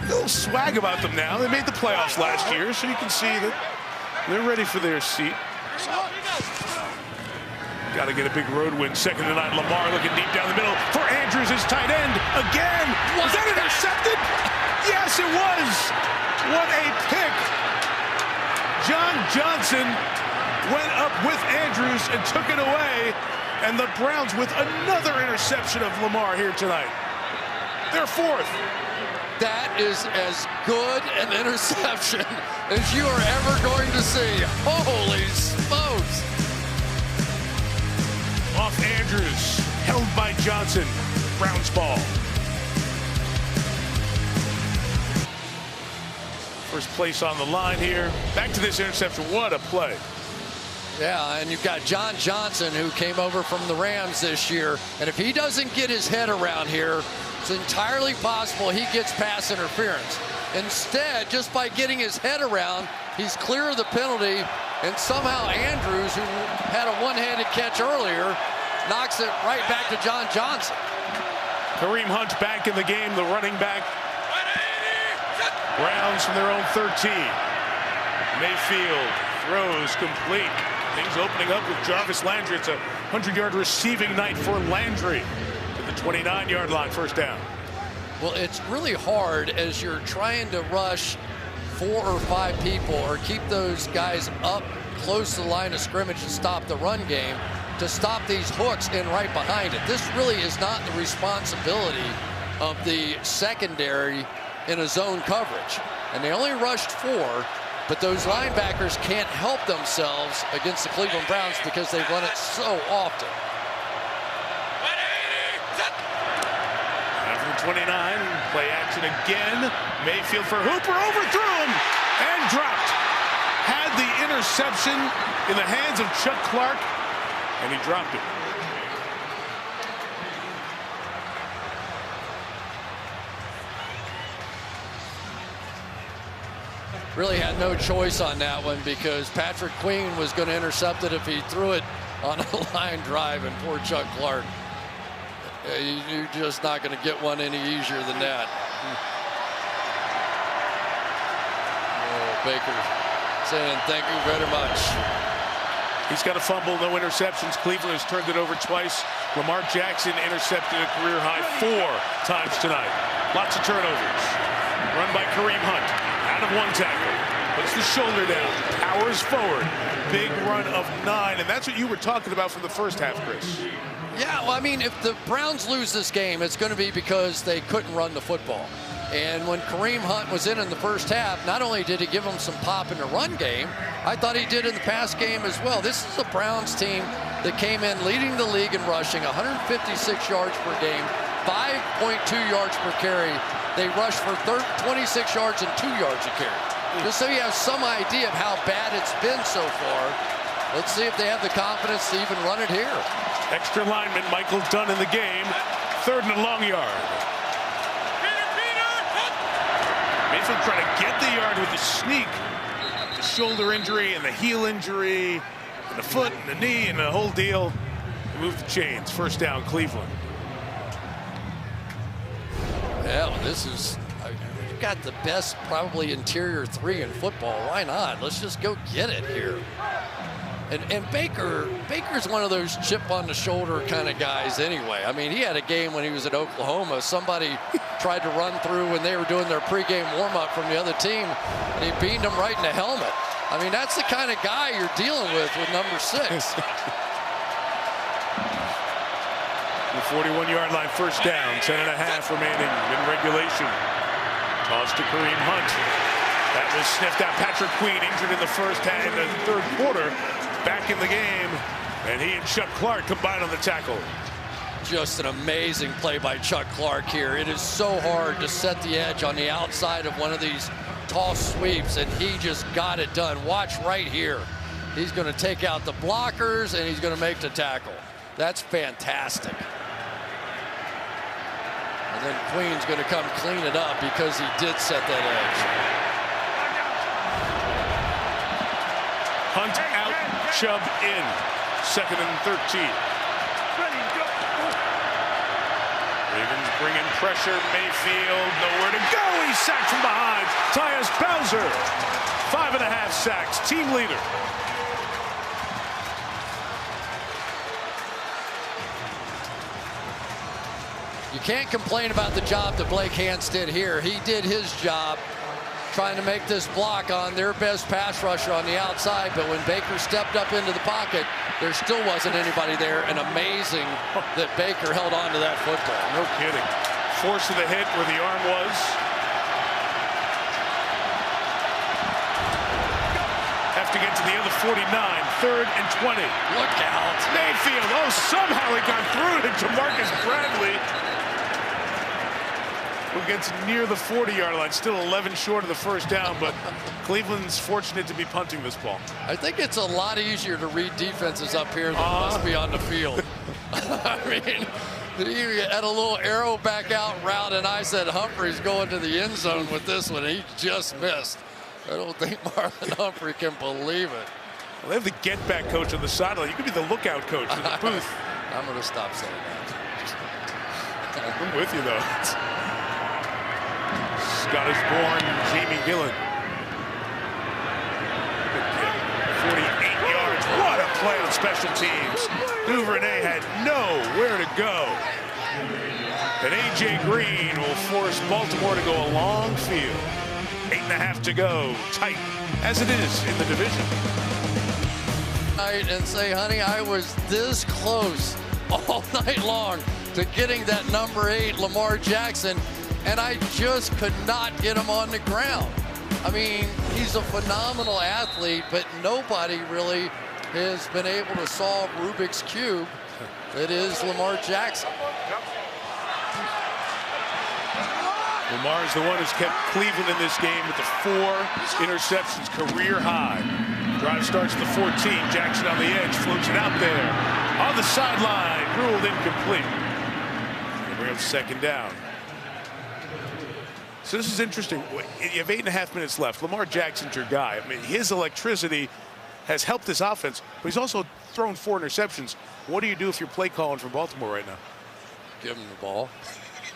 A little swag about them now. They made the playoffs last year, so you can see that they're ready for their seat. Got to get a big road win. Second to 9, Lamar looking deep down the middle for Andrews, his tight end. Again, was that intercepted? Yes, it was. What a pick. John Johnson went up with Andrews and took it away. And the Browns with another interception of Lamar here tonight. They're fourth. That is as good an interception as you are ever going to see. Holy smokes. Off Andrews, held by Johnson. Browns ball. First place on the line here. Back to this interception. What a play. Yeah, and you've got John Johnson, who came over from the Rams this year. And if he doesn't get his head around here, it's entirely possible he gets pass interference. Instead, just by getting his head around, he's clear of the penalty. And somehow Andrews, who had a one-handed catch earlier, knocks it right back to John Johnson. Kareem Hunt back in the game, the running back. Browns from their own 13. Mayfield throws complete. Things opening up with Jarvis Landry. It's a 100-yard receiving night for Landry to the 29-yard line, first down. Well, it's really hard as you're trying to rush 4 or 5 people or keep those guys up close to the line of scrimmage to stop the run game, to stop these hooks in right behind it. This really is not the responsibility of the secondary in a zone coverage. And they only rushed 4. But those linebackers can't help themselves against the Cleveland Browns because they run it so often. After the 29, play action again. Mayfield for Hooper, overthrew him and dropped. Had the interception in the hands of Chuck Clark, and he dropped it. Really had no choice on that one because Patrick Queen was going to intercept it if he threw it on a line drive, and poor Chuck Clark. You're just not going to get one any easier than that. Oh, Baker saying thank you very much. He's got a fumble, no interceptions. Cleveland has turned it over twice. Lamar Jackson intercepted a career-high 4 times tonight. Lots of turnovers. Run by Kareem Hunt. Out of 1 tackle. Puts the shoulder down. Powers forward. Big run of 9. And that's what you were talking about from the first half, Chris. Yeah, well, I mean, if the Browns lose this game, it's going to be because they couldn't run the football. And when Kareem Hunt was in the first half, not only did he give them some pop in the run game, I thought he did in the pass game as well. This is a Browns team that came in leading the league in rushing, 156 yards per game, 5.2 yards per carry. They rushed for 26 yards and 2 yards a carry. Just so you have some idea of how bad it's been so far. Let's see if they have the confidence to even run it here. Extra lineman Michael Dunn in the game. 3rd and a long yard. Mayfield trying to get the yard with the sneak. The shoulder injury and the heel injury and the foot and the knee and the whole deal. They move the chains. First down, Cleveland. Yeah, well, this is, we've got the best probably interior 3 in football. Why not? Let's just go get it here. And Baker's one of those chip on the shoulder kind of guys anyway. I mean, he had a game when he was at Oklahoma. Somebody tried to run through when they were doing their pregame warm-up from the other team, and he beamed him right in the helmet. I mean, that's the kind of guy you're dealing with number 6. The 41-yard line, first down, 10.5 remaining in regulation. Toss to Kareem Hunt. That was sniffed out. Patrick Queen injured in the third quarter. Back in the game, and he and Chuck Clark combined on the tackle. Just an amazing play by Chuck Clark here. It is so hard to set the edge on the outside of one of these tall sweeps, and he just got it done. Watch right here. He's going to take out the blockers, and he's going to make the tackle. That's fantastic. And then Queen's going to come clean it up because he did set that edge. Hunt out, Chubb in. 2nd and 13. Ravens bring in pressure. Mayfield nowhere to go. He's sacked from behind. Tyus Bowser, 5.5 sacks, team leader. You can't complain about the job that Blake Hance did here. He did his job trying to make this block on their best pass rusher on the outside, but when Baker stepped up into the pocket, there still wasn't anybody there, and amazing that Baker held on to that football. No kidding. Force of the hit where the arm was. Have to get to the other 49, 3rd and 20. Look out. Mayfield, oh, somehow he got through to Jamarcus Bradley. Who gets near the 40-yard line, still 11 short of the first down, but Cleveland's fortunate to be punting this ball. I think it's a lot easier to read defenses up here than it must be on the field. I mean, he had a little arrow back out route, and I said Humphrey's going to the end zone with this one. He just missed. I don't think Marlon Humphrey can believe it. Well, they have the get-back coach on the sideline. You could be the lookout coach in the booth. I'm going to stop saying that. I'm with you, though. Scottish-born Jamie Gillen. 48 yards. What a play on special teams. Duvernay had nowhere to go. And A.J. Green will force Baltimore to go a long field. 8.5 to go. Tight as it is in the division. And say, honey, I was this close all night long to getting that number 8 Lamar Jackson, and I just could not get him on the ground. I mean, he's a phenomenal athlete, but nobody really has been able to solve Rubik's Cube. It is Lamar Jackson. Lamar's the one who's kept Cleveland in this game with the 4 interceptions, career high. Drive starts at the 14. Jackson on the edge, floats it out there. On the sideline, ruled incomplete. They bring up 2nd down. So this is interesting. You have 8.5 minutes left. Lamar Jackson's your guy. I mean, his electricity has helped this offense, but he's also thrown 4 interceptions. What do you do if you're play calling for Baltimore right now? Give him the ball.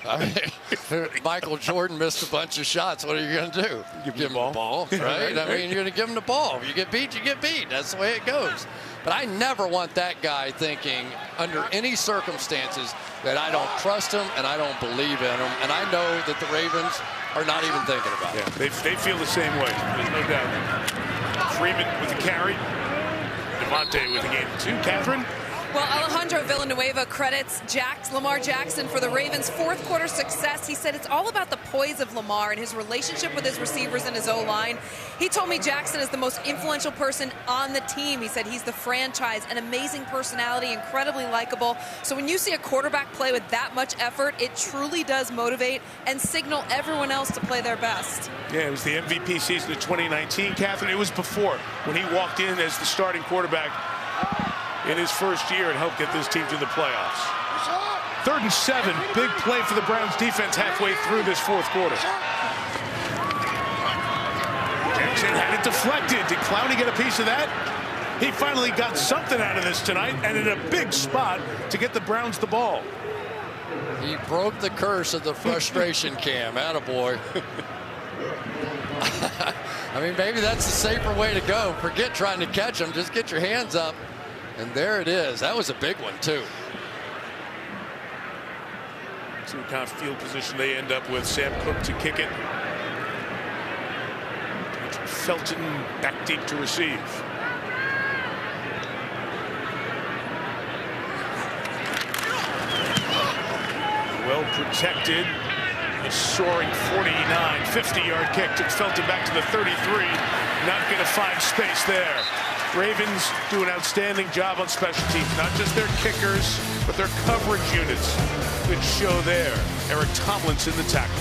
I mean, Michael Jordan missed a bunch of shots. What are you going to do? Give him the ball, right? I mean, you're going to give him the ball. If you get beat, you get beat. That's the way it goes. But I never want that guy thinking, under any circumstances, that I don't trust him and I don't believe in him. And I know that the Ravens are not even thinking about it. They feel the same way. There's no doubt. Freeman with the carry. Devontae with the game 2. Catherine? Well, Alejandro Villanueva credits Lamar Jackson for the Ravens' 4th quarter success. He said it's all about the poise of Lamar and his relationship with his receivers and his O-line. He told me Jackson is the most influential person on the team. He said he's the franchise, an amazing personality, incredibly likable. So when you see a quarterback play with that much effort, it truly does motivate and signal everyone else to play their best. Yeah, it was the MVP season of 2019, Catherine. It was before, when he walked in as the starting quarterback in his first year and helped get this team to the playoffs. 3rd and 7, big play for the Browns defense halfway through this 4th quarter. Jackson had it deflected. Did Clowney get a piece of that? He finally got something out of this tonight, and in a big spot to get the Browns the ball. He broke the curse of the frustration cam. Attaboy. I mean, maybe that's the safer way to go. Forget trying to catch them. Just get your hands up. And there it is. That was a big one, too. See what kind of field position they end up with. Sam Cook to kick it. Felton back deep to receive. Well protected. A soaring 49, 50-yard kick took Felton back to the 33. Not going to find space there. Ravens do an outstanding job on special teams. Not just their kickers, but their coverage units. Good show there. Eric Tomlinson, the tackle.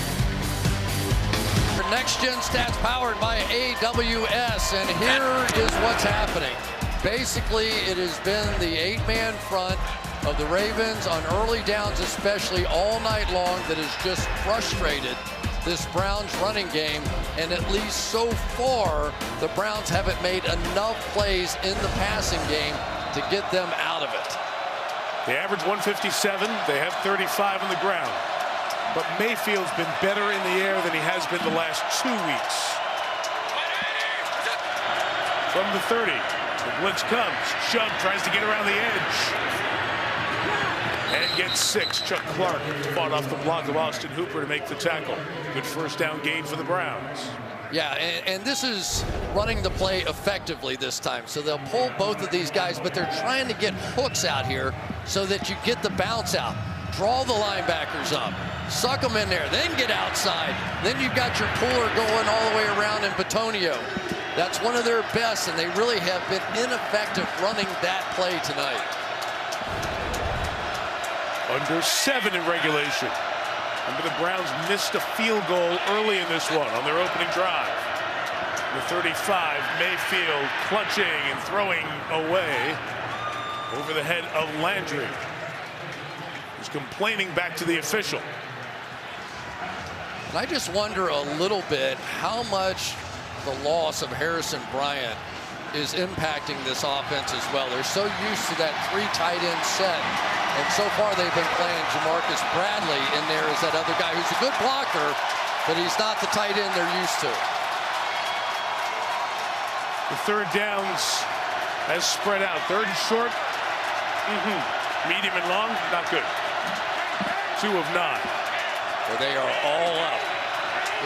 Next Gen Stats powered by AWS, and here is what's happening. Basically, it has been the 8-man front of the Ravens on early downs, especially all night long, that has just frustrated this Browns running game. And at least so far, the Browns haven't made enough plays in the passing game to get them out of it. They average 157. They have 35 on the ground. But Mayfield's been better in the air than he has been the last 2 weeks. From the 30, the blitz comes. Chubb tries to get around the edge. And gets 6. Chuck Clark fought off the block of Austin Hooper to make the tackle. Good first down gain for the Browns. Yeah, and this is running the play effectively this time. So they'll pull both of these guys, but they're trying to get hooks out here so that you get the bounce out. Draw the linebackers up. Suck them in there, then get outside. Then you've got your puller going all the way around in Batonio. That's one of their best, and they really have been ineffective running that play tonight. Under 7 in regulation. Remember, the Browns missed a field goal early in this one on their opening drive. The 35, Mayfield clutching and throwing away over the head of Landry. He's complaining back to the official. And I just wonder a little bit how much the loss of Harrison Bryant is impacting this offense as well. They're so used to that 3 tight end set. And so far they've been playing Jamarcus Bradley in there as that other guy who's a good blocker, but he's not the tight end they're used to. The third downs has spread out. Third and short. Medium and long, not good. 2 of 9. Well, they are all up.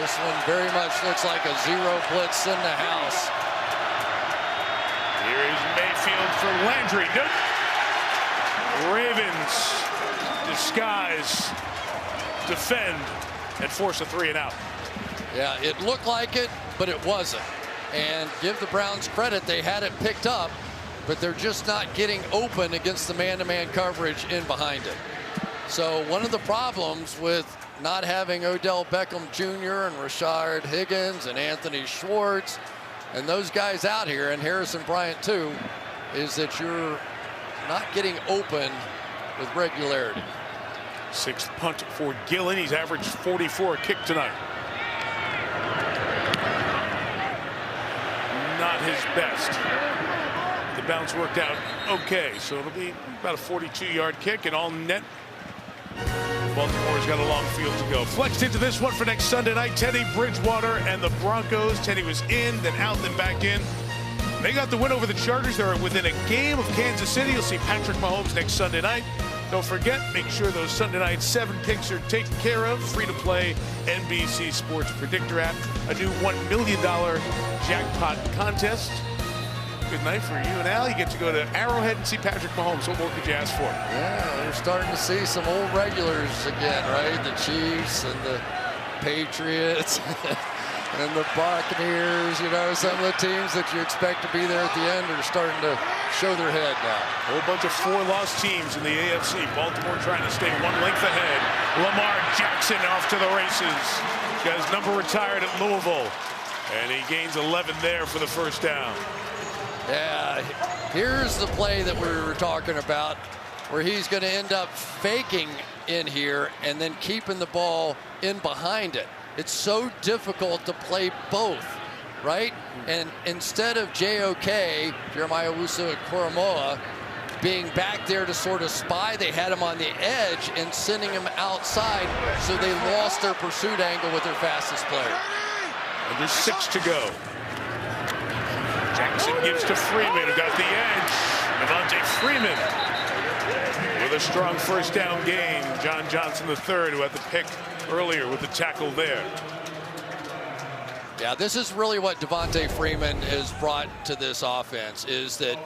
This one very much looks like a 0 blitz in the house. Here is Mayfield for Landry. Nope. Ravens disguise, defend, and force a 3 and out. Yeah, it looked like it, but it wasn't. And give the Browns credit, they had it picked up, but they're just not getting open against the man-to-man coverage in behind it. So one of the problems with not having Odell Beckham Jr. and Rashard Higgins and Anthony Schwartz and those guys out here, and Harrison Bryant too, is that you're not getting open with regularity. 6th punt for Gillen. He's averaged 44 a kick tonight. Not his best. The bounce worked out okay, so it'll be about a 42-yard kick, and all net. Baltimore's got a long field to go. Flexed into this one for next Sunday night. Teddy Bridgewater and the Broncos. Teddy was in, then out, then back in. They got the win over the Chargers. They're within a game of Kansas City. You'll see Patrick Mahomes next Sunday night. Don't forget, make sure those Sunday night 7 picks are taken care of. Free to play NBC Sports Predictor app. A new $1 million jackpot contest. Good night for you and Al. You get to go to Arrowhead and see Patrick Mahomes. What more could you ask for? Yeah, we're starting to see some old regulars again, right? The Chiefs and the Patriots and the Buccaneers. You know, some of the teams that you expect to be there at the end are starting to show their head now. A whole bunch of 4-loss teams in the AFC. Baltimore trying to stay 1 length ahead. Lamar Jackson off to the races. Got his number retired at Louisville. And he gains 11 there for the first down. Yeah, here's the play that we were talking about, where he's going to end up faking in here and then keeping the ball in behind it. It's so difficult to play both, right? And instead of JOK, Jeremiah Owusu-Koramoah, being back there to sort of spy, they had him on the edge and sending him outside, so they lost their pursuit angle with their fastest player. Under 6 to go. Jackson gives to Freeman, who got the edge. Devontae Freeman with a strong first down gain. John Johnson III, who had the pick earlier with the tackle there. Yeah, this is really what Devontae Freeman has brought to this offense, is that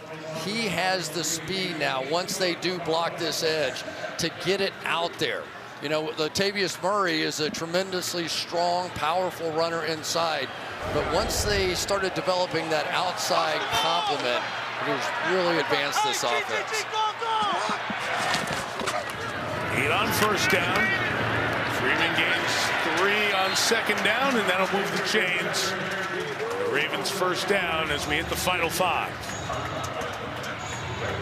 he has the speed now, once they do block this edge, to get it out there. You know, Latavius Murray is a tremendously strong, powerful runner inside. But once they started developing that outside complement, it has really advanced this offense. 8 on first down. Freeman gains 3 on second down, and that'll move the chains. The Ravens first down as we hit the final 5.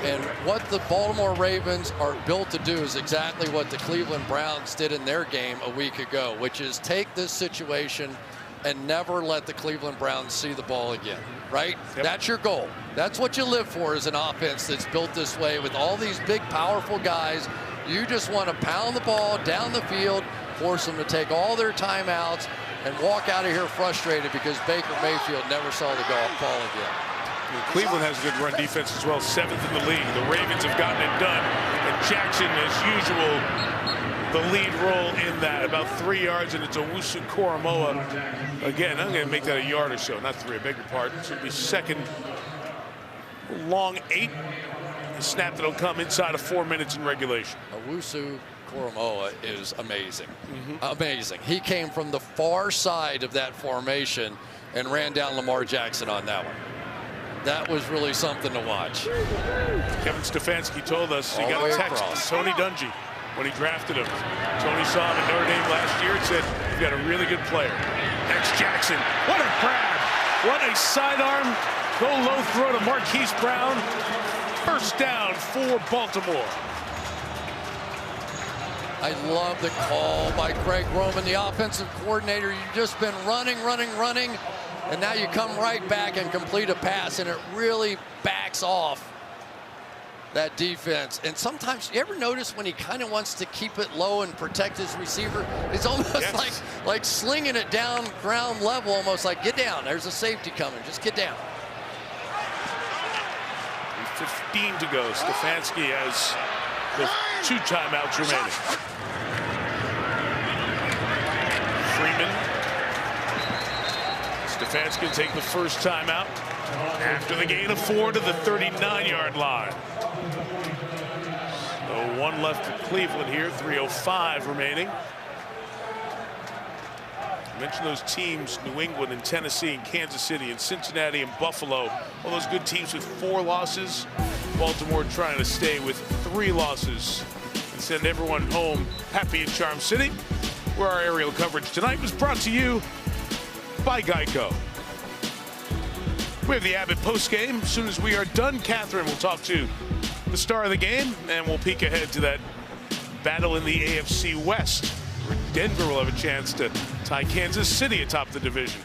And what the Baltimore Ravens are built to do is exactly what the Cleveland Browns did in their game a week ago, which is take this situation and never let the Cleveland Browns see the ball again, right? Yep. That's your goal. That's what you live for as an offense that's built this way with all these big, powerful guys. You just want to pound the ball down the field, force them to take all their timeouts, and walk out of here frustrated because Baker Mayfield never saw the ball again. Cleveland has a good run defense as well, 7th in the league. The Ravens have gotten it done. And Jackson, as usual, the lead role in that. About 3 yards, and it's Owusu Koromoa. Again, I'm going to make that a yard or so. Not 3, I beg your pardon. This will be second long 8. A snap that'll come inside of 4 minutes in regulation. Owusu Koromoa is amazing. Amazing. He came from the far side of that formation and ran down Lamar Jackson on that one. That was really something to watch. Kevin Stefanski told us he got a text from Tony Dungy when he drafted him. Tony saw him in Notre Dame last year and said, "You've got a really good player." Next, Jackson. What a grab. What a sidearm. Go low throw to Marquise Brown. First down for Baltimore. I love the call by Greg Roman, the offensive coordinator. You've just been running, and now you come right back and complete a pass, and it really backs off that defense. And sometimes, you ever notice when he kind of wants to keep it low and protect his receiver? It's almost like slinging it down ground level, almost like, get down, there's a safety coming, just get down. 15 to go. Stefanski has the 2 timeouts remaining. Freeman. Stefanski will take the first timeout after the gain of 4 to the 39-yard line. So 1 left for Cleveland here. 3:05 remaining. I mentioned those teams, New England and Tennessee and Kansas City and Cincinnati and Buffalo. All those good teams with 4 losses. Baltimore trying to stay with 3 losses and send everyone home happy in Charm City, where our aerial coverage tonight was brought to you by Geico. We have the Abbott postgame. As soon as we are done, Catherine will talk to the star of the game, and we'll peek ahead to that battle in the AFC West, where Denver will have a chance to tie Kansas City atop the division.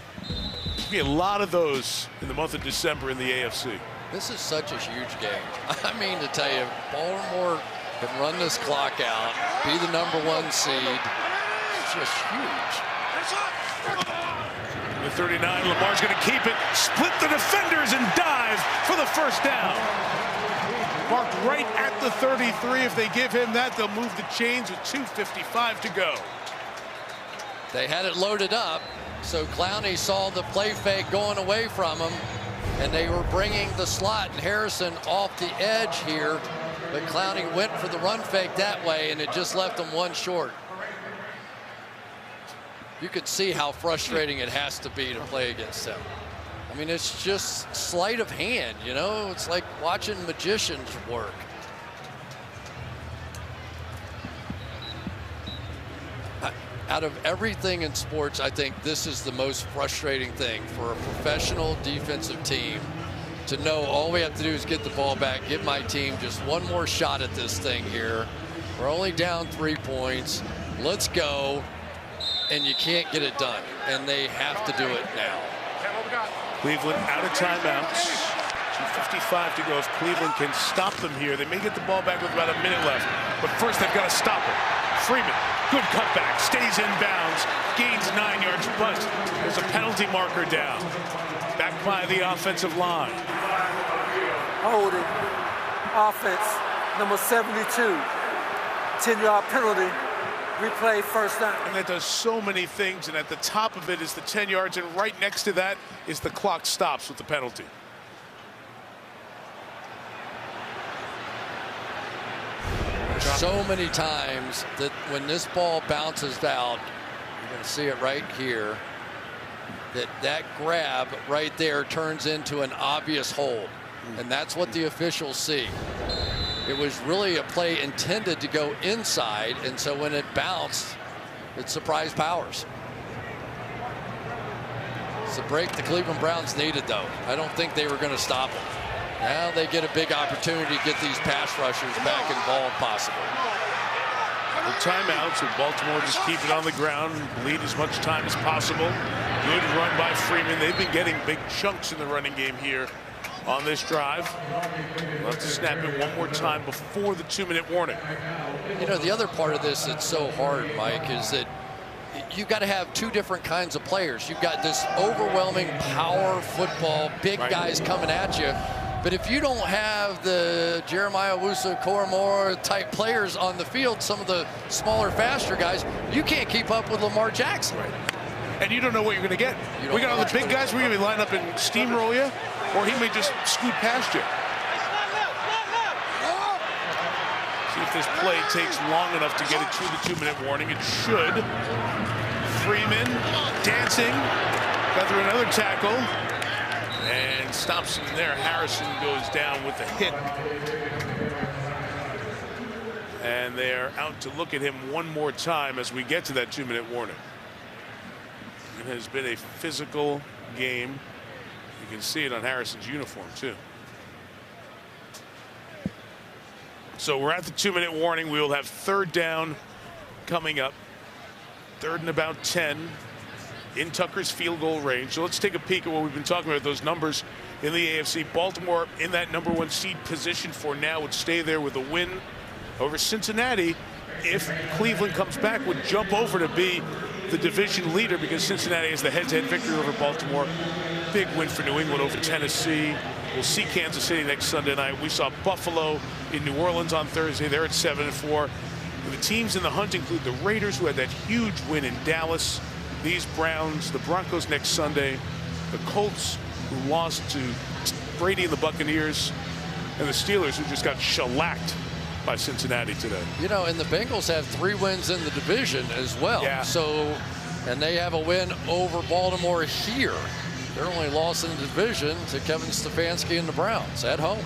There'll be a lot of those in the month of December in the AFC. This is such a huge game. I mean to tell you, Baltimore can run this clock out, be the #1 seed. It's just huge. The 39, Lamar's going to keep it, split the defenders and dive for the first down. Marked right at the 33. If they give him that, they'll move the chains with 2:55 to go. They had it loaded up, so Clowney saw the play fake going away from him, and they were bringing the slot and Harrison off the edge here, but Clowney went for the run fake that way, and it just left them 1 short. You could see how frustrating it has to be to play against them. I mean, it's just sleight of hand, you know? It's like watching magicians work. Out of everything in sports, I think this is the most frustrating thing for a professional defensive team, to know all we have to do is get the ball back, give my team just 1 more shot at this thing here. We're only down 3 points. Let's go. And you can't get it done. And they have to do it now. Cleveland out of timeouts. 2:55 to go. If Cleveland can stop them here, they may get the ball back with about a minute left. But first, they've got to stop it. Freeman, good cutback, stays in bounds, gains 9 yards, but there's a penalty marker down. Back by the offensive line. Holding. Offense, number 72. 10-yard penalty. Replay, first down. And that does so many things, and at the top of it is the 10 yards, and right next to that is the clock stops with the penalty. So many times that when this ball bounces out, you're going to see it right here, that grab right there turns into an obvious hold. And that's what the officials see. It was really a play intended to go inside, and so when it bounced, it surprised Powers. It's the break the Cleveland Browns needed, though. I don't think they were going to stop it. Now they get a big opportunity to get these pass rushers back involved, possibly. The timeout, so Baltimore just keep it on the ground, bleed as much time as possible. Good run by Freeman. They've been getting big chunks in the running game here on this drive. We'll have to snap it one more time before the 2-minute warning. You know, the other part of this that's so hard, Mike, is that you've got to have two different kinds of players. You've got this overwhelming power football, big guys coming at you. But if you don't have the Jeremiah Owusu-Koramoah type players on the field, some of the smaller, faster guys, you can't keep up with Lamar Jackson. Right. And you don't know what you're going to get. We got all the big guys. We're going to be lined up and steamroll you, or he may just scoot past you. See if this play takes long enough to get it to the 2-minute warning. It should. Freeman dancing. Got through another tackle. And stops him there. Harrison goes down with a hit. And they're out to look at him one more time as we get to that 2-minute warning. It has been a physical game. You can see it on Harrison's uniform, too. So we're at the 2-minute warning. We will have third down coming up. Third and about 10. In Tucker's field goal range. So let's take a peek at what we've been talking about, those numbers in the AFC. Baltimore in that #1 seed position for now would stay there with a win over Cincinnati. If Cleveland comes back, would jump over to be the division leader because Cincinnati has the head-to-head victory over Baltimore. Big win for New England over Tennessee. We'll see Kansas City next Sunday night. We saw Buffalo in New Orleans on Thursday. They're at 7-4. The teams in the hunt include the Raiders, who had that huge win in Dallas. These Browns, the Broncos next Sunday, the Colts, who lost to Brady and the Buccaneers, and the Steelers, who just got shellacked by Cincinnati today. You know, and the Bengals have 3 wins in the division as well. Yeah. So, and they have a win over Baltimore here. Their only loss in the division to Kevin Stefanski and the Browns at home.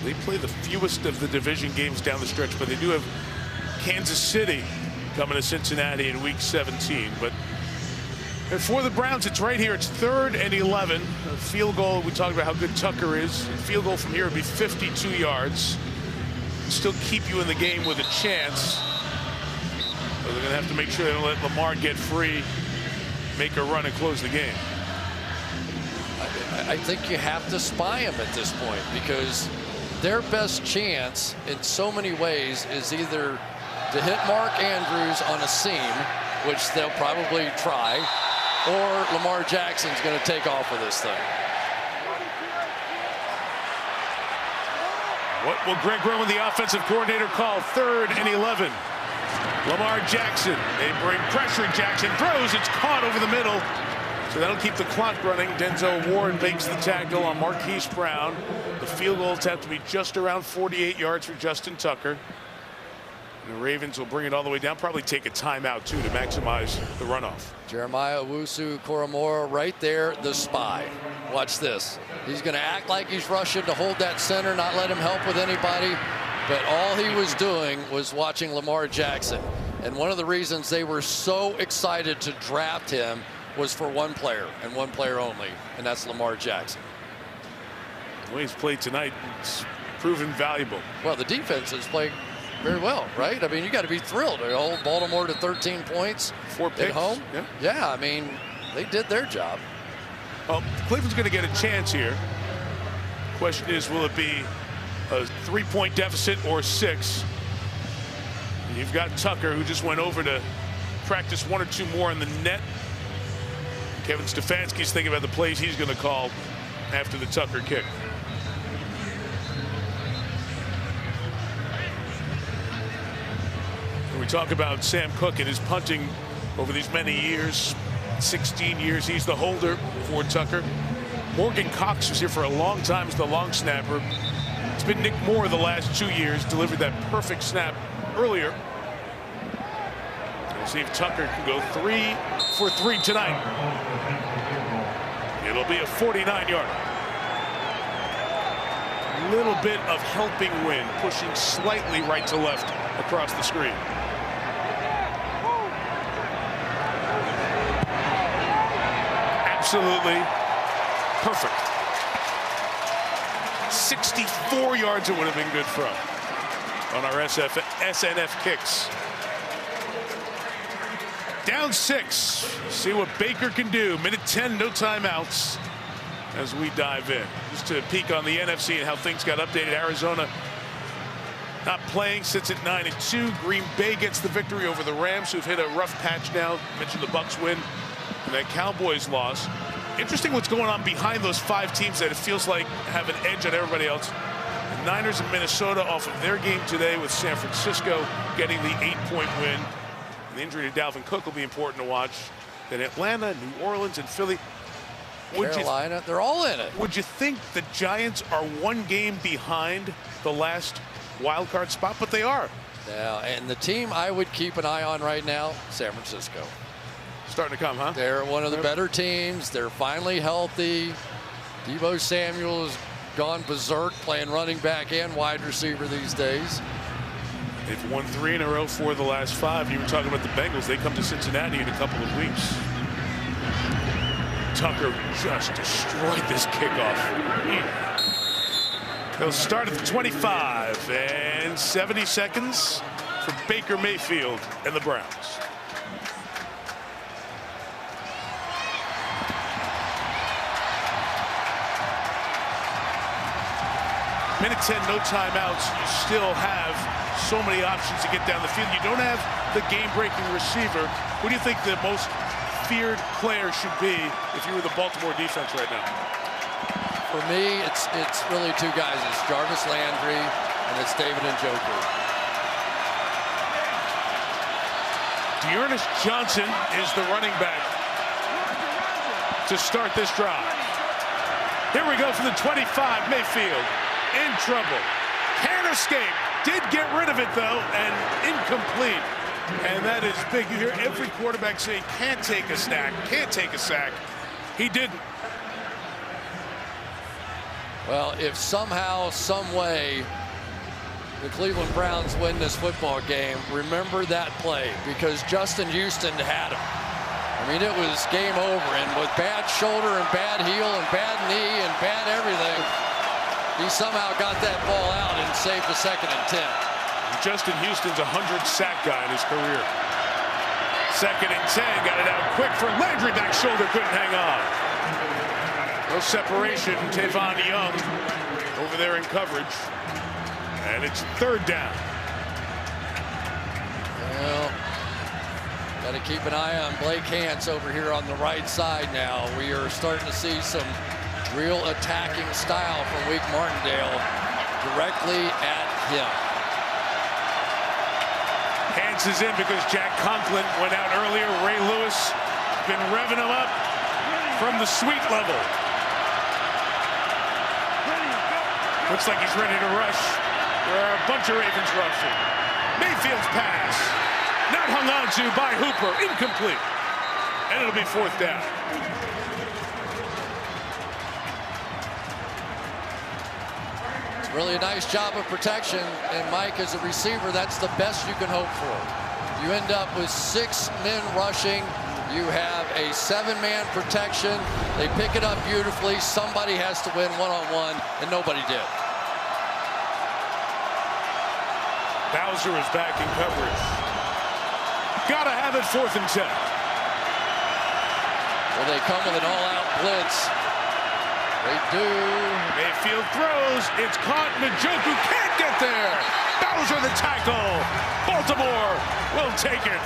They play the fewest of the division games down the stretch, but they do have Kansas City coming to Cincinnati in week 17. But for the Browns, it's right here. It's 3rd and 11. A field goal, we talked about how good Tucker is. A field goal from here would be 52 yards. Still keep you in the game with a chance. So they're going to have to make sure they don't let Lamar get free, make a run, and close the game. I think you have to spy them at this point because their best chance in so many ways is either to hit Mark Andrews on a seam, which they'll probably try, or Lamar Jackson's going to take off with this thing. What will Greg Roman, the offensive coordinator, call? 3rd and 11. Lamar Jackson. They bring pressure. Jackson throws. It's caught over the middle. So that'll keep the clock running. Denzel Ward makes the tackle on Marquise Brown. The field goals have to be just around 48 yards for Justin Tucker. And the Ravens will bring it all the way down. Probably take a timeout, too, to maximize the runoff. Jeremiah Owusu-Koramoah right there, the spy. Watch this. He's going to act like he's rushing to hold that center, not let him help with anybody. But all he was doing was watching Lamar Jackson. And one of the reasons they were so excited to draft him was for one player and one player only, and that's Lamar Jackson. The way he's played tonight, it's proven valuable. Well, the defense has played very well, right? I mean, you got to be thrilled to hold Baltimore to 13 points 4 picks at home. Yeah. Yeah, I mean, they did their job. Well, Cleveland's going to get a chance here. Question is, will it be a 3-point deficit or 6? You've got Tucker, who just went over to practice 1 or 2 more in the net. Kevin Stefanski's thinking about the plays he's going to call after the Tucker kick. When we talk about Sam Cook and his punting over these many years, 16 years, he's the holder for Tucker. Morgan Cox was here for a long time as the long snapper. It's been Nick Moore the last 2 years, delivered that perfect snap earlier. We'll see if Tucker can go 3 for 3 tonight. It'll be a 49-yarder. Little bit of helping wind, pushing slightly right to left across the screen. Absolutely perfect. 64 yards it would have been good from on our SNF kicks. Down 6. See what Baker can do. Minute 10, no timeouts as we dive in. Just to peek on the NFC and how things got updated. Arizona not playing, sits at 9-2. Green Bay gets the victory over the Rams, who've hit a rough patch now. Mentioned the Bucs win and that Cowboys loss. Interesting what's going on behind those 5 teams that it feels like have an edge on everybody else. The Niners and Minnesota off of their game today with San Francisco getting the 8-point win. And the injury to Dalvin Cook will be important to watch. Then Atlanta, New Orleans, and Philly. Carolina, they're all in it. Would you think the Giants are 1 game behind the last wild card spot? But they are. Yeah, and the team I would keep an eye on right now, San Francisco. Starting to come, huh? They're one of the better teams. They're finally healthy. Deebo Samuel has gone berserk, playing running back and wide receiver these days. They've won 3 in a row for the last 5. You were talking about the Bengals. They come to Cincinnati in a couple of weeks. Tucker just destroyed this kickoff. They'll start at the 25 and 70 seconds for Baker Mayfield and the Browns. Minute 10, no timeouts. You still have so many options to get down the field. You don't have the game-breaking receiver. Who do you think the most feared player should be if you were the Baltimore defense right now? For me, it's really 2 guys. It's Jarvis Landry and it's David Njoku. Dearness Johnson is the running back to start this drive. Here we go from the 25. Mayfield in trouble. Can't escape. Did get rid of it, though, and incomplete. And that is big. You hear every quarterback saying, can't take a sack, can't take a sack. He didn't. Well, if somehow, some way, the Cleveland Browns win this football game, remember that play, because Justin Houston had him. I mean, it was game over, and with bad shoulder and bad heel and bad knee and bad everything, he somehow got that ball out and saved a 2nd and 10. Justin Houston's a 100-sack guy in his career. 2nd and 10, got it out quick for Landry. Back shoulder, couldn't hang on. No separation. Tavon Young over there in coverage. And it's 3rd down. Well, got to keep an eye on Blake Hance over here on the right side now. We are starting to see some real attacking style from Wake Martindale directly at him. Hance is in because Jack Conklin went out earlier. Ray Lewis been revving him up from the suite level. Looks like he's ready to rush. There are a bunch of Ravens rushing. Mayfield's pass, not hung on to by Hooper, incomplete. And it'll be 4th down. Really a nice job of protection, and Mike, as a receiver, that's the best you can hope for. You end up with 6 men rushing. You have a 7-man protection. They pick it up beautifully. Somebody has to win one-on-one, and nobody did. Bowser is back in coverage. Gotta have it 4th and 10. Will they come with an all-out blitz? They do. Mayfield throws. It's caught. Njoku can't get there. Bowser the tackle. Baltimore will take it.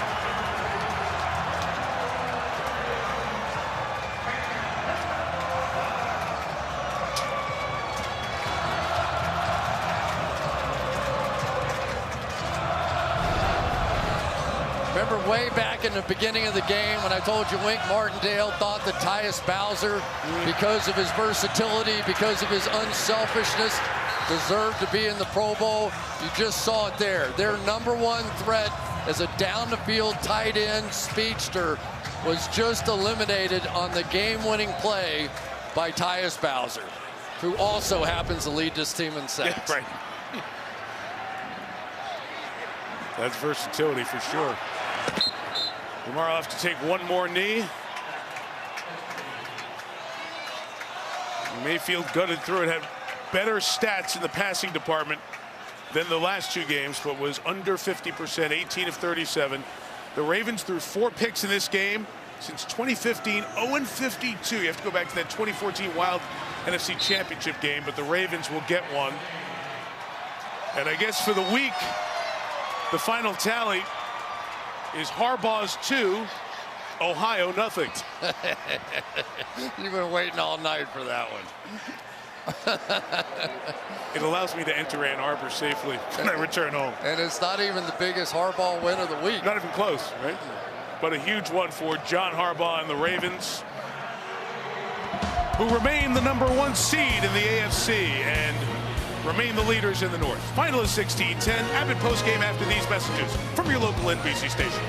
Remember way back in the beginning of the game when I told you Wink Martindale thought that Tyus Bowser, because of his versatility, because of his unselfishness, deserved to be in the Pro Bowl? You just saw it there. Their number one threat as a down-the-field tight end speedster was just eliminated on the game-winning play by Tyus Bowser, who also happens to lead this team in sacks. Yeah, right. That's versatility for sure. Lamar will have to take one more knee. Mayfield gutted through it, had better stats in the passing department than the last two games, but was under 50%, 18 of 37. The Ravens threw 4 picks in this game. Since 2015, 0-52. You have to go back to that 2014 Wild NFC Championship game, but the Ravens will get one. And I guess for the week, the final tally is Harbaugh's 2, Ohio nothing. You've been waiting all night for that one. It allows me to enter Ann Arbor safely when I return home. And it's not even the biggest Harbaugh win of the week. Not even close, right? But a huge one for John Harbaugh and the Ravens, who remain the number 1 seed in the AFC and remain the leaders in the North. Final is 16-10. Abbott postgame after these messages from your local NBC station.